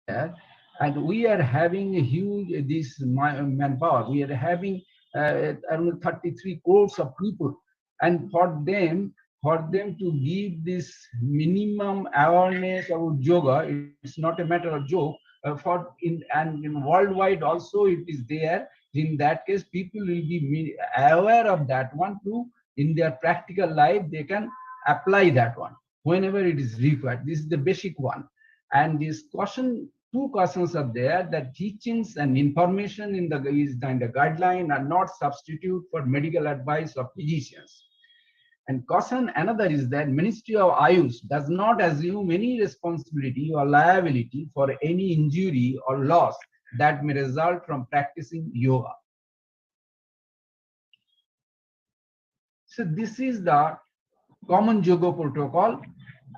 and we are having a huge this manpower, we are having around 33 crores of people, and for them to give this minimum awareness about yoga, it's not a matter of joke. In worldwide also it is there. In that case, people will be aware of that one too. In their practical life, they can apply that one whenever it is required. This is the basic one. And this caution, 2 cautions are there, that teachings and information in the guideline are not substitute for medical advice of physicians. And caution another is that Ministry of Ayush does not assume any responsibility or liability for any injury or loss that may result from practicing yoga. So this is the common yoga protocol,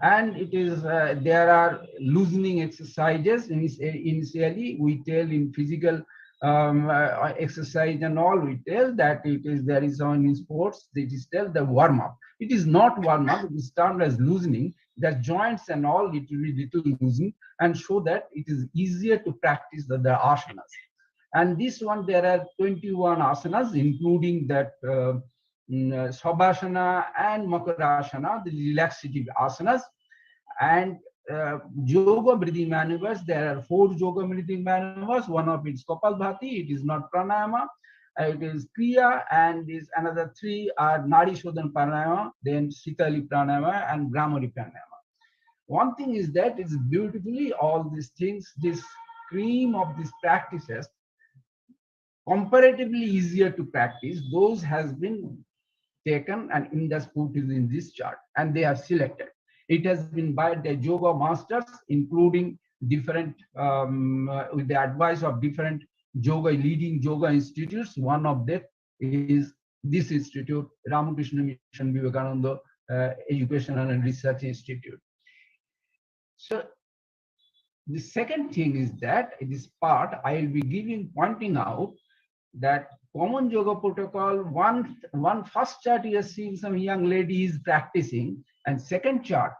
and it is there are loosening exercises. Initially, we tell in physical exercise and all, we tell that it is there is on in sports, it is tell the warm up. It is not warm up, it is termed as loosening. the joints and all, it will be little loosened, and so that it is easier to practice the asanas. And this one, there are 21 asanas, including that Savasana and Makarasana, the relaxative asanas. And yoga breathing maneuvers, there are 4 yoga breathing maneuvers. One of it is Kapalbhati, it is not pranayama. It is Kriya, and is another 3 are Nadi Shodhan pranayama, then Sitali pranayama and Brahmari pranayama. One thing is that it's beautifully all these things, this cream of these practices, comparatively easier to practice, those has been taken and put in this chart, and they have selected. It has been by the yoga masters, including different, with the advice of different leading yoga institutes. One of them is this institute, Ramakrishna Mission Vivekananda Educational and Research Institute. So the second thing is that in this part, I will be pointing out that common yoga protocol, one first chart you see some young lady is practicing, and second chart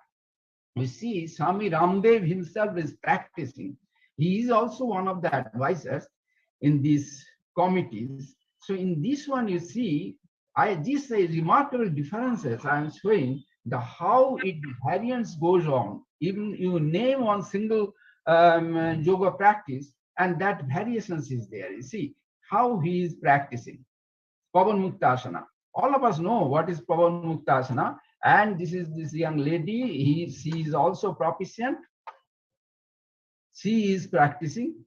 we see Swami Ramdev himself is practicing. He is also one of the advisors in these committees. So in this one you see, these remarkable differences I am showing, the how it variance goes on. Even you name one single yoga practice, and that variations is there. You see how he is practicing. Pavan Muktasana. All of us know what is Pavan Muktasana, and this is this young lady. She is also proficient. She is practicing.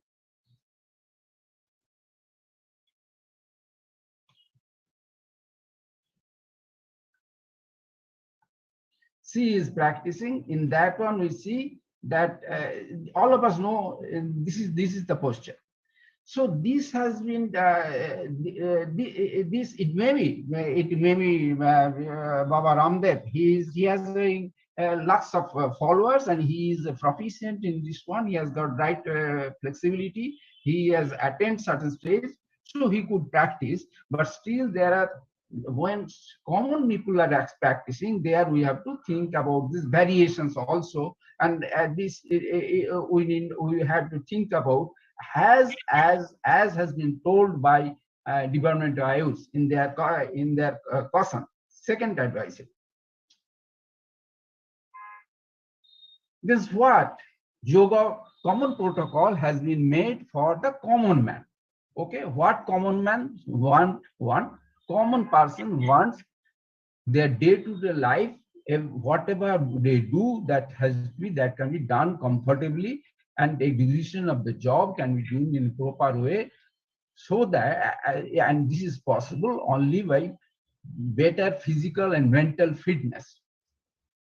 She is practicing. In that one, we see that all of us know this is the posture. So this has been this. It may be Baba Ramdev. He has lots of followers, and he is proficient in this one. He has got right flexibility. He has attained certain stage, so he could practice. But still, there are, when common people are practicing, there we have to think about these variations also, and this we have to think about as has been told by Department of Ayush in their caution, second advisory. This is what yoga common protocol has been made for the common man. Okay, what common man want? Common person wants their day-to-day life, whatever they do, that can be done comfortably, and the execution of the job can be done in a proper way, so that and this is possible only by better physical and mental fitness.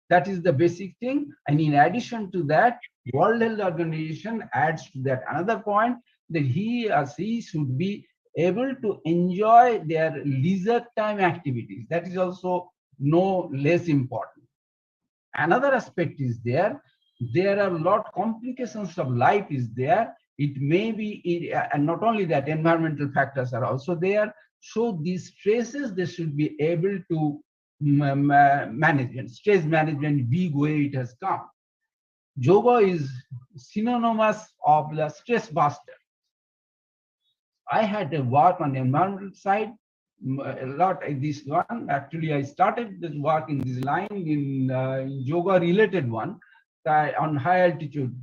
That is the basic thing. And in addition to that, World Health Organization adds to that another point, that he or she should be able to enjoy their leisure time activities. That is also no less important. Another aspect is there are a lot of complications of life is there. It may be, and not only that, environmental factors are also there. So these stresses, they should be able to manage. Stress management, big way it has come. Yoga is synonymous of the stress buster. I had to work on the environmental side a lot. This one, actually, I started this work in this line in yoga related one, on high altitude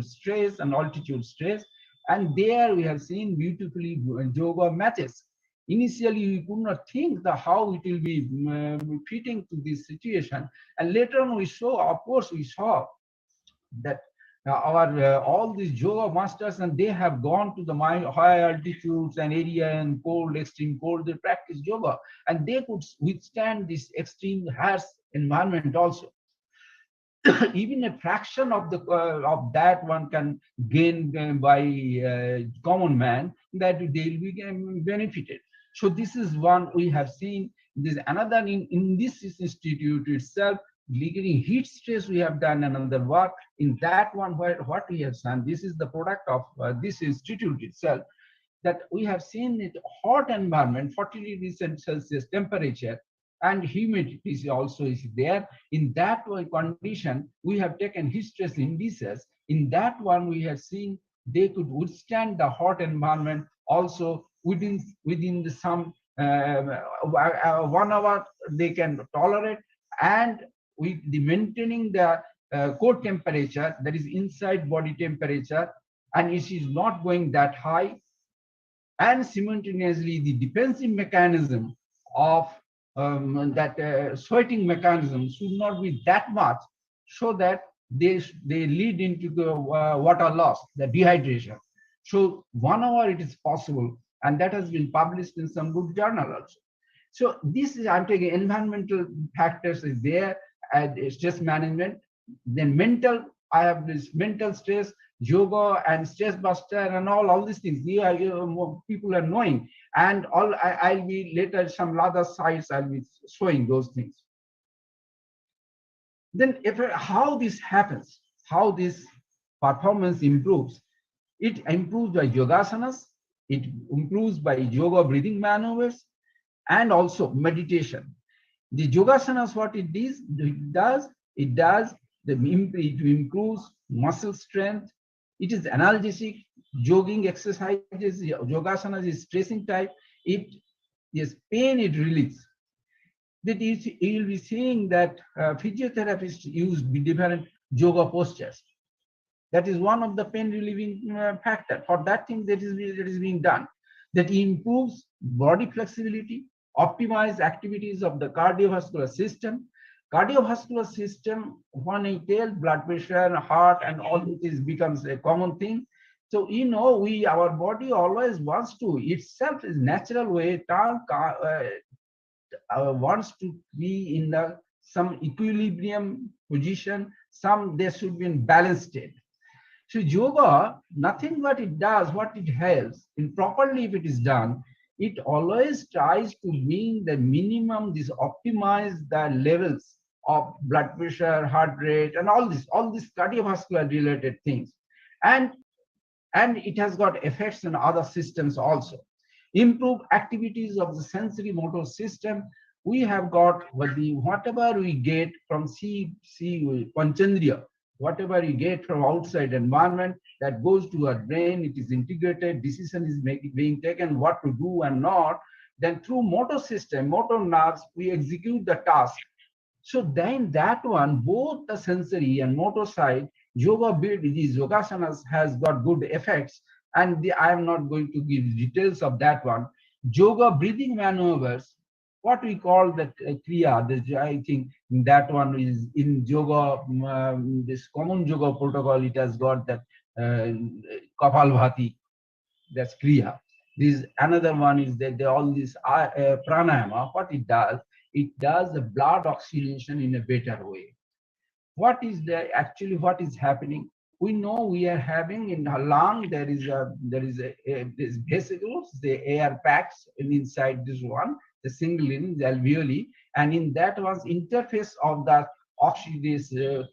stress and altitude stress. And there we have seen beautifully yoga matches. Initially, we could not think how it will be fitting to this situation. And later on, we saw that our all these yoga masters, and they have gone to the high altitudes and area and cold, extreme cold, they practice yoga, and they could withstand this extreme harsh environment also. Even a fraction of of that one can gain by common man, that they will be benefited. So this is one we have seen. This another in this institute itself, regarding heat stress, we have done another work. In that one, what we have done, this is the product of this institute itself, that we have seen it hot environment, 40 degrees Celsius temperature, and humidity is also is there. In that condition, we have taken heat stress indices. In that one, we have seen they could withstand the hot environment also within the some 1 hour they can tolerate, and with the maintaining the core temperature, that is inside body temperature, and it is not going that high, and simultaneously the defensive mechanism of that sweating mechanism should not be that much, so that they lead into the water loss, the dehydration. So 1 hour it is possible, and that has been published in some good journal also. So this is, I'm taking environmental factors is there, and stress management. Then mental, I have this mental stress, yoga and stress buster and all these things. People are knowing, and I'll be later some other sites I'll be showing those things. Then how this happens, how this performance improves, it improves by yogasanas, it improves by yoga breathing maneuvers, and also meditation. The yogasanas, what it does, it improves muscle strength. It is analgesic. Jogging exercises, yogasanas is stressing type. It is pain, it relieves. That is, you will be seeing that physiotherapists use different yoga postures. That is one of the pain relieving factor. For that thing that is being done, that improves body flexibility, optimize activities of the cardiovascular system. Cardiovascular system, when I tell blood pressure, heart, and all this becomes a common thing. So our body always wants to itself is natural way wants to be in some equilibrium position. There should be in balanced state. So yoga, nothing what it does, what it helps, in properly if it is done, it always tries to bring the minimum, optimize the levels of blood pressure, heart rate, and all this cardiovascular related things. And it has got effects on other systems also. Improve activities of the sensory motor system. We have got whatever we get from Panchandriya, whatever you get from outside environment, that goes to our brain, it is integrated, decision is being taken, what to do and not. Then through motor system, motor nerves, we execute the task. So then that one, both the sensory and motor side, these yogasanas has got good effects, and I am not going to give details of that one. Yoga breathing maneuvers, what we call the kriya, I think that one is in yoga, this common yoga protocol, it has got that Kapalbhati, that's kriya. This another one is that all this pranayama, what it does the blood oxygenation in a better way. What is what is happening? We know we are having in the lung, there is this vesicles, the air packs inside this one, the single in the alveoli, and in that one's interface of the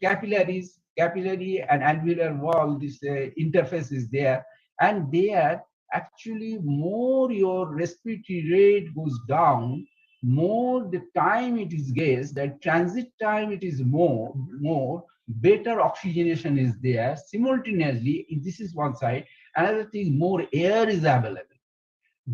capillary and alveolar wall, this interface is there, and there actually more your respiratory rate goes down, more the time it is gets, that transit time it is more, better oxygenation is there. Simultaneously, this is one side. Another thing, more air is available.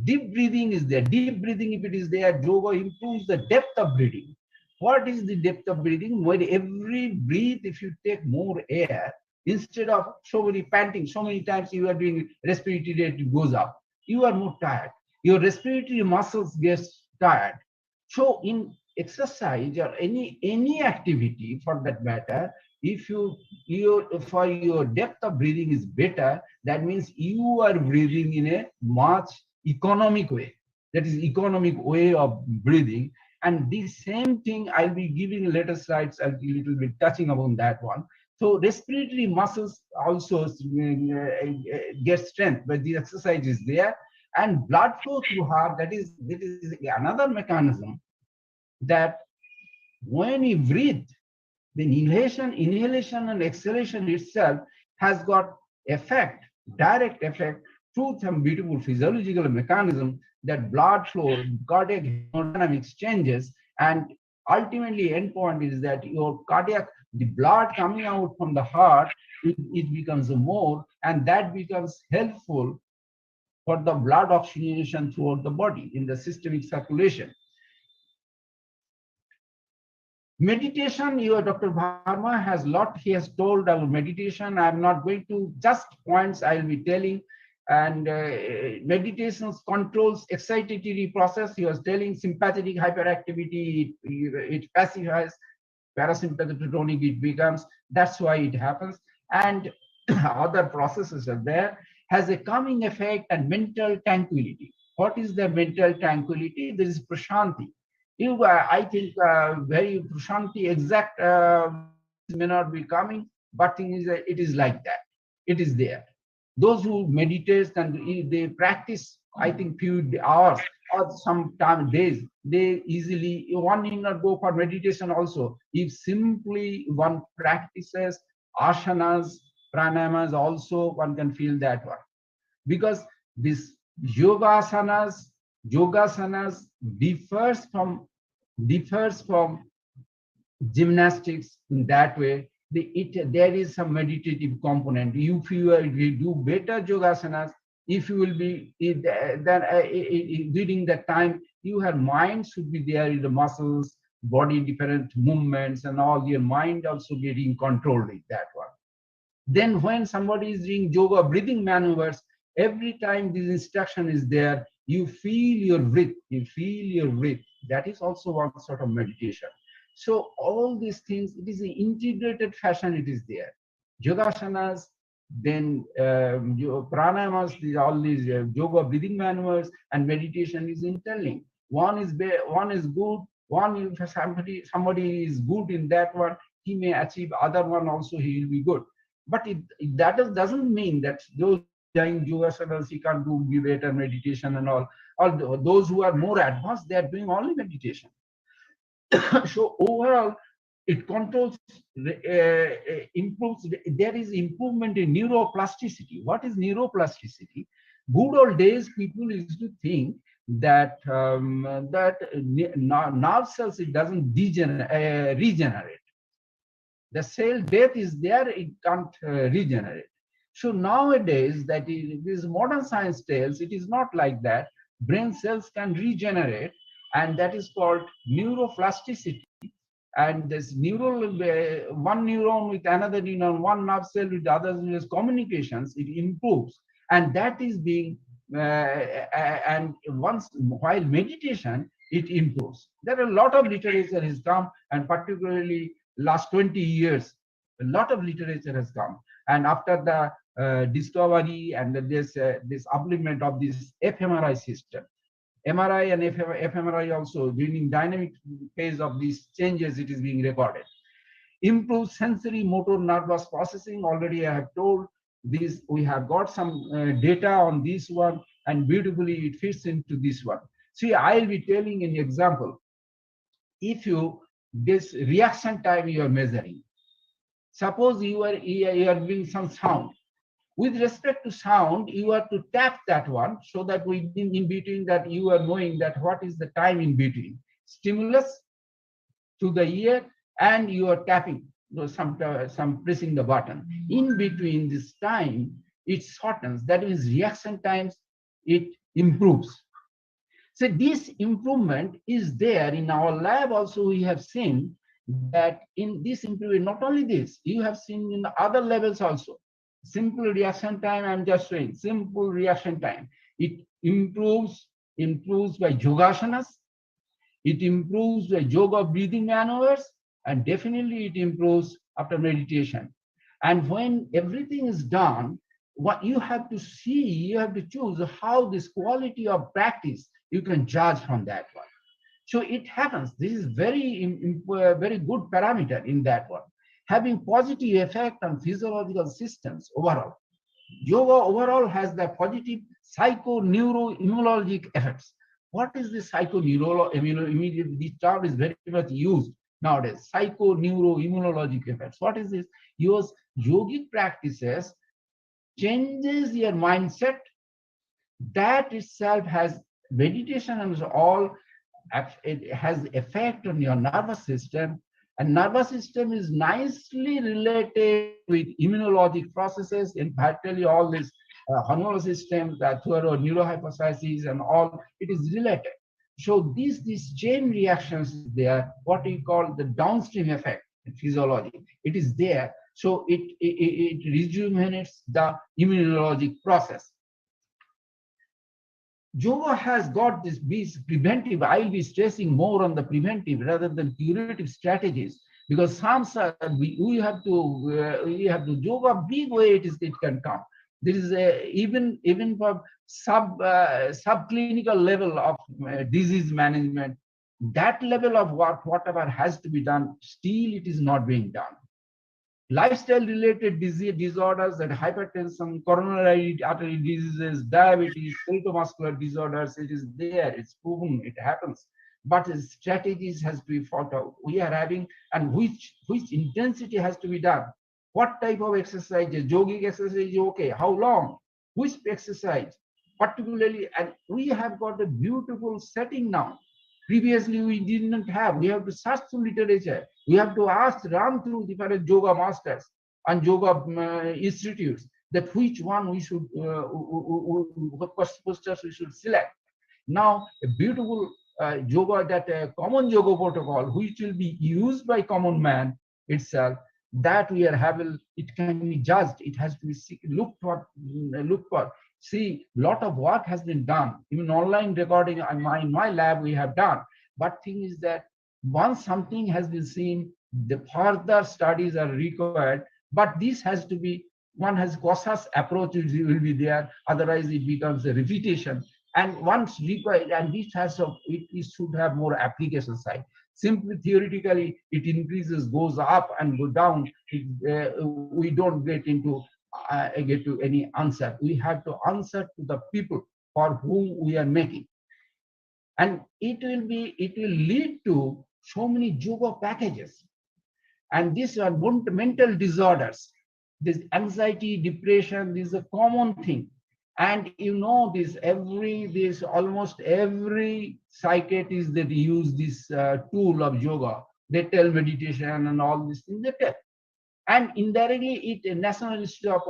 Deep breathing is there. Deep breathing, if it is there, yoga improves the depth of breathing. What is the depth of breathing? When every breath, if you take more air, instead of so many panting, so many times you are doing respiratory rate goes up, you are more tired. Your respiratory muscles get tired. So in exercise or any activity for that matter, if for your depth of breathing is better, that means you are breathing in a much economic way. That is economic way of breathing. And the same thing I'll be giving later slides, I'll be a little bit touching upon that one. So respiratory muscles also get strength, but the exercise is there. And blood flow through heart, that is another mechanism that when you breathe, then inhalation and exhalation itself has got effect, direct effect through some beautiful physiological mechanism that blood flow, cardiac hemodynamics changes, And ultimately, endpoint is that your cardiac, the blood coming out from the heart, it becomes more, and that becomes helpful for the blood oxygenation throughout the body in the systemic circulation. Meditation, your Dr. Bharma has he has told about meditation. I'm not going to just points I'll be telling. And meditation controls excitatory process. He was telling sympathetic hyperactivity, it pacifies, parasympathetic tonic it becomes. That's why it happens. And other processes are there. Has a calming effect and mental tranquility. What is the mental tranquility? There is prashanti. I think very Prashanti exact may not be coming, but thing is that it is like that. It is there. Those who meditate and they practice, I think few hours or some time days, they easily, one need not go for meditation also. If simply one practices asanas, pranayamas also, one can feel that one. Because this yogasanas differs from gymnastics in that way. There is some meditative component. If you do better yogasanas, if you will be during that time, your mind should be there in the muscles, body, different movements, and all. Your mind also getting controlled with that one. Then when somebody is doing yoga breathing maneuvers, every time this instruction is there, you feel your breath, That is also one sort of meditation. So all these things, it is an integrated fashion, it is there. Yogasanas, then pranayamas, all these yoga breathing maneuvers and meditation is interlinked. One is good, if somebody is good in that one, he may achieve other one also, he will be good. But that doesn't mean that those doing yogasanas, he can't do better meditation and all. Those who are more advanced, they are doing only meditation. So overall, it controls, improves. There is improvement in neuroplasticity. What is neuroplasticity? Good old days, people used to think that nerve cells, it doesn't regenerate. The cell death is there, it can't regenerate. So nowadays, this modern science tells it is not like that. Brain cells can regenerate, and that is called neuroplasticity. And this one neuron with another neuron, one nerve cell with the other communications, it improves. And that is being, and once while meditation, it improves. There are a lot of literature has come, and particularly last 20 years, a lot of literature has come. And after the discovery and this upliftment of this fMRI system, MRI and fMRI also, during dynamic phase of these changes, it is being recorded. Improves sensory motor nervous processing. Already I have told this, we have got some data on this one, and beautifully it fits into this one. See, I'll be telling an example. If this reaction time you are measuring, suppose you are doing some sound. With respect to sound, you have to tap that one, so that in between that you are knowing that what is the time in between. Stimulus to the ear, and you are tapping, some pressing the button. In between this time, it shortens. That means reaction times, it improves. So this improvement is there in our lab also. We have seen that in this improvement, not only this, you have seen in the other levels also. Simple reaction time, I'm just saying, simple reaction time. It improves by yogasanas, it improves by yoga breathing maneuvers, and definitely it improves after meditation. And when everything is done, what you have to see, you have to choose how this quality of practice, you can judge from that one. So it happens. This is very good parameter in that one. Having positive effect on physiological systems overall. Yoga overall has the positive psycho-neuro-immunologic effects. What is the psycho-neuro-immunologic? This term is very much used nowadays. Psycho-neuro-immunologic effects. What is this? Your yogic practices changes your mindset. That itself has meditation and all it has effect on your nervous system, and nervous system is nicely related with immunologic processes, in particularly all these hormonal systems that through our neurohypothesis and all, it is related. So these chain reactions is there, what we call the downstream effect in physiology. It is there. So it rejuvenates the immunologic process. Yoga has got these preventive. I'll be stressing more on the preventive rather than curative strategies, because some we have to yoga big way it can come. There is even for subclinical level of disease management, that level of work, whatever has to be done, still it is not being done. Lifestyle related disease disorders that hypertension, coronary artery diseases, diabetes, skeletal disorders, it is there, it's proven, it happens. But strategies has to be thought out. We are having, and which intensity has to be done. What type of exercise? Yogic exercise, okay. How long? Which exercise? Particularly, and we have got a beautiful setting now. Previously, we didn't have. We have to search through literature. We have to run through different yoga masters and yoga institutes, that which one we should, what posters we should select. Now, a beautiful yoga, that common yoga protocol, which will be used by common man itself, that we are having, it can be judged. It has to be looked for. See, lot of work has been done. Even online recording in my lab we have done. But thing is that once something has been seen, the further studies are required. But this has to be, one has cautious approach will be there. Otherwise, it becomes a repetition. And once required, and this has it should have more application side. Simply theoretically, it increases, goes up and go down. We don't get to any answer. We have to answer to the people for whom we are making. And it will lead to so many yoga packages. And these are mental disorders. This anxiety, depression, this is a common thing. And you know almost every psychiatrist that use this tool of yoga, they tell meditation and all these things, they tell. And indirectly, National Institute of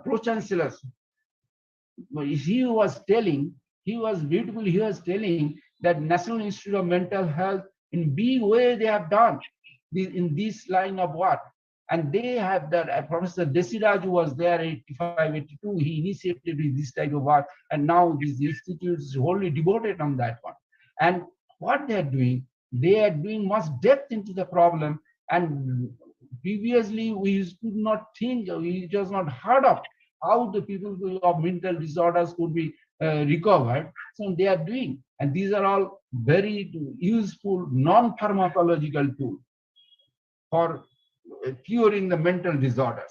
Pro-Chancellors, he was telling that National Institute of Mental Health, in big way they have done in this line of work. And they have that Professor Desiraj, who was there 85, 82, he initiated this type of work. And now this institute is wholly devoted on that one. And what they are doing much depth into the problem. And previously, we could not think, we just not heard of how the people of mental disorders could be recovered. So they are doing, and these are all very useful non-pharmacological tools for curing the mental disorders.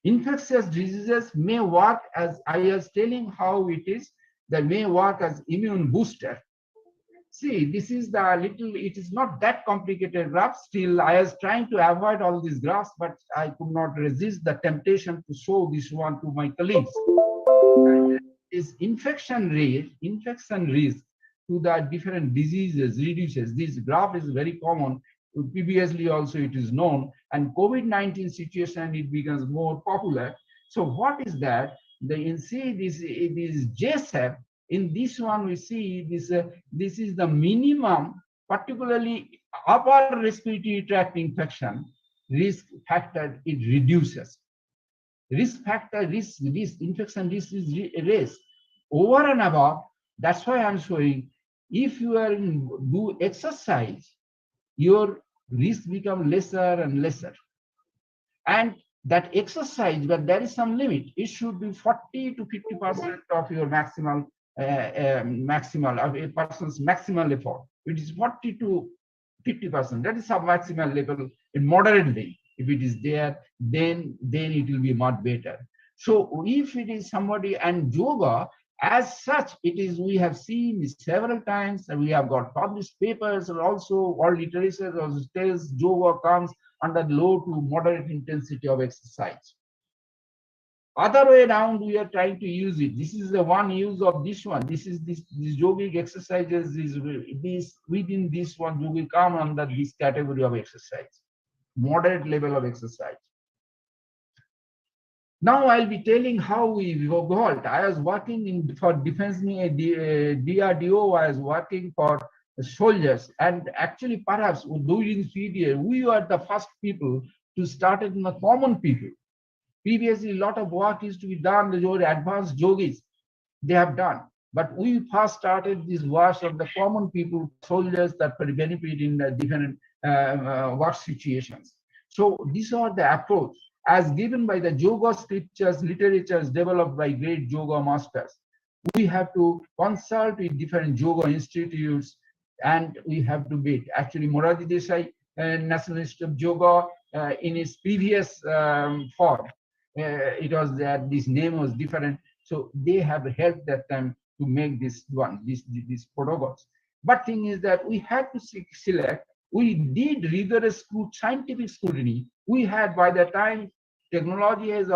Infectious diseases may work, as I was telling how it is, that may work as immune booster. See, this is it is not that complicated graph. Still, I was trying to avoid all these graphs, but I could not resist the temptation to show this one to my colleagues. And this infection risk to the different diseases reduces. This graph is very common. Previously also it is known, and COVID-19 situation, it becomes more popular. So what is that? You see this JSEP. In this one, we see this is the minimum, particularly upper respiratory tract infection risk factor, it reduces. Risk factor, this infection risk is raised. Over and above, that's why I'm showing, if you are do exercise, your risk become lesser and lesser. And that exercise, but there is some limit. It should be 40 to 50% of your maximal of a person's maximal effort. It is 40 to 50%. That is sub-maximal level in moderately. If it is there, then it will be much better. So if it is somebody, and yoga as such, it is, we have seen several times, and we have got published papers, and also all literature also tells yoga comes under low to moderate intensity of exercise. Other way around, we are trying to use it. This is the one use of this one. This is this yogic exercises is this within this one you will come under this category of exercise, moderate level of exercise. Now I'll be telling how we evolved. I was working for defense DRDO. I was working for soldiers, and actually perhaps during period we were the first people to start it in the common people. Previously, a lot of work is to be done. The advanced yogis they have done, but we first started this work of the common people, soldiers that could benefit in the different work situations. So these are the approach as given by the yoga scriptures, literatures developed by great yoga masters. We have to consult with different yoga institutes, and we have to be actually Morarji Desai, National Institute of Yoga, in its previous form. It was that this name was different, so they have helped that time to make this one, these protocols. But thing is that we had to select. We did rigorous scientific scrutiny. We had by the time technology has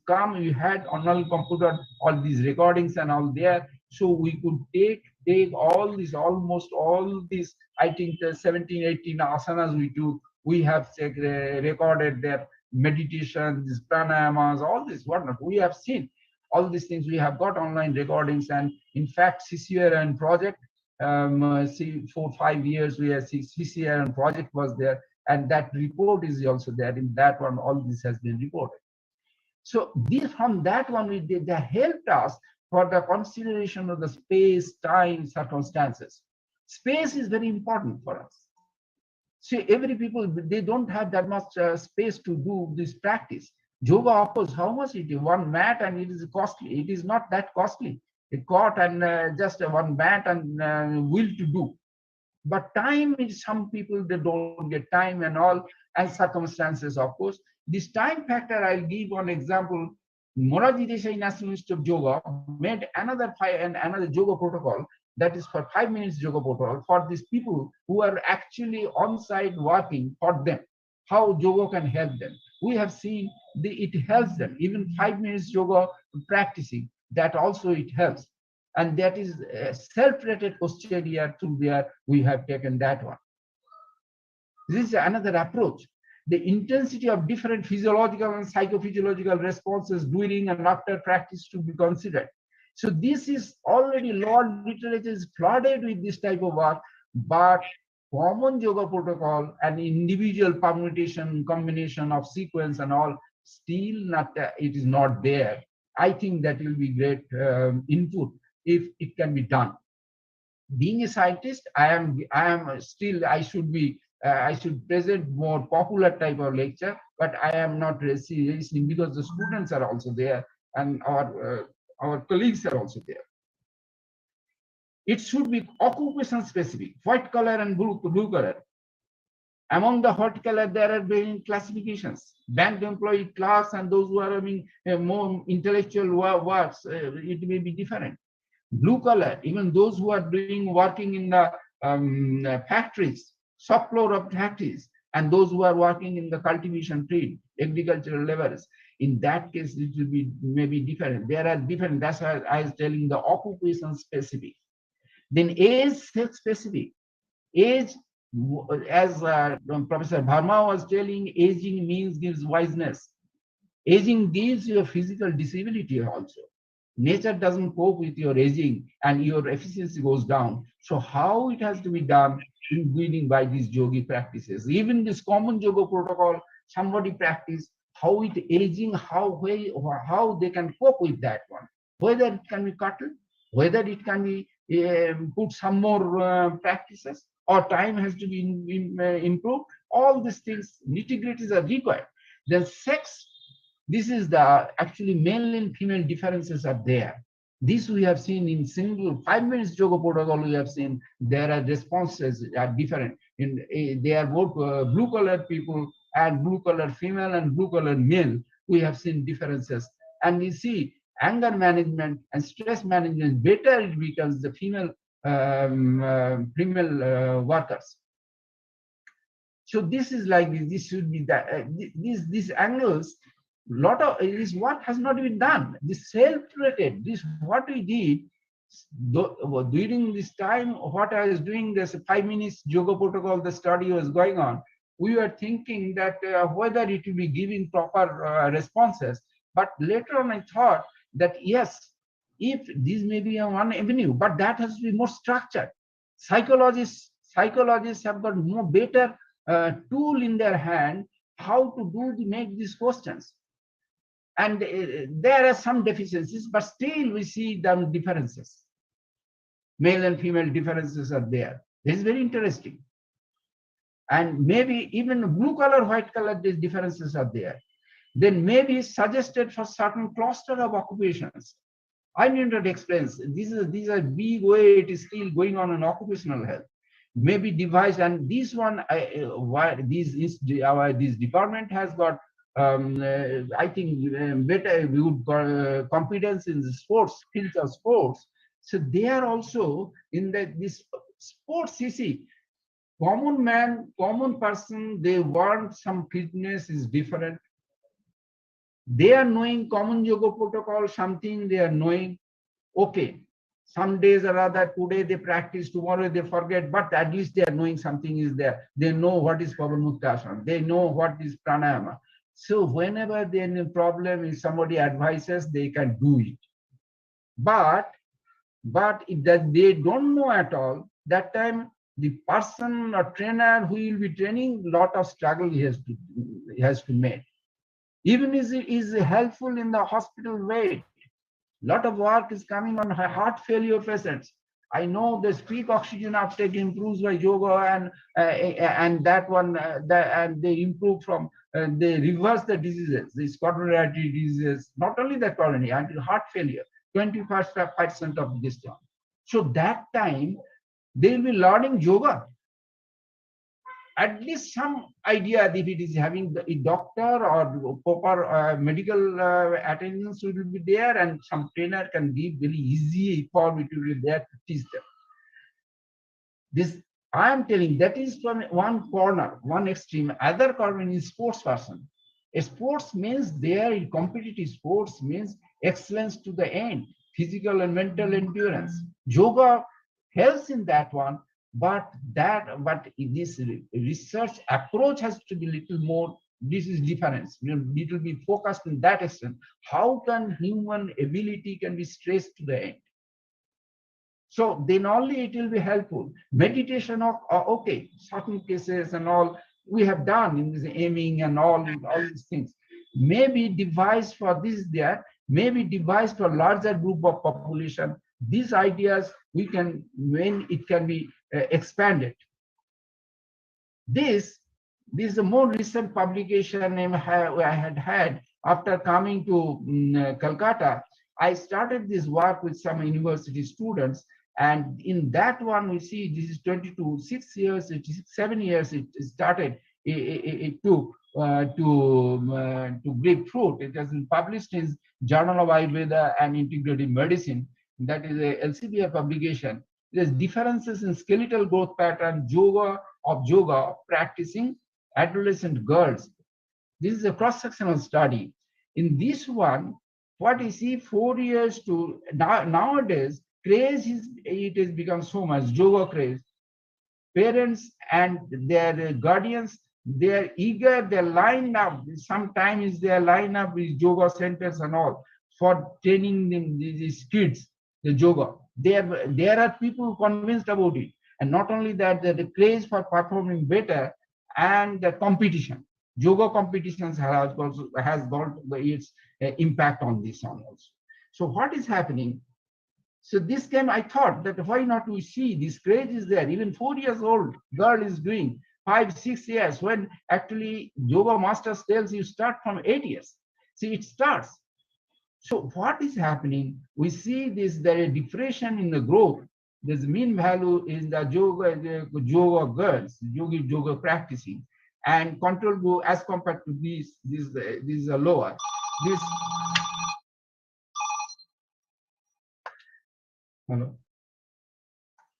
come, we had on computer all these recordings and all there, so we could take all these almost all these. I think the 17, 18 asanas we do. We have recorded their meditation, these pranayamas, all this whatnot. We have seen all these things. We have got online recordings, and in fact, CCRN project, 4-5 years we have CCRN project was there, and that report is also there. In that one, all this has been reported. So this from that one we did that helped us for the consideration of the space, time, circumstances. Space is very important for us. See, every people, they don't have that much space to do this practice. Yoga offers how much it is, one mat, and it is costly. It is not that costly. It caught and just one mat and will to do. But time is, some people, they don't get time and all, and circumstances, of course. This time factor, I'll give one example. Morarji Desai National Institute of Yoga made another yoga protocol, that is for 5 minutes yoga protocol for these people who are actually on site working for them, how yoga can help them. We have seen it helps them, even 5 minutes yoga practicing, that also it helps. And that is self-rated posterior to there, we have taken that one. This is another approach. The intensity of different physiological and psychophysiological responses during and after practice to be considered. So this is already, Lord literature is flooded with this type of work, but common yoga protocol and individual permutation, combination of sequence and all, still not, it is not there. I think that will be great input if it can be done. Being a scientist, I should present more popular type of lecture, but I am not listening because the students are also there and our colleagues are also there. It should be occupation specific, white collar and blue collar. Among the white collar, there are varying classifications. Bank employee class and those who are having more intellectual works, it may be different. Blue collar, even those who are working in the factories, shop floor of factories, and those who are working in the cultivation trade, agricultural laborers. In that case, it will be maybe different. There are different, that's why I was telling the occupation specific. Then age specific. Age, as Professor Bharma was telling, aging means gives wiseness. Aging gives you a physical disability also. Nature doesn't cope with your aging and your efficiency goes down. So how it has to be done, including by these yogi practices. Even this common yoga protocol, somebody practice how it aging, how they can cope with that one. Whether it can be cut, whether it can be put some more practices, or time has to be improved. All these things, nitty-gritties are required. Then sex, this is the actually male and female differences are there. This we have seen in single 5 minutes yoga protocol. We have seen there are responses are different. They are both blue collar people and blue collar female and blue collar male. We have seen differences, and we see anger management and stress management better it becomes the female workers. So this is like this should be that these angles. lot of this work has not been done. This self-rated, this what we did during this time, what I was doing, this 5 minutes yoga protocol, the study was going on. We were thinking that whether it will be giving proper responses. But later on, I thought that yes, if this may be a one avenue, but that has to be more structured. Psychologists have got more better tool in their hand how to make these questions. And there are some deficiencies, but still we see them differences. Male and female differences are there. This is very interesting. And maybe even blue color, white color, these differences are there. Then maybe suggested for certain cluster of occupations. I need not explain. These are big way it is still going on in occupational health. Maybe device, and this one, this department has got I think better good competence in the sports, fields of sports. So they are also in this sports. You see, common man, common person, they want some fitness is different. They are knowing common yoga protocol, something they are knowing. Okay, some days or other, today they practice, tomorrow they forget, but at least they are knowing something is there. They know what is Pavanmuktasana. They know what is pranayama. So whenever they have a problem, if somebody advises, they can do it. But if that they don't know at all, that time the person or trainer who will be training, lot of struggle he has to make. Even is helpful in the hospital way. Lot of work is coming on heart failure patients. I know the peak oxygen uptake improves by yoga, and that one and they improve from they reverse the diseases, these coronary artery diseases, not only the coronary until heart failure, 25% of this time. So that time they will be learning yoga. At least some idea if it is having a doctor or proper medical attendance will be there, and some trainer can give very easy form, it will be there to teach them. This I am telling, that is from one corner, one extreme. Other corner is sports person. A sports means there in competitive sports means excellence to the end, physical and mental endurance. Yoga helps in that one. But this research approach has to be little more. This is difference. It will be focused in that extent. How can human ability can be stressed to the end? So then only it will be helpful. Meditation of okay, certain cases and all we have done in this aiming and all these things. Maybe devised for this there. Maybe devised for larger group of population. These ideas we can when it can be expanded. This is a more recent publication I had after coming to Calcutta. I started this work with some university students, and in that one we see this is 22, 7 years it started. It took to bear fruit. It has been published in Journal of Ayurveda and Integrative Medicine. That is a LCBR publication. There's differences in skeletal growth pattern yoga practicing adolescent girls. This is a cross-sectional study. In this one, what you see 4 years to nowadays, craze it has become so much, yoga craze. Parents and their guardians, they're eager, they're lined up. Sometimes they're lined up with yoga centers and all for training them, these kids, the yoga. There are people convinced about it. And not only that, the craze for performing better and the competition. Yoga competitions has got its impact on this one also. So what is happening? So this came, I thought that why not we see this craze is there. Even 4 years old girl is doing 5, 6 years, when actually yoga masters tells you start from 8 years. See, it starts. So what is happening? We see there is depression in the growth. There's mean value in the yoga girls, yoga practicing, and control group as compared to these are lower.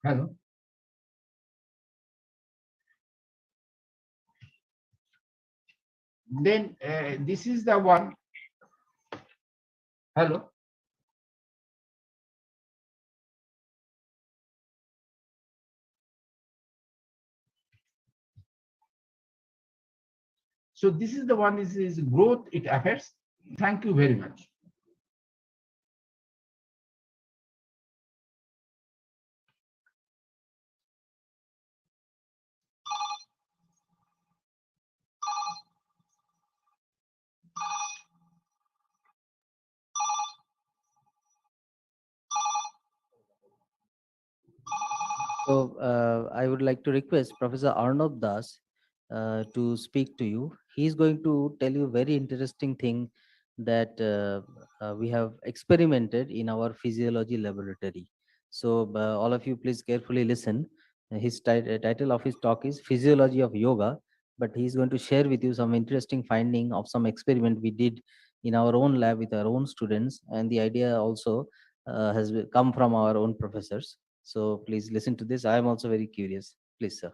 Hello. Then this is the one. Hello. So this is the one is growth it affects. Thank you very much. So I would like to request Professor Arnob Das to speak to you. He's going to tell you very interesting thing that we have experimented in our physiology laboratory. So all of you please carefully listen. His title of his talk is Physiology of Yoga, but he's going to share with you some interesting finding of some experiment we did in our own lab with our own students, and the idea also has come from our own professors. So please listen to this. I am also very curious. Please, sir.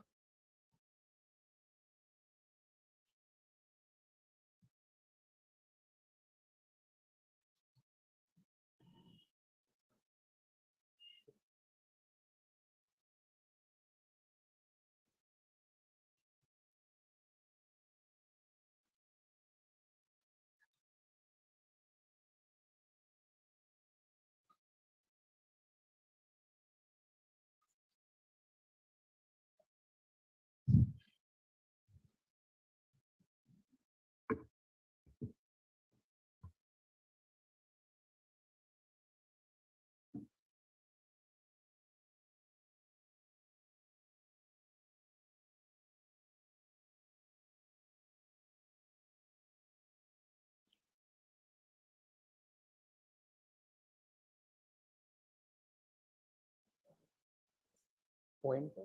Pointer.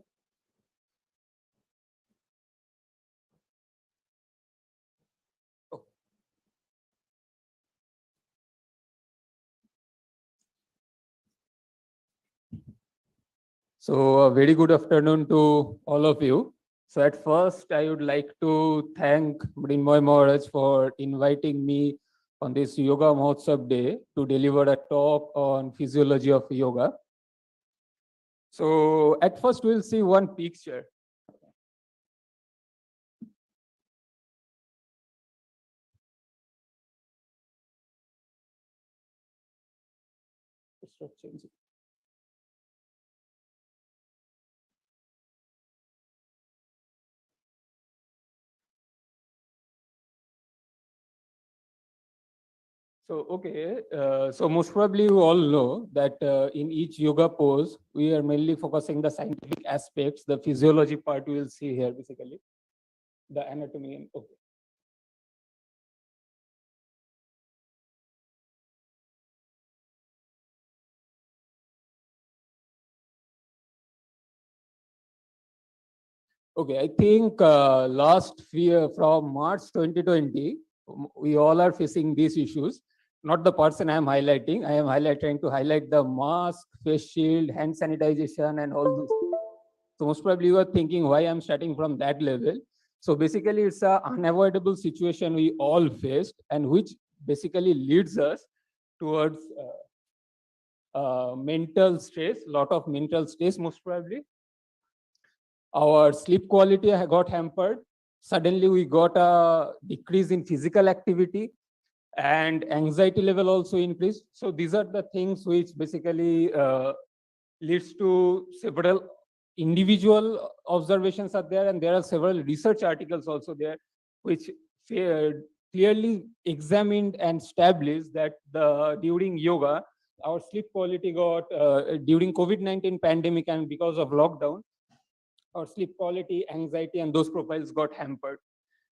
So a very good afternoon to all of you. So at first, I would like to thank Mrinmoy Maharaj for inviting me on this Yoga Mahotsav day to deliver a talk on physiology of yoga. So at first, we'll see one picture. So, okay, so most probably you all know that in each yoga pose, we are mainly focusing the scientific aspects, the physiology part we will see here basically, the anatomy. And okay. Okay, I think from March 2020, we all are facing these issues. Not the person I am highlighting. I am trying to highlight the mask, face shield, hand sanitization, and all those. So most probably you are thinking why I'm starting from that level. So basically, it's an unavoidable situation we all faced, and which basically leads us towards mental stress, lot of mental stress, most probably. Our sleep quality got hampered. Suddenly, we got a decrease in physical activity, and anxiety level also increased. So these are the things which basically leads to several individual observations are there, and there are several research articles also there, which clearly examined and established that during yoga, our sleep quality got during COVID-19 pandemic and because of lockdown, our sleep quality, anxiety, and those profiles got hampered.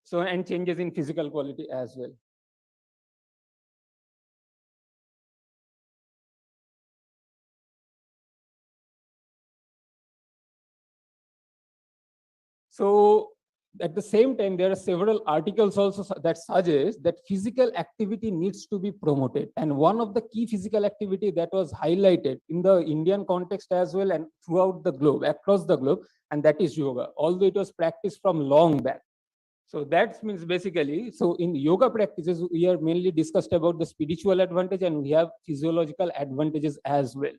So, and changes in physical quality as well. So at the same time, there are several articles also that suggest that physical activity needs to be promoted. And one of the key physical activity that was highlighted in the Indian context as well and throughout the globe, across the globe, and that is yoga, although it was practiced from long back. So that means basically, so in yoga practices, we are mainly discussed about the spiritual advantage and we have physiological advantages as well.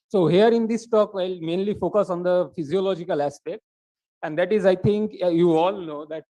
So here in this talk, I'll mainly focus on the physiological aspect. And that is, I think you all know that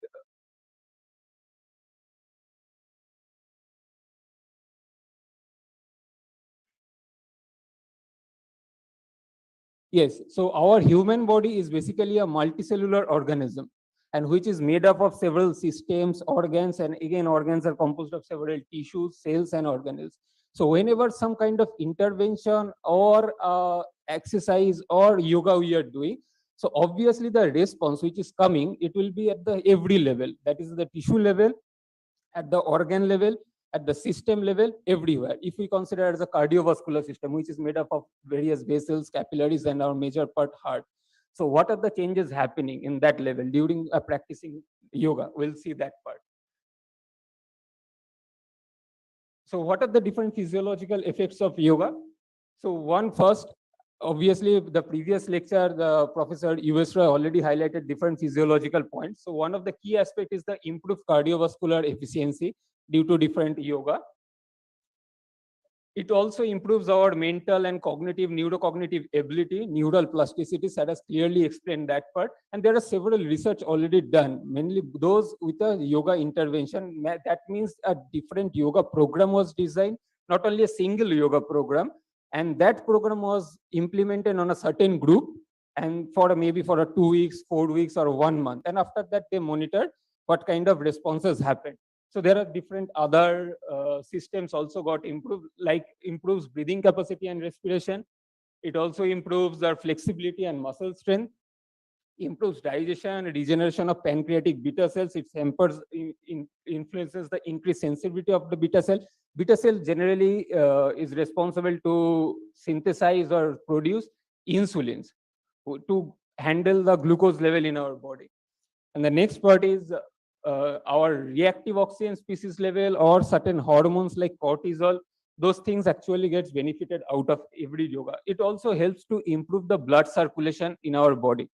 yes, so our human body is basically a multicellular organism and which is made up of several systems, organs, and again, organs are composed of several tissues, cells, and organelles. So whenever some kind of intervention or exercise or yoga we are doing, so obviously the response which is coming, it will be at the every level, that is the tissue level, at the organ level, at the system level, everywhere. If we consider as a cardiovascular system, which is made up of various vessels, capillaries, and our major part heart. So what are the changes happening in that level during practicing yoga? We'll see that part. So what are the different physiological effects of yoga? So one first, obviously the previous lecture, the Professor Yogotsav already highlighted different physiological points. So one of the key aspects is the improved cardiovascular efficiency due to different yoga. It also improves our mental and cognitive, neurocognitive ability, neural plasticity, that has clearly explained that part. And there are several research already done, mainly those with a yoga intervention. That means a different yoga program was designed, not only a single yoga program. And that program was implemented on a certain group and for maybe for a 2 weeks, 4 weeks, or 1 month. And after that, they monitored what kind of responses happened. So there are different other systems also got improved, like improves breathing capacity and respiration. It also improves our flexibility and muscle strength, improves digestion, regeneration of pancreatic beta cells. It hampers, influences the increased sensitivity of the beta cell. Beta cell generally is responsible to synthesize or produce insulins to handle the glucose level in our body. And the next part is our reactive oxygen species level or certain hormones like cortisol. Those things actually gets benefited out of every yoga. It also helps to improve the blood circulation in our body.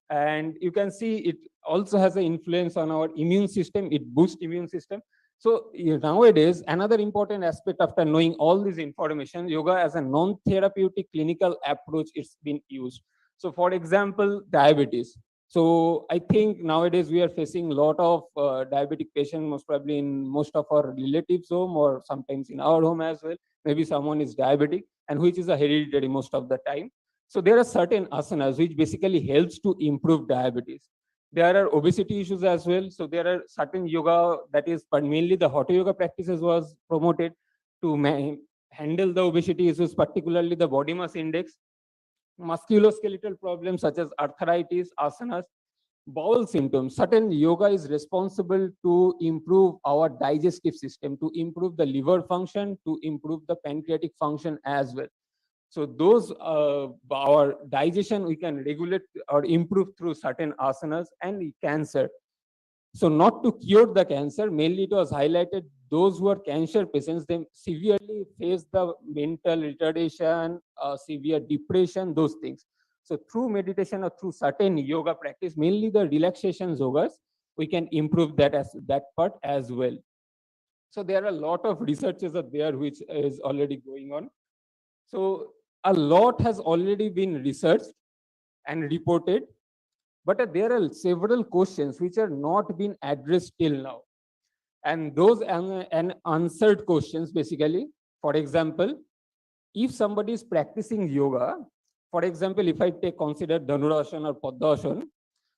And you can see it also has an influence on our immune system. It boosts immune system. So nowadays, another important aspect after knowing all this information, yoga as a non-therapeutic clinical approach, it's been used. So for example, diabetes. So I think nowadays we are facing a lot of diabetic patients, most probably in most of our relatives' home or sometimes in our home as well. Maybe someone is diabetic and which is a hereditary most of the time. So there are certain asanas which basically helps to improve diabetes. There are obesity issues as well. So there are certain yoga that is, but mainly the Hatha yoga practices was promoted to handle the obesity issues, particularly the body mass index, musculoskeletal problems such as arthritis, asanas, bowel symptoms. Certain yoga is responsible to improve our digestive system, to improve the liver function, to improve the pancreatic function as well. So those, our digestion, we can regulate or improve through certain asanas. And cancer. So not to cure the cancer, mainly it was highlighted those who are cancer patients, they severely face the mental retardation, severe depression, those things. So through meditation or through certain yoga practice, mainly the relaxation yogas, we can improve that part as well. So there are a lot of researches are there which is already going on. So a lot has already been researched and reported, but there are several questions which are not been addressed till now. And those unanswered questions, basically, for example, if somebody is practicing yoga, for example, if I consider Dhanurasana or Padmasana,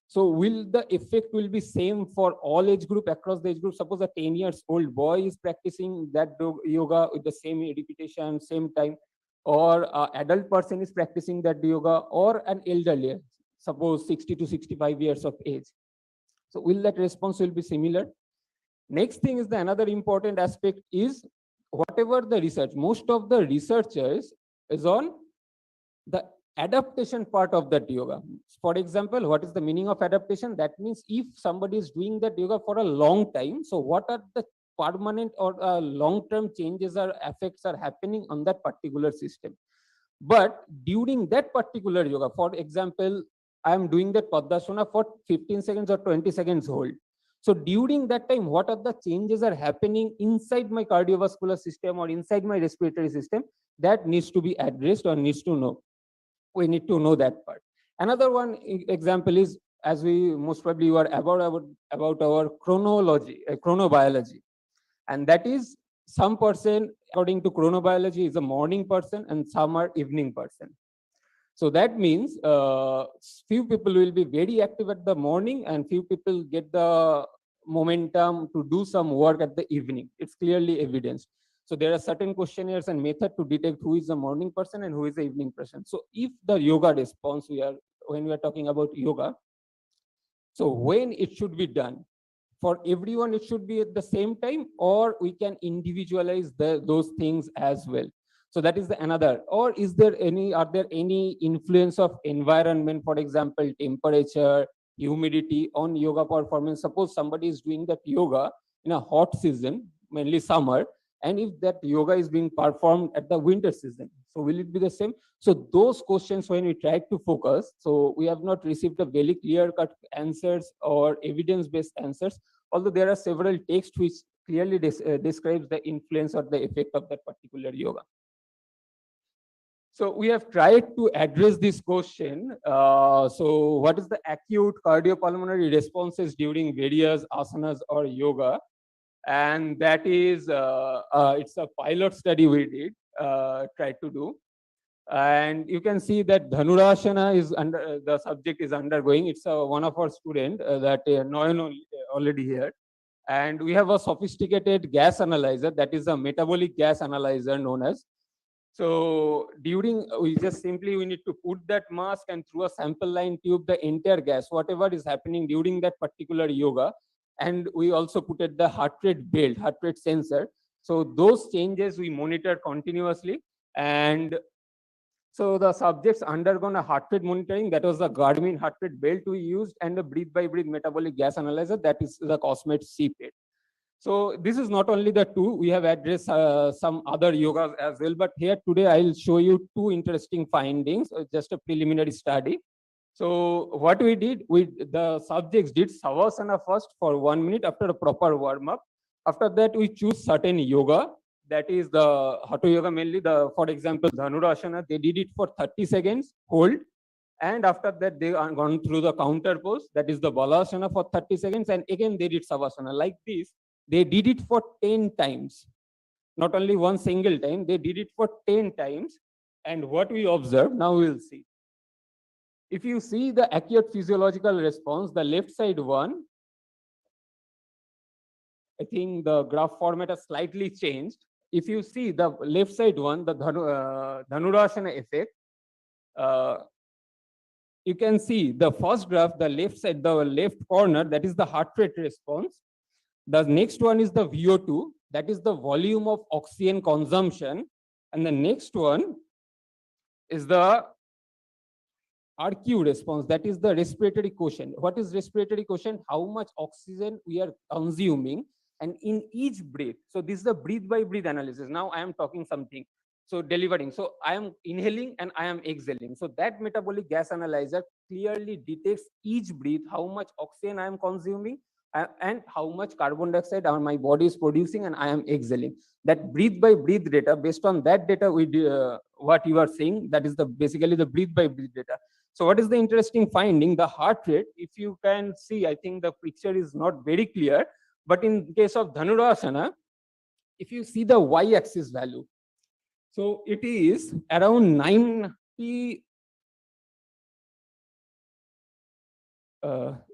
so will the effect will be same for all age group across the age group? Suppose a 10 years old boy is practicing that yoga with the same repetition, same time, or an adult person is practicing that yoga, or an elderly, suppose 60 to 65 years of age. So will that response will be similar? Next thing is the another important aspect is whatever the research, most of the researchers is on the adaptation part of that yoga. For example, what is the meaning of adaptation? That means if somebody is doing that yoga for a long time, so what are the permanent or long-term changes or effects are happening on that particular system? But during that particular yoga, for example, I am doing that Padmasana for 15 seconds or 20 seconds hold. So during that time, what are the changes are happening inside my cardiovascular system or inside my respiratory system, that needs to be addressed or needs to know. We need to know that part. Another one example is, as we most probably you are about our chronology, chronobiology, and that is some person according to chronobiology is a morning person and some are evening person. So that means few people will be very active at the morning and few people get the momentum to do some work at the evening. It's clearly evidenced. So there are certain questionnaires and method to detect who is a morning person and who is the evening person. So if the yoga response when we are talking about yoga, so when it should be done, for everyone it should be at the same time, or we can individualize those things as well. So that is the another. Or are there any influence of environment, for example, temperature, humidity on yoga performance? Suppose somebody is doing that yoga in a hot season, mainly summer, and if that yoga is being performed at the winter season, so will it be the same? So those questions when we try to focus, so we have not received a very clear-cut answers or evidence-based answers, although there are several texts which clearly describes the influence or the effect of that particular yoga. So we have tried to address this question. So what is the acute cardiopulmonary responses during various asanas or yoga? And that is, it's a pilot study we did, tried to do. And you can see that Dhanurasana is under, the subject is undergoing. It's one of our students that Noyan already here. And we have a sophisticated gas analyzer, that is a metabolic gas analyzer known as. So during, we need to put that mask and through a sample line tube, the entire gas, whatever is happening during that particular yoga. And we also put at the heart rate belt, heart rate sensor. So those changes we monitor continuously. And so the subjects undergone a heart rate monitoring, that was the Garmin heart rate belt we used, and the breath by breath metabolic gas analyzer, that is the Cosmet CPET. So this is not only the two, we have addressed some other yogas as well, but here today I'll show you two interesting findings, just a preliminary study. So what we did, the subjects did Savasana first for 1 minute after a proper warm up. After that, we choose certain yoga, that is the Hatha yoga, mainly for example, Dhanurasana, they did it for 30 seconds, hold. And after that, they are gone through the counter pose, that is the Balasana for 30 seconds. And again, they did Savasana like this. They did it for 10 times, not only one single time, they did it for 10 times. And what we observed, now we'll see. If you see the acute physiological response, the left side one, I think the graph format has slightly changed. If you see the left side one, the Dhanurasana effect, you can see the first graph, the left side, the left corner, that is the heart rate response. The next one is the VO2, that is the volume of oxygen consumption. And the next one is the RQ response, that is the respiratory quotient. What is respiratory quotient? How much oxygen we are consuming and in each breath. So this is the breath by breath analysis. Now I am talking something. So delivering. So I am inhaling and I am exhaling. So that metabolic gas analyzer clearly detects each breath, how much oxygen I am consuming and how much carbon dioxide my body is producing and I am exhaling. That breath by breath data, based on that data, we do, what you are saying, that is basically the breath by breath data. So what is the interesting finding? The heart rate, if you can see, I think the picture is not very clear, but in case of Dhanurasana, if you see the y-axis value, so it is around 90,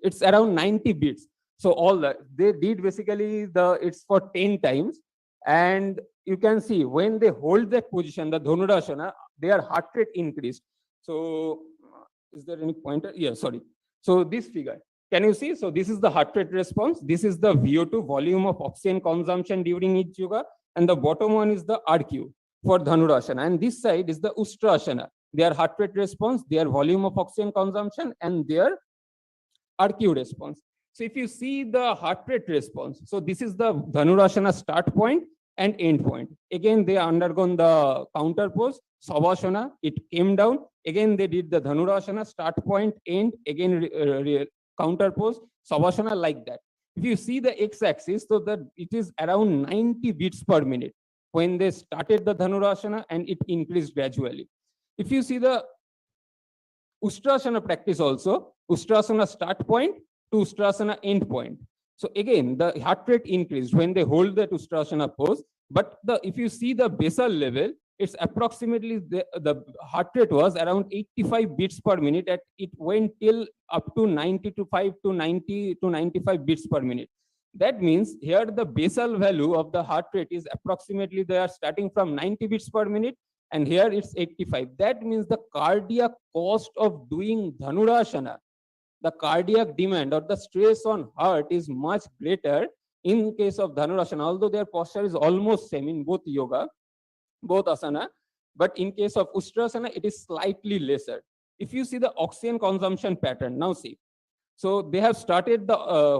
it's around 90 beats. So all that they did basically it's for 10 times. And you can see when they hold that position, the Dhanurasana, their heart rate increased. So is there any pointer? Yeah, sorry. So this figure, can you see? So this is the heart rate response. This is the VO2, volume of oxygen consumption during each yoga. And the bottom one is the RQ for Dhanurasana. And this side is the Ustrasana, their heart rate response, their volume of oxygen consumption, and their RQ response. So if you see the heart rate response, so this is the Dhanurasana start point and end point. Again, they undergone the counter pose, Savasana, it came down. Again, they did the Dhanurasana, start point, end, again counter pose, Savasana, like that. If you see the x-axis, so that it is around 90 beats per minute when they started the Dhanurasana, and it increased gradually. If you see the Ustrasana practice also, Ustrasana start point to Ustrasana end point. So again, the heart rate increased when they hold the Ustrasana pose. But if you see the basal level, it's approximately the heart rate was around 85 beats per minute. It went till up to 95 to 90 to 95 beats per minute. That means here the basal value of the heart rate is approximately, they are starting from 90 beats per minute, and here it's 85. That means the cardiac cost of doing Dhanurasana, the cardiac demand or the stress on heart is much greater in case of Dhanurasana, although their posture is almost same in both yoga, both asana, but in case of Ustrasana, it is slightly lesser. If you see the oxygen consumption pattern, now see. So they have started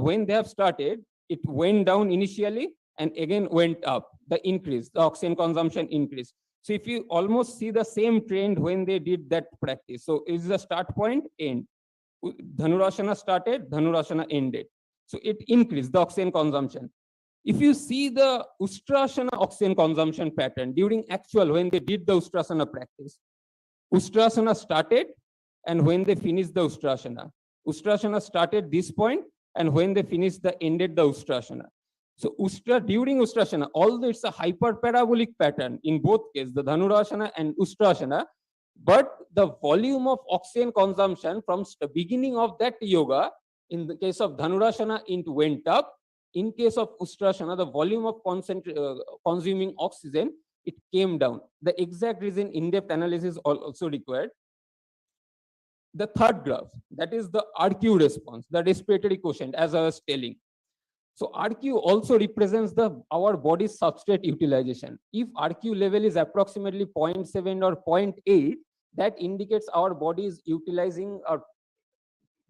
when they have started, it went down initially and again went up, the increase, the oxygen consumption increase. So if you almost see the same trend when they did that practice. So is the start point, end. Dhanurasana started, Dhanurasana ended. So it increased the oxygen consumption. If you see the Ustrasana oxygen consumption pattern during actual, when they did the Ustrasana practice, Ustrasana started, and when they finished the Ustrasana started this point, and when they finished ended the Ustrasana. So during Ustrasana, although it's a hyperparabolic pattern in both cases, the Dhanurasana and Ustrasana, but the volume of oxygen consumption from the beginning of that yoga, in the case of Dhanurasana, it went up. In case of Ustrasana, the volume of consuming oxygen, it came down. The exact reason in-depth analysis also required. The third graph, that is the RQ response, the respiratory quotient, as I was telling. So RQ also represents our body's substrate utilization. If RQ level is approximately 0.7 or 0.8, that indicates our body is utilizing or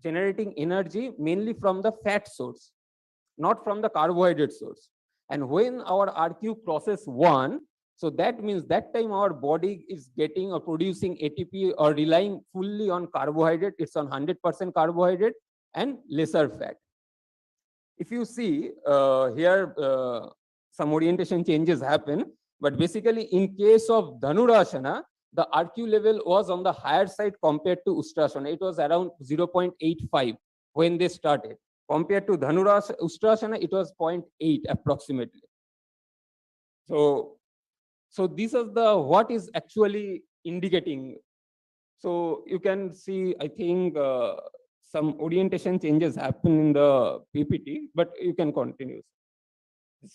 generating energy mainly from the fat source, not from the carbohydrate source. And when our RQ crosses 1, so that means that time our body is getting or producing ATP or relying fully on carbohydrate. It's on 100% carbohydrate and lesser fat. If you see here, some orientation changes happen, but basically in case of Dhanurasana, the RQ level was on the higher side compared to Ustrasana. It was around 0.85 when they started. Compared to Ustrasana, it was 0.8 approximately. So this is what is actually indicating. So you can see, I think some orientation changes happen in the PPT, but you can continue.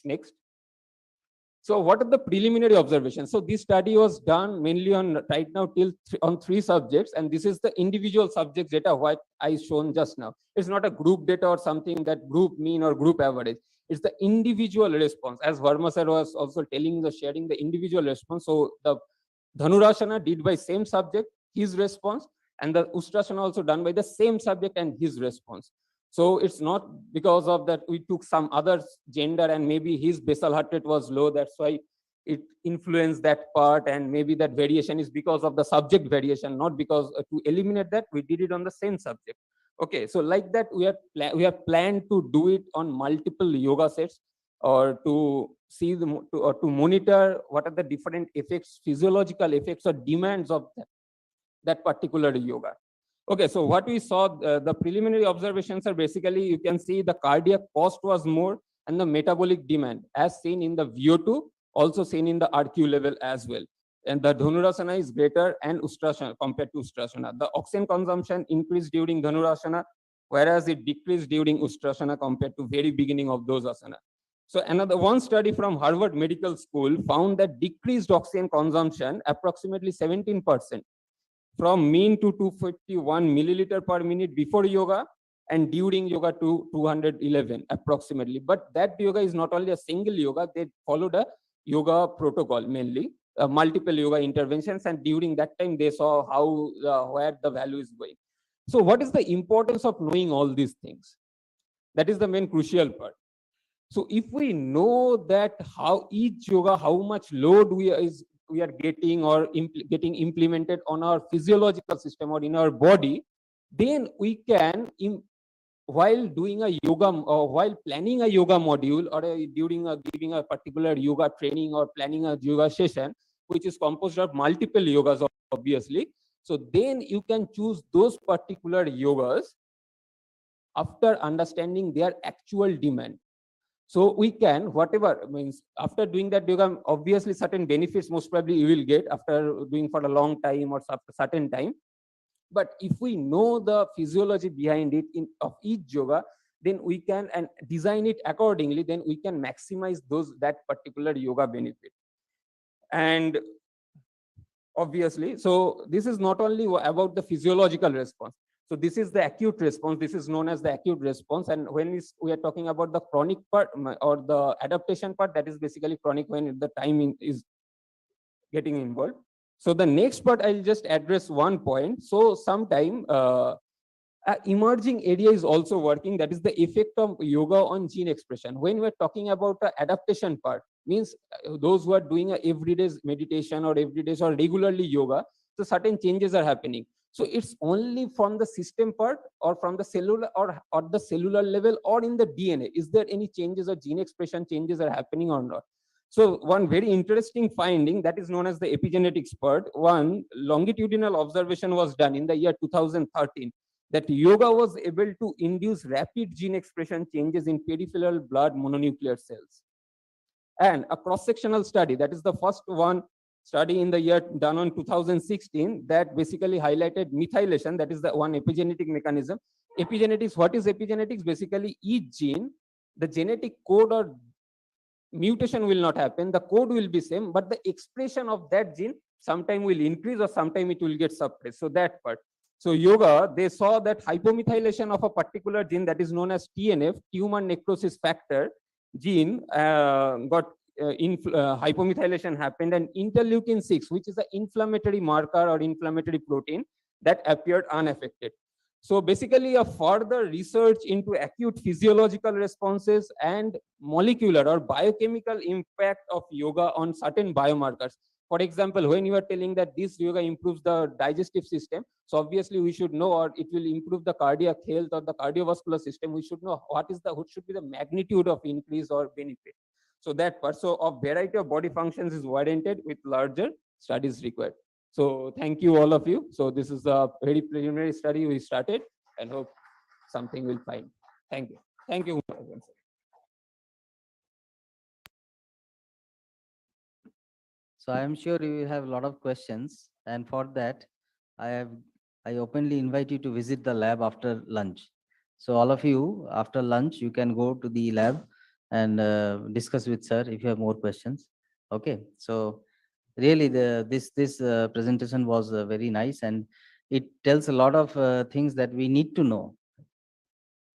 Next. So what are the preliminary observations? So this study was done mainly on right now on 3 subjects, and this is the individual subjects data what I shown just now. It's not a group data or something that group mean or group average. It's the individual response, as Verma sir was also sharing the individual response. So the Dhanurasana did by same subject, his response, and the Ustrasana also done by the same subject and his response. So it's not because of that we took some other gender and maybe his basal heart rate was low, that's why it influenced that part, and maybe that variation is because of the subject variation, not because to eliminate that we did it on the same subject. Okay, so like that we have planned to do it on multiple yoga sets, or to see or to monitor what are the different effects, physiological effects or demands of that particular yoga. Okay, so what we saw, the preliminary observations are basically, you can see the cardiac cost was more and the metabolic demand as seen in the VO2, also seen in the RQ level as well. And the Dhanurasana is greater and Ustrasana compared to Ustrasana. The oxygen consumption increased during Dhanurasana, whereas it decreased during Ustrasana compared to very beginning of those asana. So another one study from Harvard Medical School found that decreased oxygen consumption approximately 17%. From mean to 251 milliliter per minute before yoga, and during yoga to 211 approximately. But that yoga is not only a single yoga, they followed a yoga protocol mainly, multiple yoga interventions, and during that time they saw how where the value is going. So what is the importance of knowing all these things? That is the main crucial part. So if we know that how each yoga, how much load we are getting or getting implemented on our physiological system or in our body, then we can, while doing a yoga or while planning a yoga module or giving a particular yoga training or planning a yoga session, which is composed of multiple yogas, obviously. So then you can choose those particular yogas after understanding their actual demand. So we can, whatever means, after doing that yoga, obviously certain benefits most probably you will get after doing for a long time or after certain time. But if we know the physiology behind it of each yoga, then we can and design it accordingly, then we can maximize that particular yoga benefit. And obviously, so this is not only about the physiological response. So this is the acute response. This is known as the acute response. And when we are talking about the chronic part or the adaptation part, that is basically chronic when the time is getting involved. So the next part, I'll just address one point. So sometime emerging area is also working. That is the effect of yoga on gene expression. When we're talking about the adaptation part, means those who are doing a everyday meditation or everyday or regularly yoga, so certain changes are happening. So it's only from the system part or from the cellular or the cellular level or in the DNA. Is there any changes or gene expression changes are happening or not? So one very interesting finding that is known as the epigenetics part. One longitudinal observation was done in the year 2013 that yoga was able to induce rapid gene expression changes in peripheral blood mononuclear cells. And a cross-sectional study, that is the first one study in the year done on 2016 that basically highlighted methylation, that is the one epigenetic mechanism. Epigenetics, what is epigenetics? Basically each gene, the genetic code or mutation will not happen, the code will be same, but the expression of that gene sometime will increase or sometime it will get suppressed. So that part. So yoga, they saw that hypomethylation of a particular gene that is known as TNF, tumor necrosis factor gene, hypomethylation happened, and interleukin 6, which is an inflammatory marker or inflammatory protein, that appeared unaffected. So basically a further research into acute physiological responses and molecular or biochemical impact of yoga on certain biomarkers. For example, when you are telling that this yoga improves the digestive system, so obviously we should know, or it will improve the cardiac health or the cardiovascular system, we should know what should be the magnitude of increase or benefit. So that part, so a variety of body functions is warranted with larger studies required. So thank you all of you. So this is a very preliminary study we started and hope something will find. Thank you. Thank you. So I am sure you will have a lot of questions, and for that, I openly invite you to visit the lab after lunch. So all of you, after lunch, you can go to the lab and discuss with sir if you have more questions. Okay. So really, this presentation was very nice, and it tells a lot of things that we need to know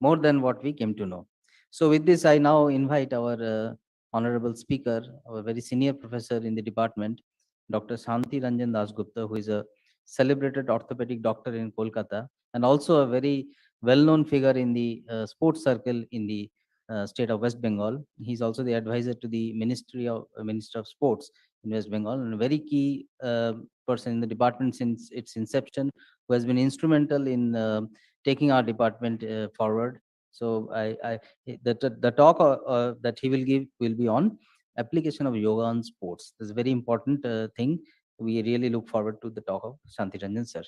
more than what we came to know. So with this, I now invite our honorable speaker, our very senior professor in the department, Dr. Shanti Ranjan Dasgupta, who is a celebrated orthopedic doctor in Kolkata and also a very well-known figure in the sports circle in the state of West Bengal. He's also the advisor to the Minister of Sports in West Bengal, and a very key person in the department since its inception, who has been instrumental in taking our department forward. So the talk that he will give will be on application of yoga on sports. This is a very important thing. We really look forward to the talk of Shanti Ranjan sir.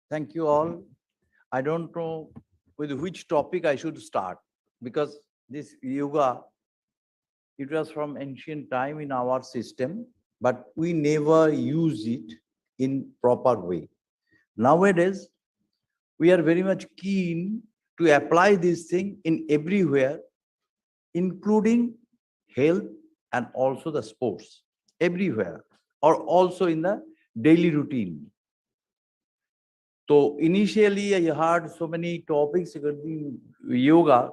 Thank you all. I don't know with which topic I should start, because this yoga, it was from ancient time in our system, but we never use it in proper way. Nowadays, we are very much keen to apply this thing in everywhere, including health and also the sports, everywhere, or also in the daily routine. So initially I heard so many topics regarding yoga.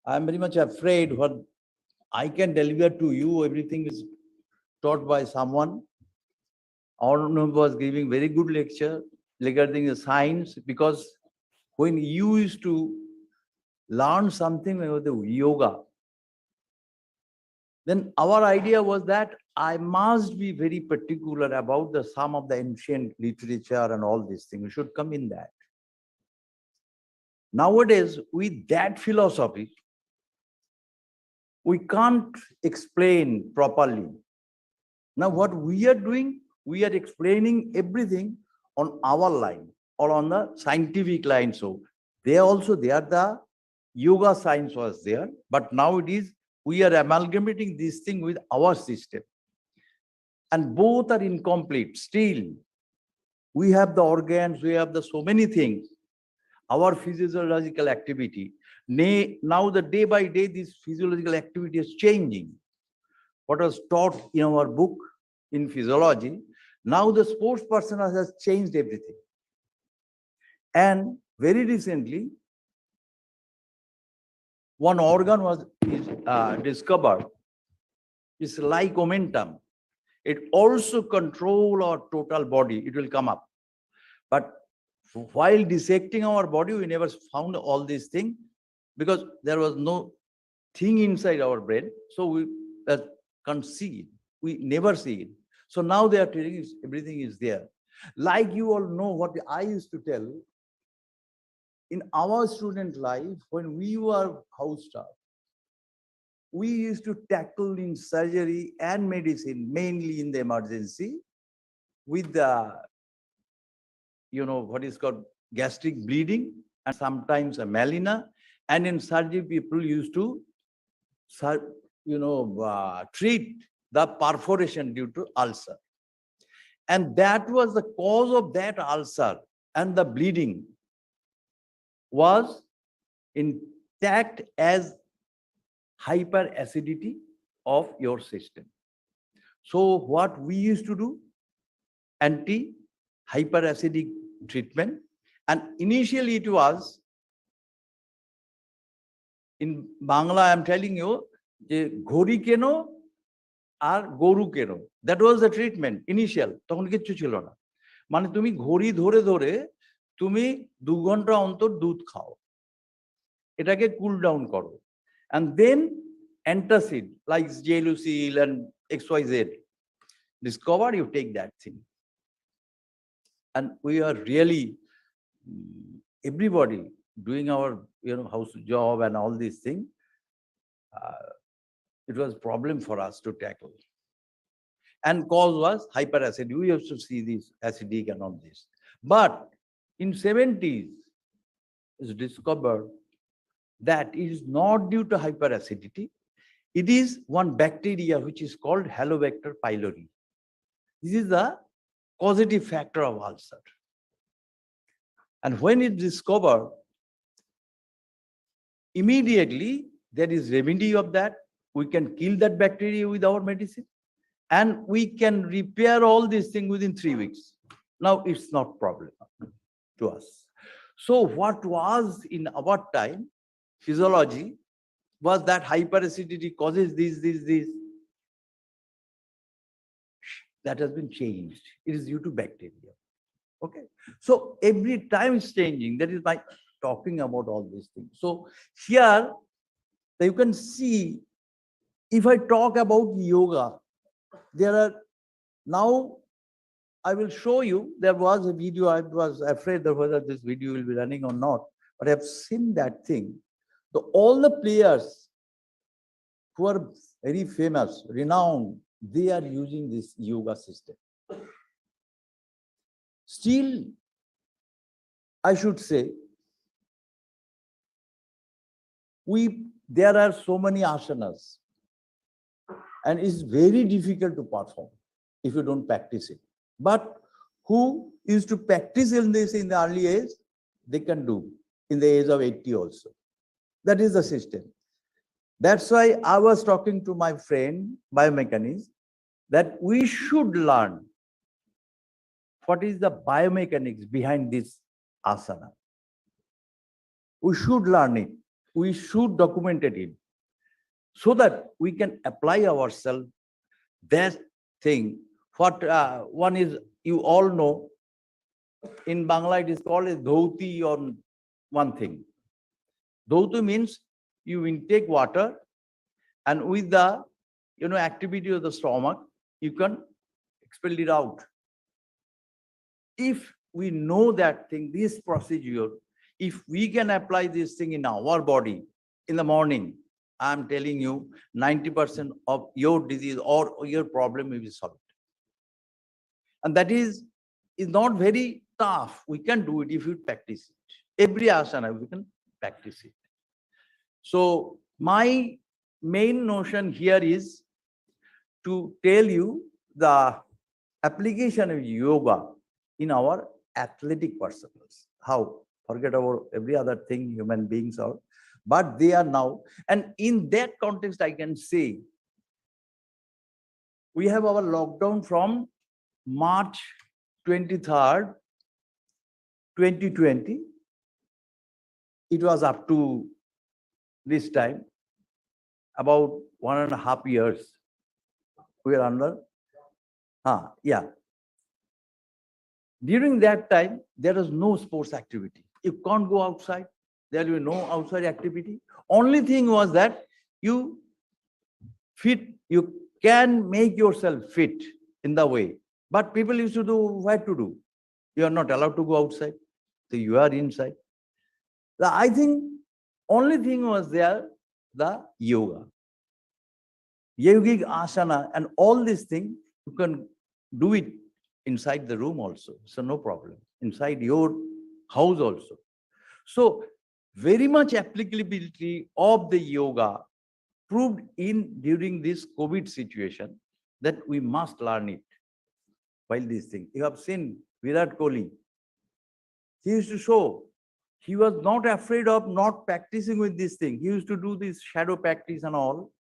I'm very much afraid what I can deliver to you, everything is taught by someone. Arnav was giving very good lecture regarding the science, because when you used to learn something about the yoga, then our idea was that I must be very particular about the some of the ancient literature and all these things should come in that. Nowadays, with that philosophy, we can't explain properly. Now, what we are doing, we are explaining everything on our line or on the scientific line. So they also, the yoga science was there, but now it is, we are amalgamating this thing with our system. And both are incomplete. Still, we have the organs, we have the so many things, our physiological activity. Now the day by day, this physiological activity is changing. What was taught in our book in physiology, now the sports person has changed everything. And very recently, one organ was discovered. It's like momentum. It also control our total body. It will come up. But while dissecting our body, we never found all these things because there was no thing inside our brain. So we can't see it. We never see it. So now they are telling us everything is there. Like you all know what I used to tell, in our student life, when we were house staff, we used to tackle in surgery and medicine, mainly in the emergency, with the, what is called gastric bleeding and sometimes a melena. And in surgery, people used to, treat the perforation due to ulcer. And that was the cause of that ulcer, and the bleeding was intact as hyperacidity of your system. So what we used to do, anti-hyperacidic treatment. And initially it was, in Bangla, I'm telling you, ghori keno আর গরু কেন, that was the treatment initial. তখন কিচ্ছু ছিল না, মানে তুমি ঘড়ি ধরে ধরে তুমি 2 ঘন্টা অন্তর দুধ খাও, এটাকে কুল ডাউন করো, and then antacid like gelusil and XYZ discover, you take that thing. And we are really, everybody doing our house job and all these things, it was a problem for us to tackle. And cause was hyperacidity. We used to see this acidic and all this. But in 70s, it's discovered that it is not due to hyperacidity. It is one bacteria which is called Helicobacter pylori. This is the causative factor of ulcer. And when it discovered, immediately there is remedy of that. We can kill that bacteria with our medicine, and we can repair all these things within 3 weeks. Now it's not problem to us. So what was in our time, physiology, was that hyperacidity causes this. That has been changed. It is due to bacteria. Okay. So every time it's changing. That is my talking about all these things. So here you can see, if I talk about yoga, there are, now I will show you, there was a video, I was afraid that whether this video will be running or not, but I have seen that thing. All the players who are very famous, renowned, they are using this yoga system. Still, I should say, there are so many asanas, and it's very difficult to perform if you don't practice it. But who used to practice in this in the early age, they can do in the age of 80 also. That is the system. That's why I was talking to my friend, biomechanist, that we should learn what is the biomechanics behind this asana. We should learn it. We should document it so that we can apply ourselves that thing. What one is, you all know, in Bangla it is called as dhauti on one thing. Dhauti means you intake water, and with the activity of the stomach, you can expel it out. If we know that thing, this procedure, if we can apply this thing in our body in the morning, I'm telling you, 90% of your disease or your problem will be solved. And that is not very tough. We can do it if we practice it. Every asana, we can practice it. So my main notion here is to tell you the application of yoga in our athletic personals. How? Forget about every other thing human beings are, but they are now. And in that context, I can say, we have our lockdown from March 23rd, 2020. It was up to this time, about 1.5 years. We are under. Yeah. During that time, there was no sports activity. You can't go outside. There will be no outside activity. Only thing was that you can make yourself fit in the way. But people used to do what to do. You are not allowed to go outside. So you are inside. I think only thing was there, the yoga. Yogic asana and all these things, you can do it inside the room also. So no problem. Inside your house also. So very much applicability of the yoga proved during this COVID situation that we must learn it. While this thing, you have seen Virat Kohli. He used to show he was not afraid of not practicing with this thing. He used to do this shadow practice and all,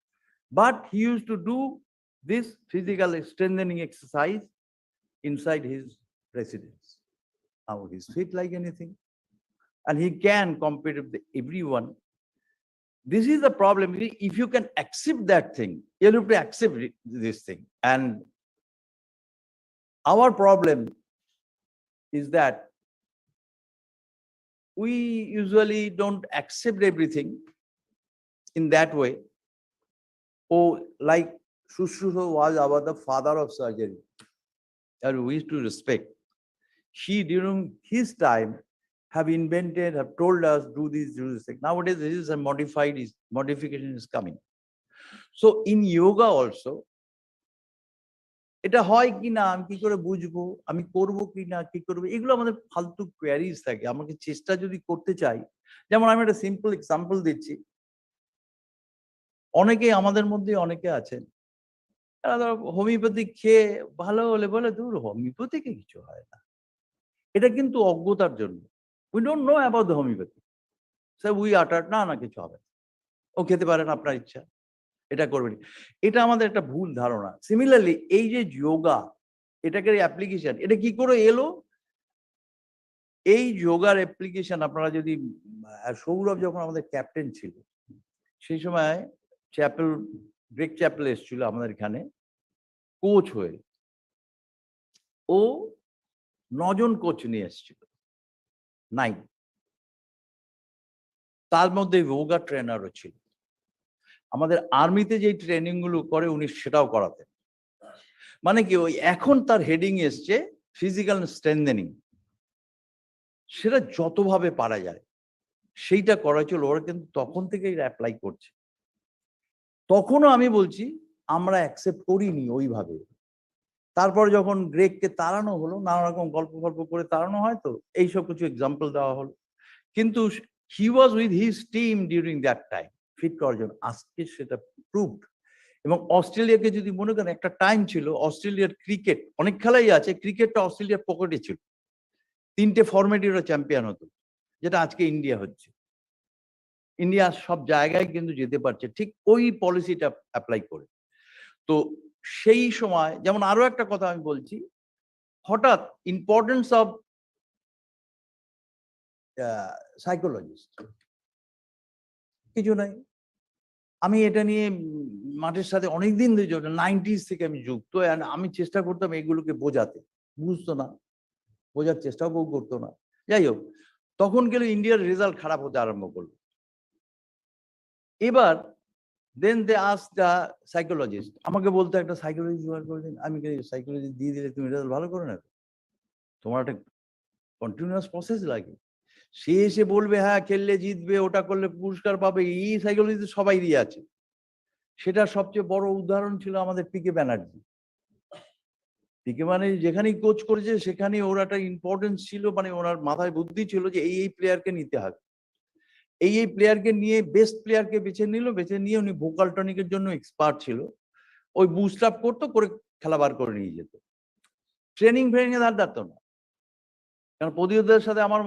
but he used to do this physical strengthening exercise inside his residence. Now he's fit like anything, and he can compete with everyone. This is the problem. If you can accept that thing, you have to accept this thing. And our problem is that we usually don't accept everything in that way. Oh, like Shushruta was the father of surgery, and we used to respect. He, during his time, have invented, have told us, do this, do this thing. Nowadays, this is a modification is coming. So in yoga also, এটা হয় কি না আমি কি করে বুঝবো, আমি করব কি না, কি করব, এগুলো আমাদের ফালতু কোয়ারিজ থাকে। আমাকে চেষ্টা যদি করতে চাই, যেমন আমি একটা সিম্পল এক্সাম্পল দিচ্ছি। অনেকে আমাদের মধ্যে অনেকে আছেন হোমিওপ্যাথি খেয়ে ভালো হলে বলে দূর হোমিওপ্যাথিকে কিছু হয় না। এটা কিন্তু অজ্ঞতার জন্য। We don't know about the homeopathy. So we আটার না কিছু হবে, ও খেতে পারেন আপনার ইচ্ছা, এটা করবেন। এটা আমাদের একটা ভুল ধারণা। সিমিলারলি এই যে যোগা, এটাকে অ্যাপ্লিকেশন, এটা কি করে এলো? এই যোগার অ্যাপ্লিকেশন আপনারা যদি, সৌরভ যখন আমাদের ক্যাপ্টেন ছিল সেই সময় ব্রেক চ্যাপেল এসেছিল আমাদের এখানে কোচ হয়ে, ও 9 জন কোচ নিয়ে এসেছিল, 9, তার মধ্যে যোগা ট্রেনারও ছিল। আমাদের আর্মিতে যে ট্রেনিং গুলো করে উনি সেটাও করাতেন। মানে কি, ওই এখন তার হেডিং এসছে ফিজিক্যাল স্ট্রেংথেনিং, সেটা যতভাবে পারা যায় সেইটা করা ছিল। ওরা কিন্তু তখন থেকেই অ্যাপ্লাই করছে। তখনও আমি বলছি আমরা অ্যাকসেপ্ট করিনি ওইভাবে। তারপর যখন গ্রেককে তাড়ানো হলো, নানা রকম গল্প করে তাড়ানো হয়, তো এইসব কিছু এক্সাম্পল দেওয়া হলো। কিন্তু he was with his team during that time fit করার জন্য। আজকে সেটা প্রুভড। এবং অস্ট্রেলিয়াকে যদি মনে করেন, একটা টাইম ছিল অস্ট্রেলিয়ার ক্রিকেট, অনেক খেলাই আছে, ক্রিকেটটা অস্ট্রেলিয়ার পকেটে ছিল। 3টে ফরম্যাটে ওরা চ্যাম্পিয়ন হতো, যেটা আজকে ইন্ডিয়া হচ্ছে। ইন্ডিয়া সব জায়গায় কিন্তু যেতে পারছে ঠিক ওই পলিসিটা অ্যাপ্লাই করে। তো সেই সময়, যেমন আরো একটা কথা আমি বলছি, হঠাৎ ইম্পর্টেন্স অফ সাইকোলজিস্ট কিছু নাই। আমি এটা নিয়ে মাঠের সাথে অনেকদিন ধরে 90s থেকে আমি যুক্ত, আমি চেষ্টা করতাম এগুলোকে বোঝাতে, বুঝতো না, বোঝার চেষ্টাও কেউ করতো না। যাই হোক, তখন গেলে ইন্ডিয়ার রেজাল্ট খারাপ হতে আরম্ভ করলো। এবার দেন দে আস্ক দ্য সাইকোলজিস্ট, আমাকে বলতো একটা সাইকোলজি জোগাড় করে দিন। আমি সাইকোলজি দিয়ে দিলে তুমি রেজাল্ট ভালো করে নেবে, তোমার একটা কন্টিনিউয়াস প্রসেস লাগে। সে এসে বলবে হ্যাঁ খেললে জিতবে, ওটা করলে পুরস্কার পাবে, এই সাইকোলজি সবাই দিয়ে আছে। সেটা সবচেয়ে বড় উদাহরণ ছিল আমাদের পিকে ব্যানার্জি। পিকে মানে যেখানেই কোচ করেছে সেখানে ওর একটা ইম্পর্টেন্স ছিল, মানে ওনার মাথায় বুদ্ধি ছিল যে এই প্লেয়ারকে নিতে হবে, এই প্লেয়ারকে নিয়ে বেস্ট প্লেয়ারকে বেছে নিল, বেছে নিয়ে উনি ভোকাল টনিকের জন্য এক্সপার্ট ছিল। ওই বুস্ট আপ করতো, করে খেলা বার করে নিয়ে যেত। ট্রেনিং ফ্রেনিং এ ধার ধারতো না। কারণ প্রদীপদার সাথে আমার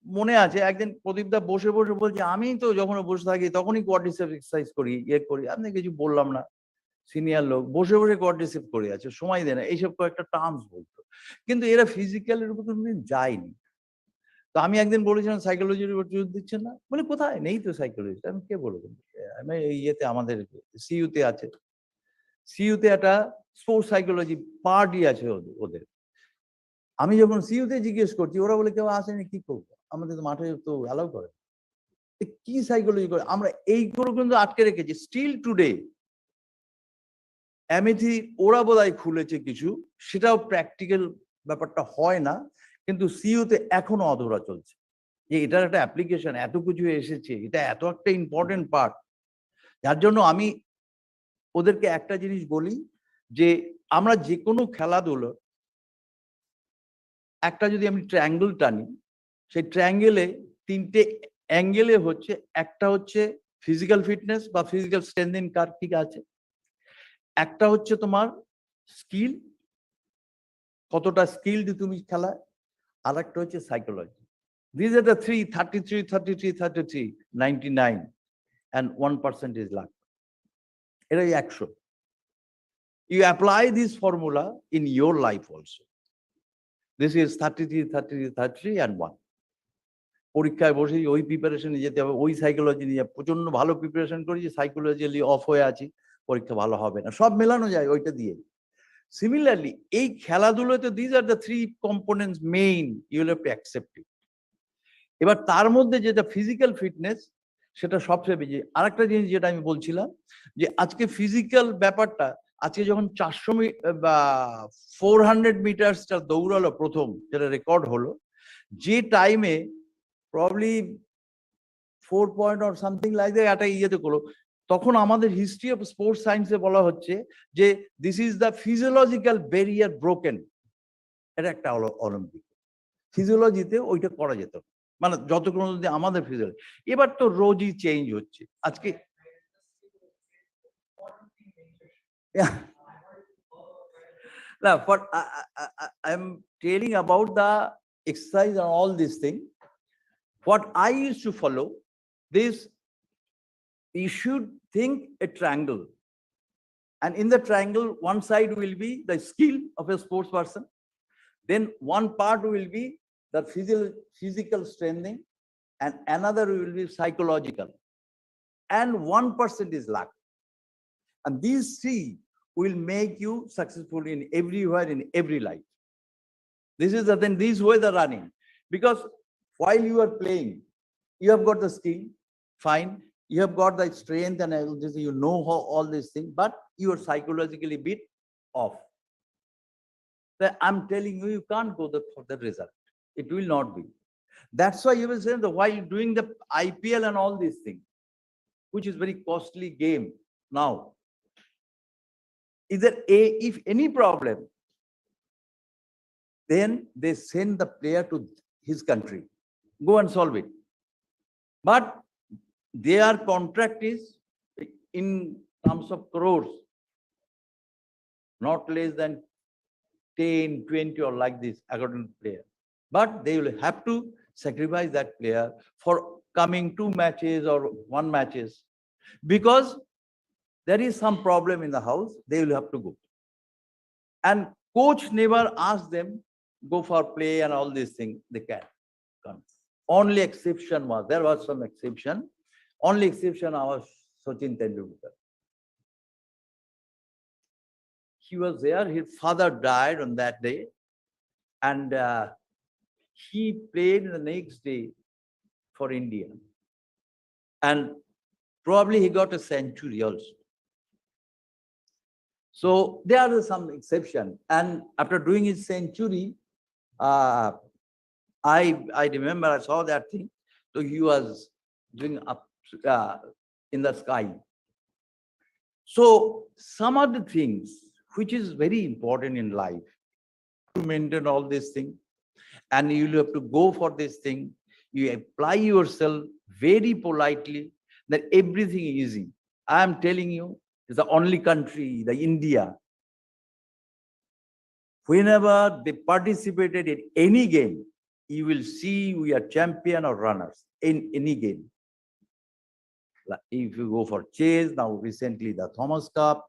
মনে আছে একদিন প্রদীপদা বসে বসে বলছে, আমি তো যখন বসে থাকি তখনই কোয়াড্রিসেপ এক্সারসাইজ করি, করি, আপনি কিছু বললাম না, সিনিয়র লোক বসে বসে কোয়াড্রিসেপ করে আছে, সময় দেয় না, এইসব কয়েকটা টার্মস বলতো। কিন্তু এরা ফিজিক্যালের উপর কোনোদিন যায়নি। তো আমি একদিন বলেছিলাম সাইকোলজির উপর জোর দিচ্ছেন না, বলে কোথায়, নেই তো সাইকোলজি। আমি কে বলবেন, আমি ইয়েতে আমাদের সিইউতে আছে, সিইউতে একটা স্পোর্টস সাইকোলজি পার্টই আছে ওদের। আমি যখন সিইউতে জিজ্ঞেস করছি, ওরা বলে কেউ আসেনি, কি করবো, আমাদের তো মাঠে তো অ্যালাউ করে, কি সাইকোলজি করে, আমরা এইগুলো কিন্তু আটকে রেখেছি স্টিল টুডে। অ্যামেথি ওরা বোধহয় খুলেছে কিছু, সেটাও প্র্যাকটিক্যাল ব্যাপারটা হয় না, কিন্তু সিইউতে এখনো অধরা চলছে যে এটার একটা অ্যাপ্লিকেশন, এত কিছু এসেছে, এটা এত একটা ইম্পর্টেন্ট পার্ট। যার জন্য আমি ওদেরকে একটা জিনিস বলি যে আমরা যে কোনো খেলাধুলো একটা যদি আমি ট্রায়াঙ্গেল টানি, সেই ট্রায়াঙ্গেলে তিনটে অ্যাঙ্গেলে হচ্ছে, একটা হচ্ছে ফিজিক্যাল ফিটনেস বা ফিজিক্যাল স্ট্রেংথেন কার ঠিক আছে, একটা হচ্ছে তোমার স্কিল, কতটা স্কিলড তুমি খেলায়, আর একটা হচ্ছে psychology. These are the three, 33, 33, 33, 99, and 1% is luck. এটাই 100। You apply this formula in your life also. This is 33, 33, 33, and 1. পরীক্ষায় বসে ওই প্রিপারেশনে যেতে হবে, ওই সাইকোলজি নিয়ে প্রচন্ড ভালো প্রিপারেশন করেছি, সাইকোলজিক্যালি অফ হয়ে আছি, পরীক্ষা ভালো হবে না, সব মেলানো যায় ওইটা দিয়ে। সিমিলারলি এই খেলাধুলোতে this are the three components main, you will have to accept it. এবার তার মধ্যে যেটা ফিজিক্যাল ফিটনেস, সেটা সবচেয়ে বেশি। আরেকটা জিনিস যেটা আমি বলছিলাম, যে আজকে ফিজিক্যাল ব্যাপারটা, আজকে যখন 400 বা 400 মিটারসটা দৌড়ালো প্রথম, যেটা রেকর্ড হলো, যে টাইমে probably 4 point or something like that একটা ইয়েতে করলো, তখন আমাদের হিস্ট্রি অফ স্পোর্টস সায়েন্সে বলা হচ্ছে যে this is the physiological barrier broken. এটা একটা অলিম্পিক, ফিজিওলজিতে ওইটা করা যেত, মানে যতক্ষণ আমাদের ফিজিওলজি। এবার তো রোজই চেঞ্জ হচ্ছে। আজকে না, but I'm telling about the exercise and all these things. What I used to follow this, you should think a triangle, and in the triangle one side will be the skill of a sports person, then one part will be the physical strengthening, and another will be psychological, and 1% is luck. And these three will make you successful in everywhere, in every life. This is the then these way the running, because while you are playing, you have got the skill, fine, you have got the strength and all this, you know how all these things, but you are psychologically bit off. I'm telling you, you can't go for the result. It will not be. That's why you will say that while doing the IPL and all these things, which is very costly game now, is that if any problem, then they send the player to his country, go and solve it. But their contract is in terms of crores, not less than 10, 20 or like this according to player. But they will have to sacrifice that player for coming 2 matches or 1 matches, because there is some problem in the house, they will have to go. And coach never asks them go for play and all these things, they can come. Only exception was, there was some exception. Only exception was Sachin Tendulkar. He was there, his father died on that day, and he played the next day for India. And probably he got a century also. So there are some exceptions. And after doing his century, I remember I saw that thing. So he was doing up in the sky. So some of the things which is very important in life, to maintain all these things, and you have to go for this thing, you apply yourself very politely, that everything is easy. I am telling you, it's the only country, the India, whenever they participated in any game, you will see we are champion or runners in any game. Like if you go for chess, now recently the Thomas Cup,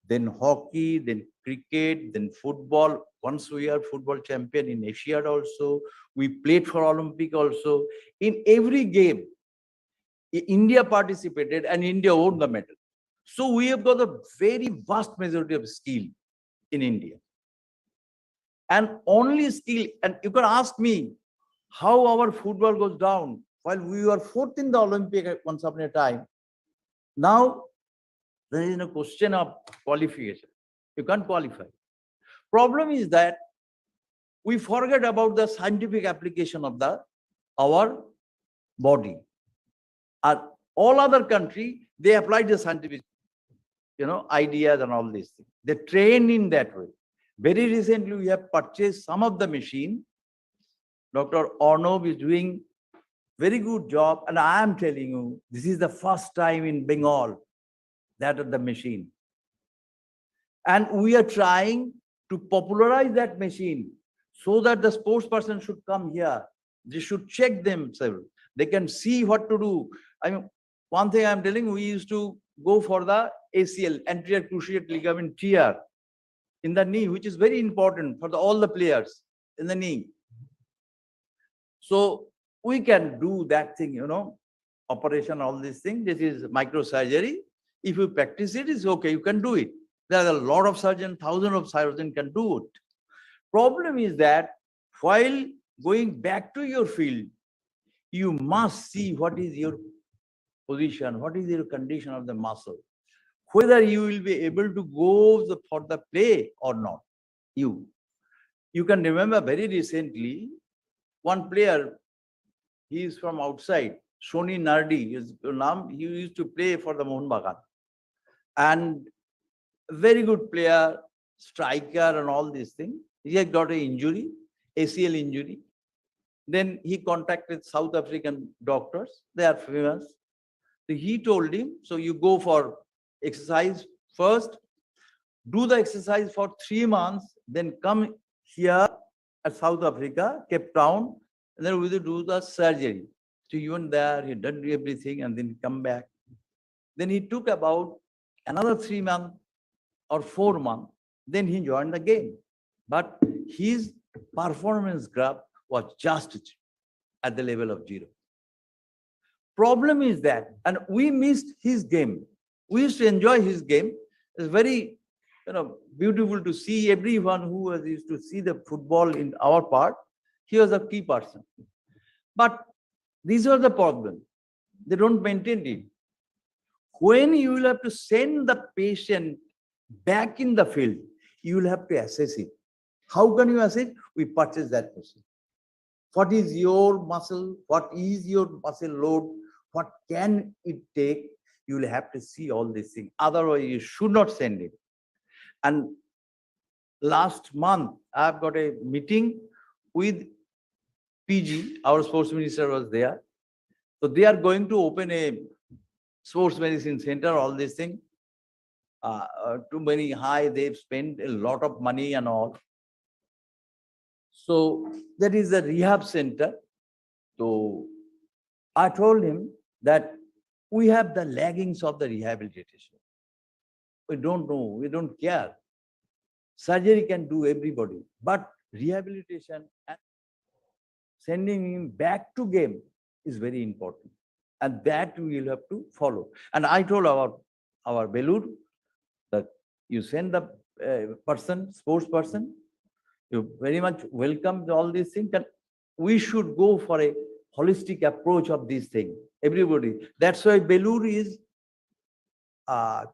then hockey, then cricket, then football. Once we are football champion in Asia also, we played for Olympic also. In every game, India participated and India won the medal. So we have got a very vast majority of skill in India. And only skill, and you can ask me how our football goes down while we were fourth in the Olympic at once upon a time. Now there is no question of qualification. You can't qualify. Problem is that we forget about the scientific application of our body. All other countries, they apply the scientific, ideas and all these things. They train in that way. Very recently, we have purchased some of the machine. Dr. Arnav is doing very good job. And I am telling you, this is the first time in Bengal that of the machine. And we are trying to popularize that machine so that the sports person should come here. They should check themselves. They can see what to do. I mean, one thing I'm telling you, we used to go for the ACL, anterior cruciate ligament tear in the knee, which is very important for all the players in the knee. So we can do that thing, operation, all these things. This is microsurgery. If you practice it, it's okay, you can do it. There are a lot of surgeons, thousands of surgeons can do it. Problem is that while going back to your field, you must see what is your position, what is your condition of the muscle, whether you will be able to go for the play or not. You can remember very recently, one player, he is from outside, Shoni Nardi, his name, he used to play for the Mohun Bagan. And very good player, striker and all these things. He had got an injury, ACL injury. Then he contacted South African doctors. They are famous. So he told him, so you go for exercise first, do the exercise for 3 months, then come here at South Africa, Cape Town, and then we will do the surgery. So he went there, he done everything, and then come back. Then he took about another 3 months or 4 months, then he joined the game. But his performance graph was just at the level of 0. Problem is that, and we missed his game. We used to enjoy his game. It's very, beautiful to see everyone who was used to see the football in our part. He was a key person. But these are the problems. They don't maintain it. When you will have to send the patient back in the field, you will have to assess it. How can you assess? We purchase that machine. What is your muscle? What is your muscle load? What can it take? You will have to see all these things. Otherwise, you should not send it. And last month, I've got a meeting with PG. Our sports minister was there. So they are going to open a sports medicine center, all these things. Too many high, they've spent a lot of money and all. So there is a rehab center. So I told him that we have the laggings of the rehabilitation. We don't know, we don't care. Surgery can do everybody, but rehabilitation and sending him back to game is very important. And that we will have to follow. And I told our Belur that you send the sports person, you very much welcome all these things. And we should go for a holistic approach of these things. Everybody. That's why Belur is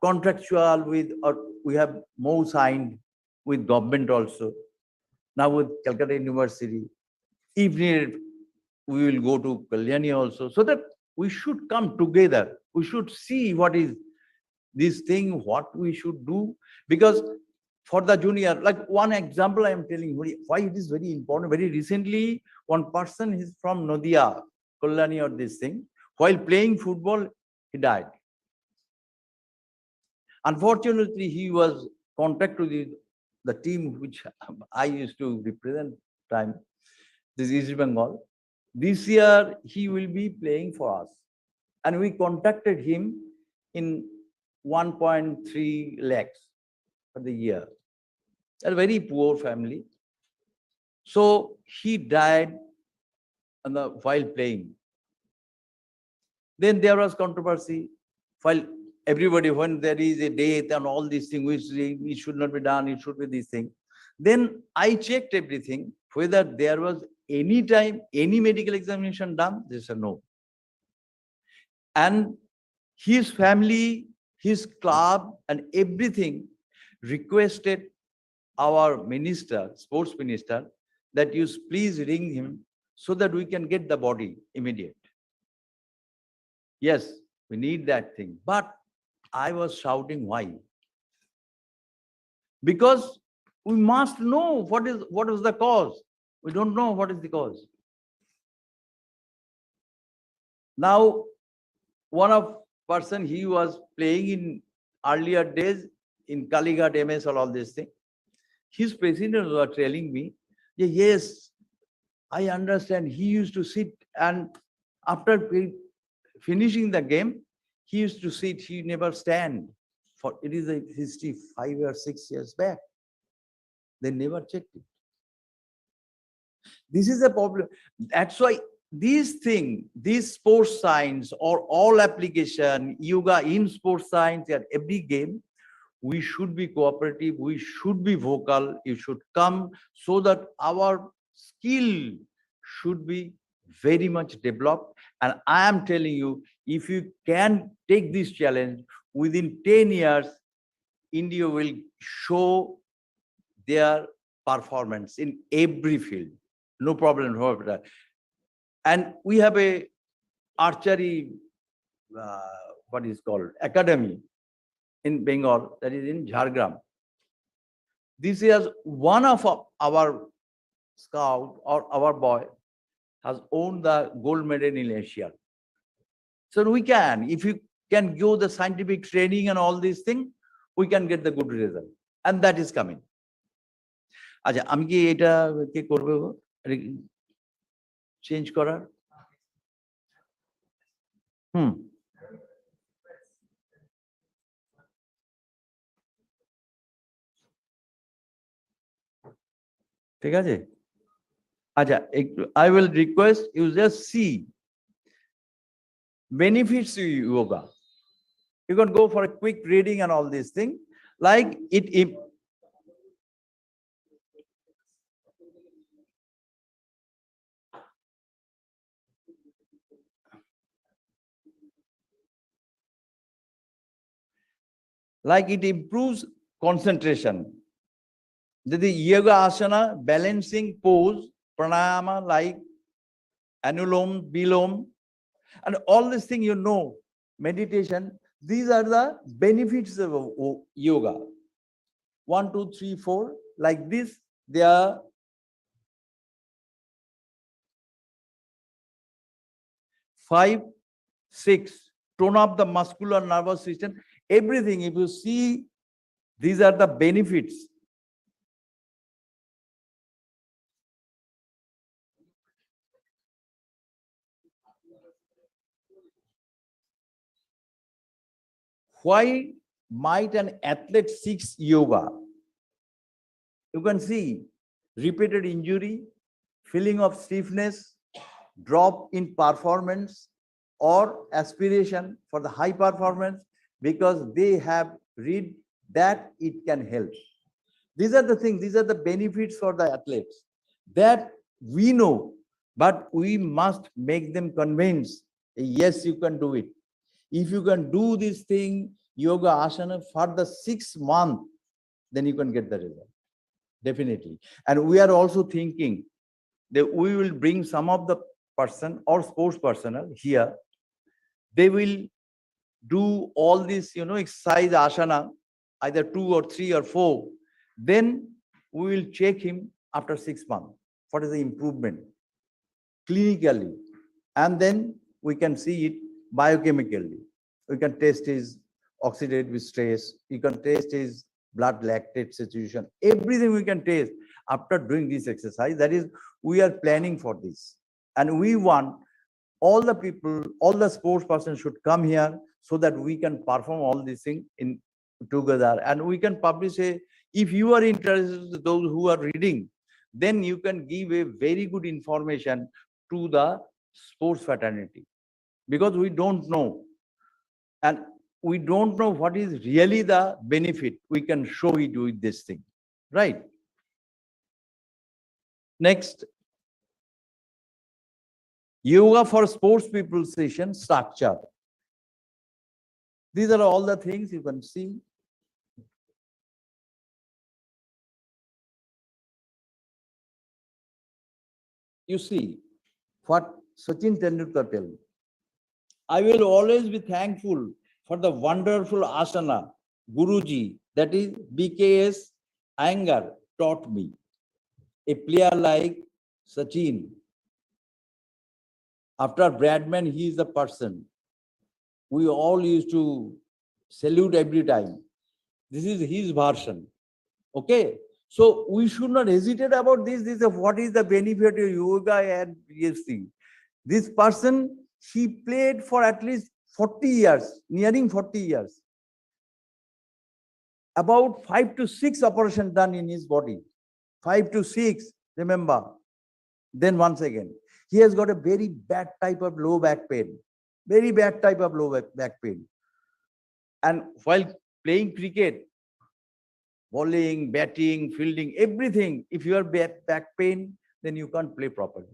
contractual with, or we have more signed with government also. Now with Calcutta University. If needed, we will go to Kalyani also, so that we should come together. We should see what is this thing, what we should do. Because for the junior, like one example I am telling you, why it is very important. Very recently, one person is from Nadia, Kalyani or this thing, while playing football, he died. Unfortunately, he was contacted with the team which I used to represent time, this East Bengal. This year, he will be playing for us. And we contacted him in 1.3 lakhs for the year. A very poor family. So he died while playing. Then there was controversy. While everybody, when there is a death and all these things, which it should not be done, it should be this thing. Then I checked everything, whether there was any time, any medical examination done. They said no. And his family, his club, and everything requested our minister, sports minister, that you please ring him so that we can get the body immediate. Yes, we need that thing. But I was shouting, why? Because we must know what is the cause. We don't know what is the cause. Now, one of person, he was playing in earlier days in Kalighat, MS, all this thing. His president was telling me, yes, I understand. He used to sit, and after finishing the game, he used to sit, he never stand. For it is a history 5 or 6 years back. They never checked it. This is a problem. That's why these things, these sports science or all application, yoga in sports science at every game, we should be cooperative, we should be vocal, you should come so that our skill should be very much developed. And I am telling you, if you can take this challenge, within 10 years, India will show their performance in every field. No problem. And we have a archery, what is called, academy in Bengal, that is in Jhargram. This is one of our scout or our boy has won the gold medal in Asia. So we can, if you can go the scientific training and all these things, we can get the good result. And that is coming. আচ্ছা আমি কি এটা কে করবে change করার ঠিক আছে আচ্ছা I will request you just see benefits of yoga. You can go for a quick reading and all these things, like it improves concentration. The yoga asana, balancing pose, pranayama like anulom, vilom, and all these things, you know, meditation, these are the benefits of yoga. 1, 2, 3, 4, like this, they are 5, 6, tone up the muscular nervous system, everything. If you see, these are the benefits. Why might an athlete seek yoga? You can see repeated injury, feeling of stiffness, drop in performance, or aspiration for the high performance, because they have read that it can help. These are the things, these are the benefits for the athletes that we know, but we must make them convinced, yes, you can do it. If you can do this thing, yoga asana for the 6 months, then you can get the result, definitely. And we are also thinking that we will bring some of the person or sports personnel here. They will do all this, exercise asana, either 2 or 3 or 4. Then we will check him after 6 months. What is the improvement clinically? And then we can see it biochemically. We can test his oxidative stress. You can test his blood lactate situation. Everything we can test after doing this exercise. That is, we are planning for this. And we want all the people, all the sports persons should come here so that we can perform all these things in together. And we can publish if you are interested, those who are reading, then you can give a very good information to the sports fraternity, because we don't know. And we don't know what is really the benefit. We can show it with this thing, right? Next, yoga for sports people session structure. These are all the things you can see. You see what Sachin Tendulkar tells. I will always be thankful for the wonderful asana Guruji, that is BKS Iyengar, taught me. A player like Sachin, after Bradman, he is the person we all used to salute every time. This is his version. Okay? So we should not hesitate about this. This is what is the benefit of yoga and this thing. This person, he played for at least 40 years, nearing 40 years. About 5 to 6 operations done in his body. 5 to 6, remember. Then once again, he has got a very bad type of low back pain. Very bad type of low back pain. And while playing cricket, bowling, batting, fielding, everything, if you have back pain, then you can't play properly.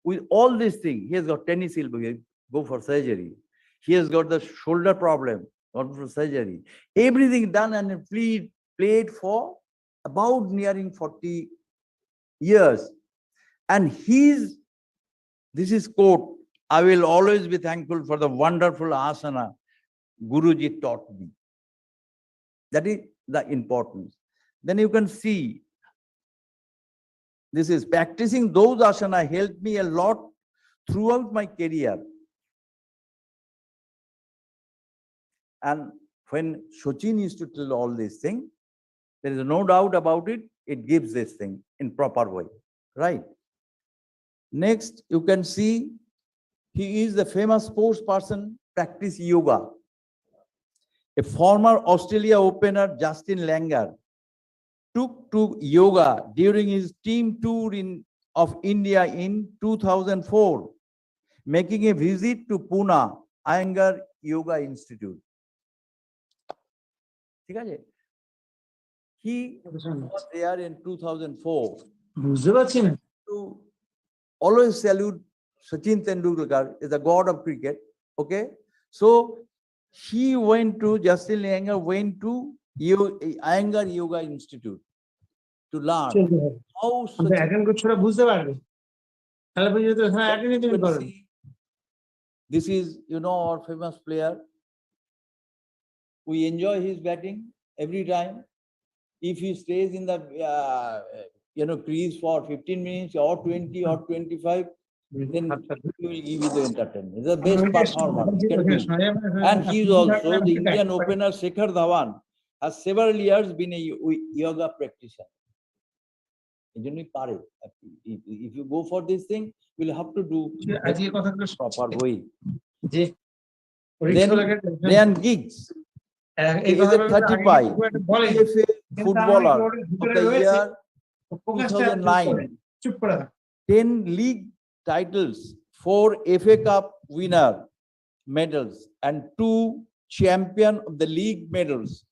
With all these things, he has got tennis elbow, go for surgery. He has got the shoulder problem, gone for surgery. Everything done and played for about nearing 40 years. And this is quote, I will always be thankful for the wonderful asana Guruji taught me. That is the importance. Then you can see, this is practicing those asana helped me a lot throughout my career. And when Sachin used to tell all these things, there is no doubt about it, it gives this thing in proper way, right? Next, you can see, he is the famous sports person, practice yoga. A former Australia opener, Justin Langer, took to yoga during his team tour of India in 2004, making a visit to Pune, Iyengar Yoga Institute. He was there in 2004. To always salute Sachin Tendulkar is the god of cricket. Okay, so he went to, Justin Langer went to Iyengar Yoga Institute to learn how this is, our famous player. We enjoy his batting every time. If he stays in the crease for 15 minutes or 20 or 25, then he will give you the entertainment. He's the best performer he can do. And he is also the Indian opener Shikhar Dhawan has several years been a yoga practitioner. If you go for this thing, you'll have to do proper way. Then Ryan Giggs. He is a 35 PFA footballer of the year 2009, 10 league titles, 4 FA Cup winner medals, and 2 champion of the league medals,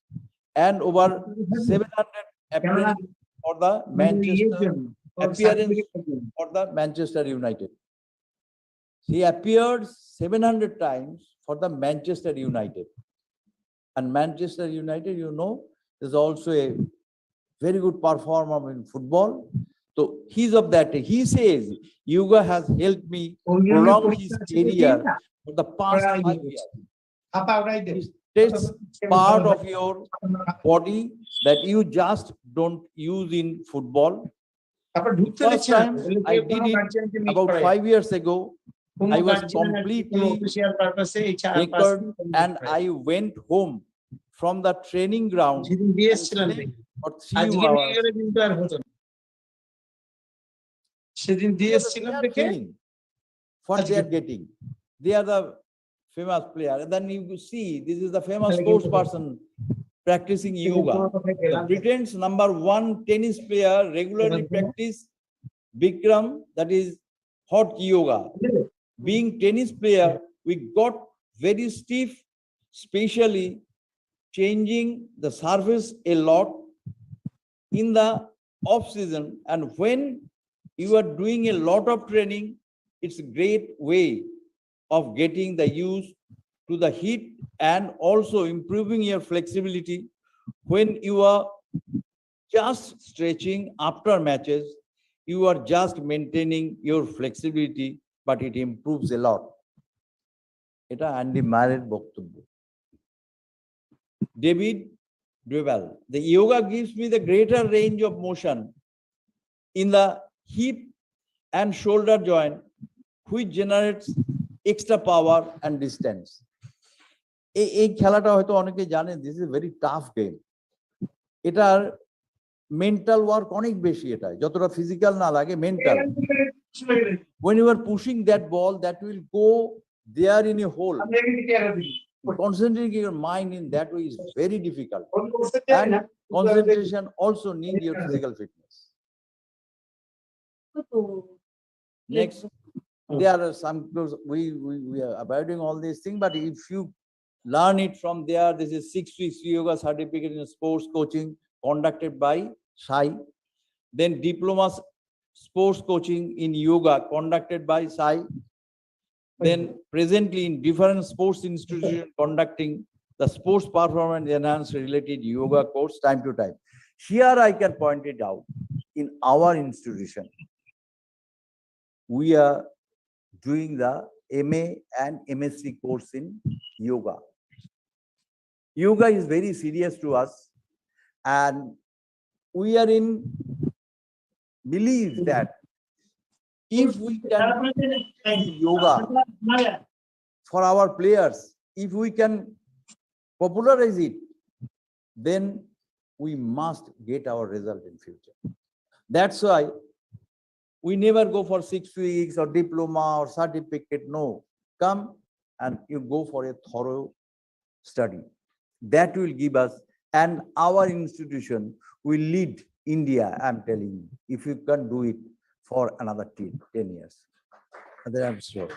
and over 700 appearance for the Manchester United. He appeared 700 times for the Manchester United. And Manchester United, you know, is also a very good performer in football. So he's of that. He says, yoga has helped me prolong his career for the past 5 years. It takes part of your body that you just don't use in football. The first time I did it about 5 years ago, I was completely naked and I went home from the training ground and slept for 3 hours. They are feeling what they are getting. They are the famous player. And then you see, this is the famous sports person practicing yoga. The Britain's #1 tennis player regularly practice Bikram, that is hot yoga. Being tennis player, we got very stiff, especially changing the surface a lot in the off season. And when you are doing a lot of training, it's a great way of getting the use to the heat and also improving your flexibility. When you are just stretching after matches, you are just maintaining your flexibility, but it improves a lot. Eta Andy Marriott বক্তব্য. David Duval, the yoga gives me the greater range of motion in the hip and shoulder joint, which generates extra power and distance. এই খেলাটা হয়তো অনেকে জানেন, this is a very tough game. এটার mental work অনেক বেশি, এটা যতটা ফিজিক্যাল না লাগে mental. When you are pushing that ball, that will go there in a hole. Concentrating your mind in that way is very difficult. And concentration also needs your physical fitness. Next, there are some, we are avoiding all these things, but if you learn it from there, this is 6 weeks yoga certificate in sports coaching conducted by Sai. Then diploma sports coaching in yoga conducted by Sai. Then presently in different sports institutions conducting the sports performance enhanced related yoga course time to time. Here I can point it out. In our institution, we are doing the MA and MSc course in yoga. Yoga is very serious to us, and we are in belief that if we can do yoga for our players, if we can popularize it, then we must get our result in future. That's why we never go for 6 weeks or diploma or certificate. No, come and you go for a thorough study. That will give us, and our institution will lead India, I'm telling you, if you can do it for another 10 years. And then I'm sure.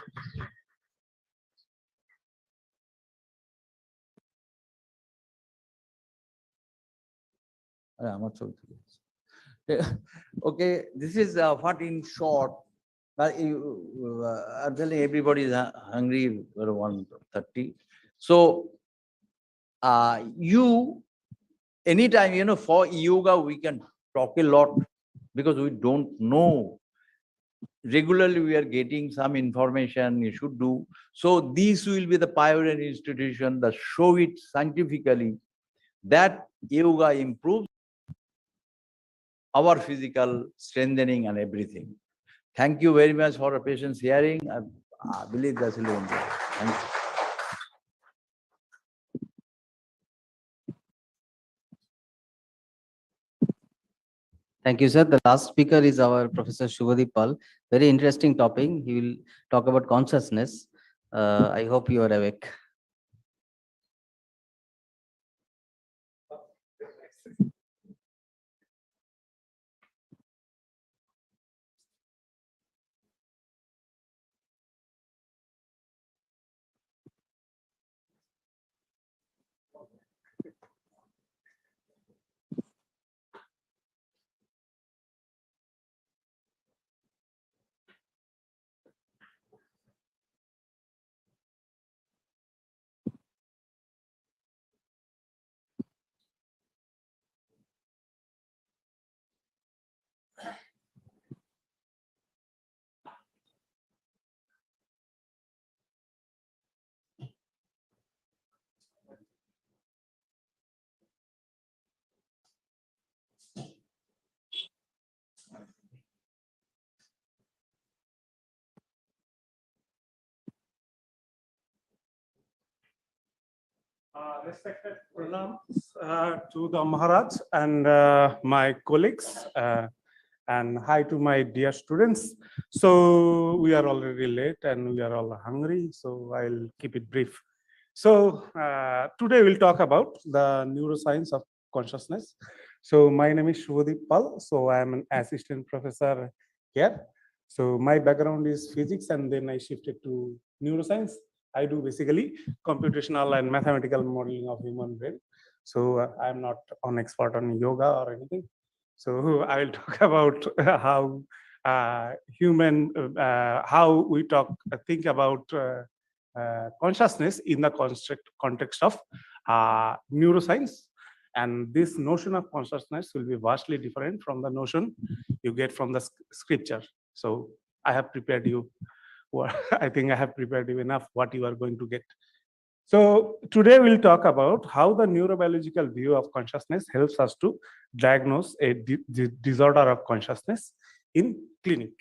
Okay, this is what in short, but I'm telling everybody is hungry for 1:30. So you, anytime, you know, for yoga, we can talk a lot because we don't know. Regularly, we are getting some information you should do. So this will be the pioneer institution that show it scientifically that yoga improves our physical strengthening and everything. Thank you very much for your patience hearing. I believe that's the end. Thank you. Thank you, sir. The last speaker is our Professor Shubhadeep Pal. Very interesting topic. He will talk about consciousness. I hope you are awake. Respected pranams to the Maharaj and my colleagues, and hi to my dear students. So we are already late and we are all hungry, so I'll keep it brief. So today we'll talk about the neuroscience of consciousness. So my name is Shubhadeep Pal. So I'm an assistant professor here. So my background is physics and then I shifted to neuroscience. I do basically computational and mathematical modeling of human brain. So I'm not an expert on yoga or anything. So I will talk about how how we think about consciousness in the context of neuroscience. And this notion of consciousness will be vastly different from the notion you get from the scripture. So I have prepared you. I think I have prepared you enough what you are going to get. So today we'll talk about how the neurobiological view of consciousness helps us to diagnose a disorder of consciousness in clinic.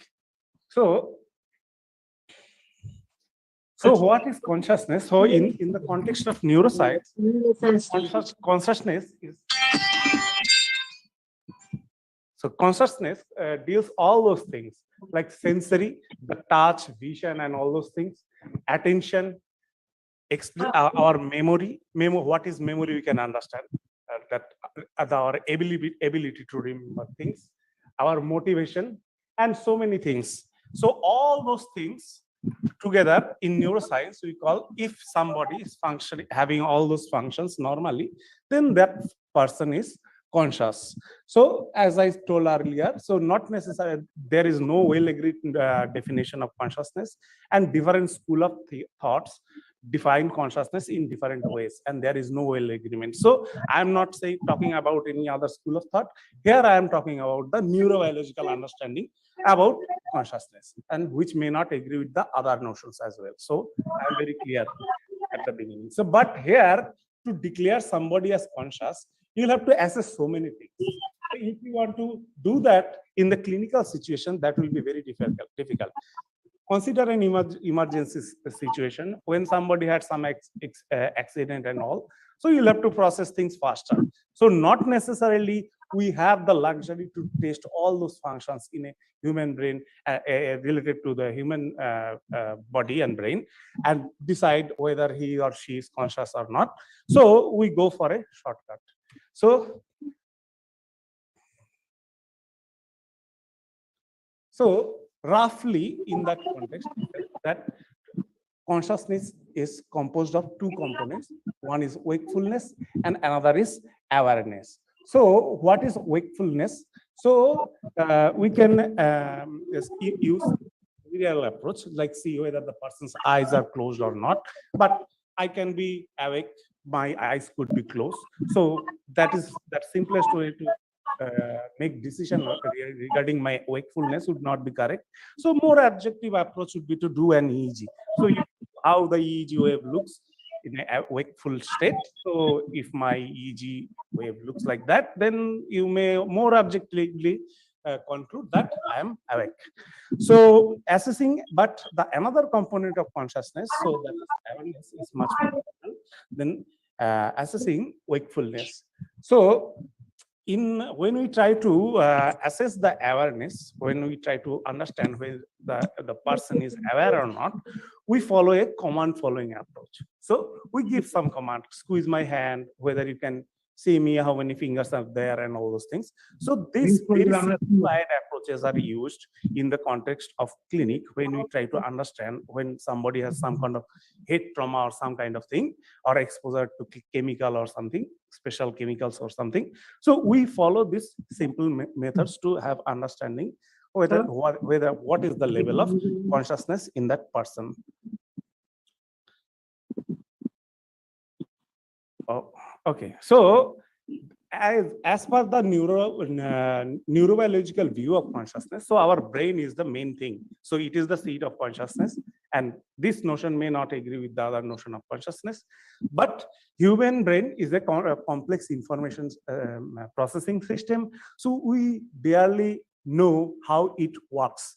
So what is consciousness? So in the context of neuroscience, consciousness is consciousness deals all those things like sensory, the touch, vision, and all those things, attention, our memory. What is memory? We can understand that our ability to remember things, our motivation, and so many things. So all those things together in neuroscience we call, if somebody is functioning, having all those functions normally, then that person is conscious. So as I told earlier, so not necessarily, there is no well agreed definition of consciousness, and different school of thoughts define consciousness in different ways, and there is no well agreement. So I'm not talking about any other school of thought. Here I am talking about the neurobiological understanding about consciousness, and which may not agree with the other notions as well. So I'm very clear at the beginning. So but here, to declare somebody as conscious, you'll have to assess so many things. So if you want to do that in the clinical situation, that will be very difficult. Consider an emergency situation when somebody had some accident and all. So you'll have to process things faster. So not necessarily we have the luxury to test all those functions in a human brain related to the human body and brain and decide whether he or she is conscious or not. So we go for a shortcut. So roughly in that context, that consciousness is composed of two components. One is wakefulness and another is awareness. So what is wakefulness? So we can use real approach, like see whether the person's eyes are closed or not. But I can be awake, my eyes could be closed. So that is the simplest way to make decision regarding my wakefulness would not be correct. So more objective approach would be to do an EEG. So how the EEG wave looks in a wakeful state. So if my EEG wave looks like that, then you may more objectively conclude that I am awake. So assessing, but the another component of consciousness, so that awareness is much more important than assessing wakefulness. So when we try to assess the awareness, when we try to understand whether the person is aware or not, we follow a command following approach. So we give some command, squeeze my hand, whether you can see me, how many fingers are there, and all those things. So this very simplified approach approaches are used in the context of clinic when we try to understand when somebody has some kind of head trauma or some kind of thing, or exposure to chemical or something, special chemicals or something. So we follow these simple methods to have understanding whether what is the level of consciousness in that person. Oh, okay. So as per the neurobiological view of consciousness, so our brain is the main thing. So it is the seat of consciousness, and this notion may not agree with the other notion of consciousness, but human brain is a complex information processing system. So we barely know how it works.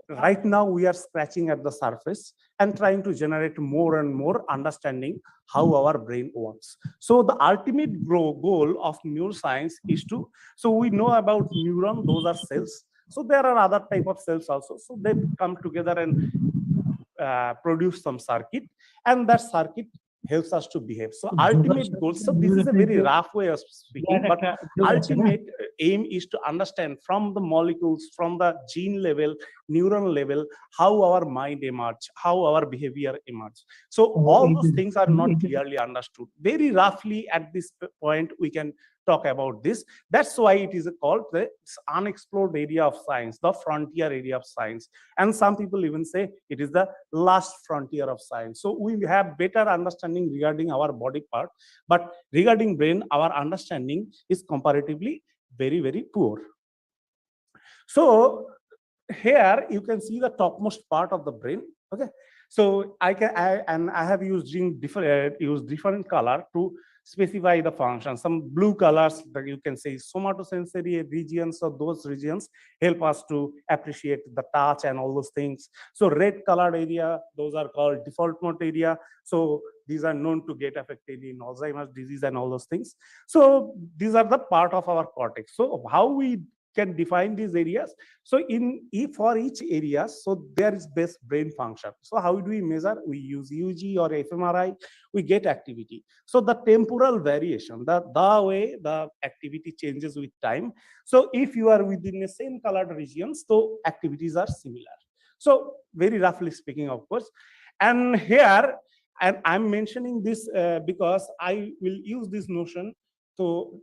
Right now we are scratching at the surface and trying to generate more and more understanding how our brain works. So the ultimate goal of neuroscience is to, so we know about neuron, those are cells. So there are other type of cells also. So they come together and produce some circuit, and that circuit helps us to behave. So ultimate goal, so this is a very rough way of speaking, but ultimate aim is to understand from the molecules, from the gene level, neuron level, how our mind emerges, how our behavior emerges. So all those things are not clearly understood. Very roughly at this point, we can talk about this. That's why it is called the unexplored area of science, the frontier area of science. And some people even say it is the last frontier of science. So we have better understanding regarding our body part, but regarding brain, our understanding is comparatively very, very poor. So here you can see the topmost part of the brain. Okay, so I have used different color to specify the function. Some blue colors that you can say somatosensory regions, so those regions help us to appreciate the touch and all those things. So red colored area, those are called default mode area. So these are known to get affected in Alzheimer's disease and all those things. So these are the part of our cortex. So how we can define these areas? So for each area, so there is best brain function. So how do we measure? We use EEG or fMRI, we get activity. So the temporal variation, the way the activity changes with time. So if you are within the same colored regions, so activities are similar. So very roughly speaking, of course. And here, and I'm mentioning this because I will use this notion to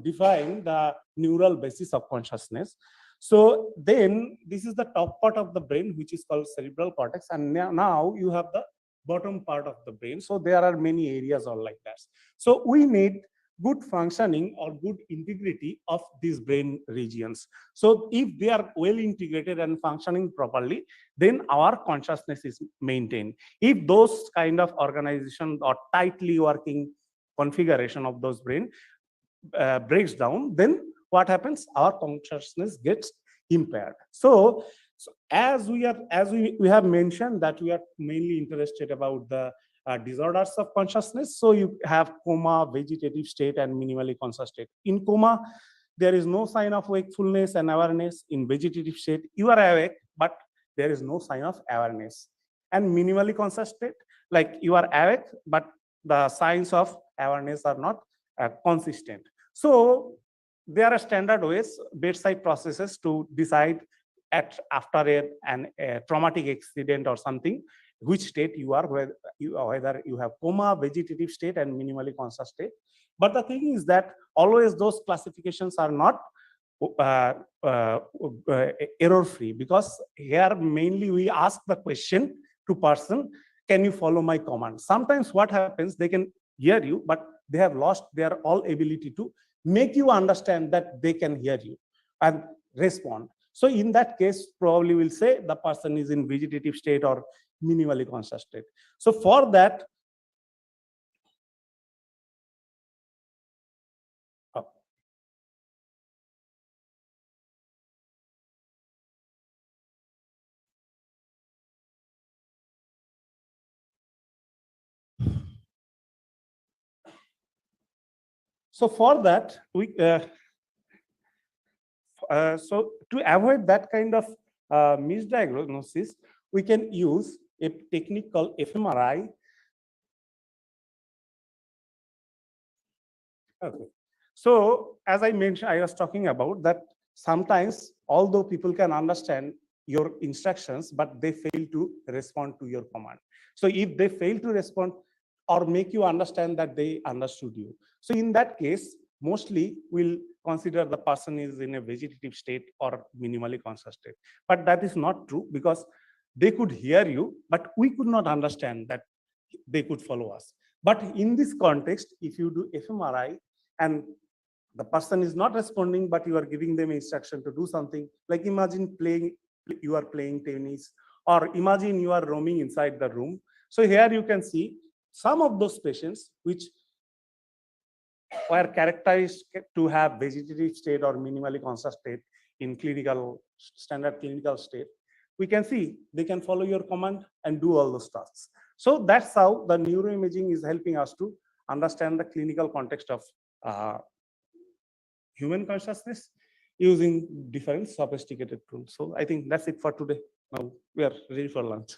define the neural basis of consciousness. So then this is the top part of the brain, which is called cerebral cortex. And now you have the bottom part of the brain. So there are many areas all like that. So we need good functioning or good integrity of these brain regions. So if they are well integrated and functioning properly, then our consciousness is maintained. If those kind of organization or tightly working configuration of those brain breaks down, then what happens? Our consciousness gets impaired. So as we have mentioned that we are mainly interested about the disorders of consciousness. So you have coma, vegetative state, and minimally conscious state. In coma, there is no sign of wakefulness and awareness. In vegetative state, you are awake, but there is no sign of awareness. And minimally conscious state, like you are awake, but the signs of awareness are not consistent. So there are standard ways, bedside processes to decide after a traumatic accident or something, which state you are, whether you have coma, vegetative state, and minimally conscious state. But the thing is that always those classifications are not error-free, because here mainly we ask the question to person, can you follow my command? Sometimes what happens, they can hear you, but they have lost their all ability to make you understand that they can hear you and respond. So in that case, probably we'll say the person is in vegetative state or minimally conscious state. So for that, we so to avoid that kind of misdiagnosis, we can use a technique called fMRI. Okay. So as I mentioned, I was talking about that sometimes although people can understand your instructions, but they fail to respond to your command. So if they fail to respond or make you understand that they understood you, so in that case, mostly we'll consider the person is in a vegetative state or minimally conscious state. But that is not true, because they could hear you, but we could not understand that they could follow us. But in this context, if you do fMRI and the person is not responding, but you are giving them instruction to do something, like imagine you are playing tennis, or imagine you are roaming inside the room. So here you can see some of those patients which were characterized to have vegetative state or minimally conscious state in standard clinical state. We can see they can follow your command and do all those tasks. So that's how the neuroimaging is helping us to understand the clinical context of human consciousness using different sophisticated tools. So I think that's it for today. Now we are ready for lunch.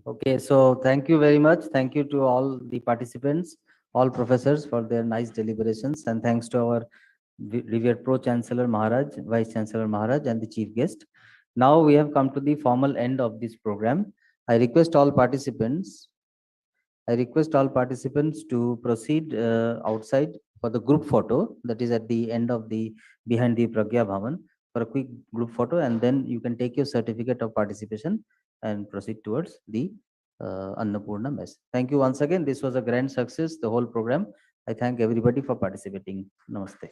Okay, so thank you very much. Thank you to all the participants, all professors for their nice deliberations, and thanks to our revered Pro Chancellor Maharaj, Vice Chancellor Maharaj, and the chief guest. Now we have come to the formal end of this program. I request all participants to proceed outside for the group photo, that is at the end of behind the Pragya Bhavan, for a quick group photo, and then you can take your certificate of participation and proceed towards the Annapurna mess. Thank you once again. This was a grand success, the whole program. I thank everybody for participating. Namaste.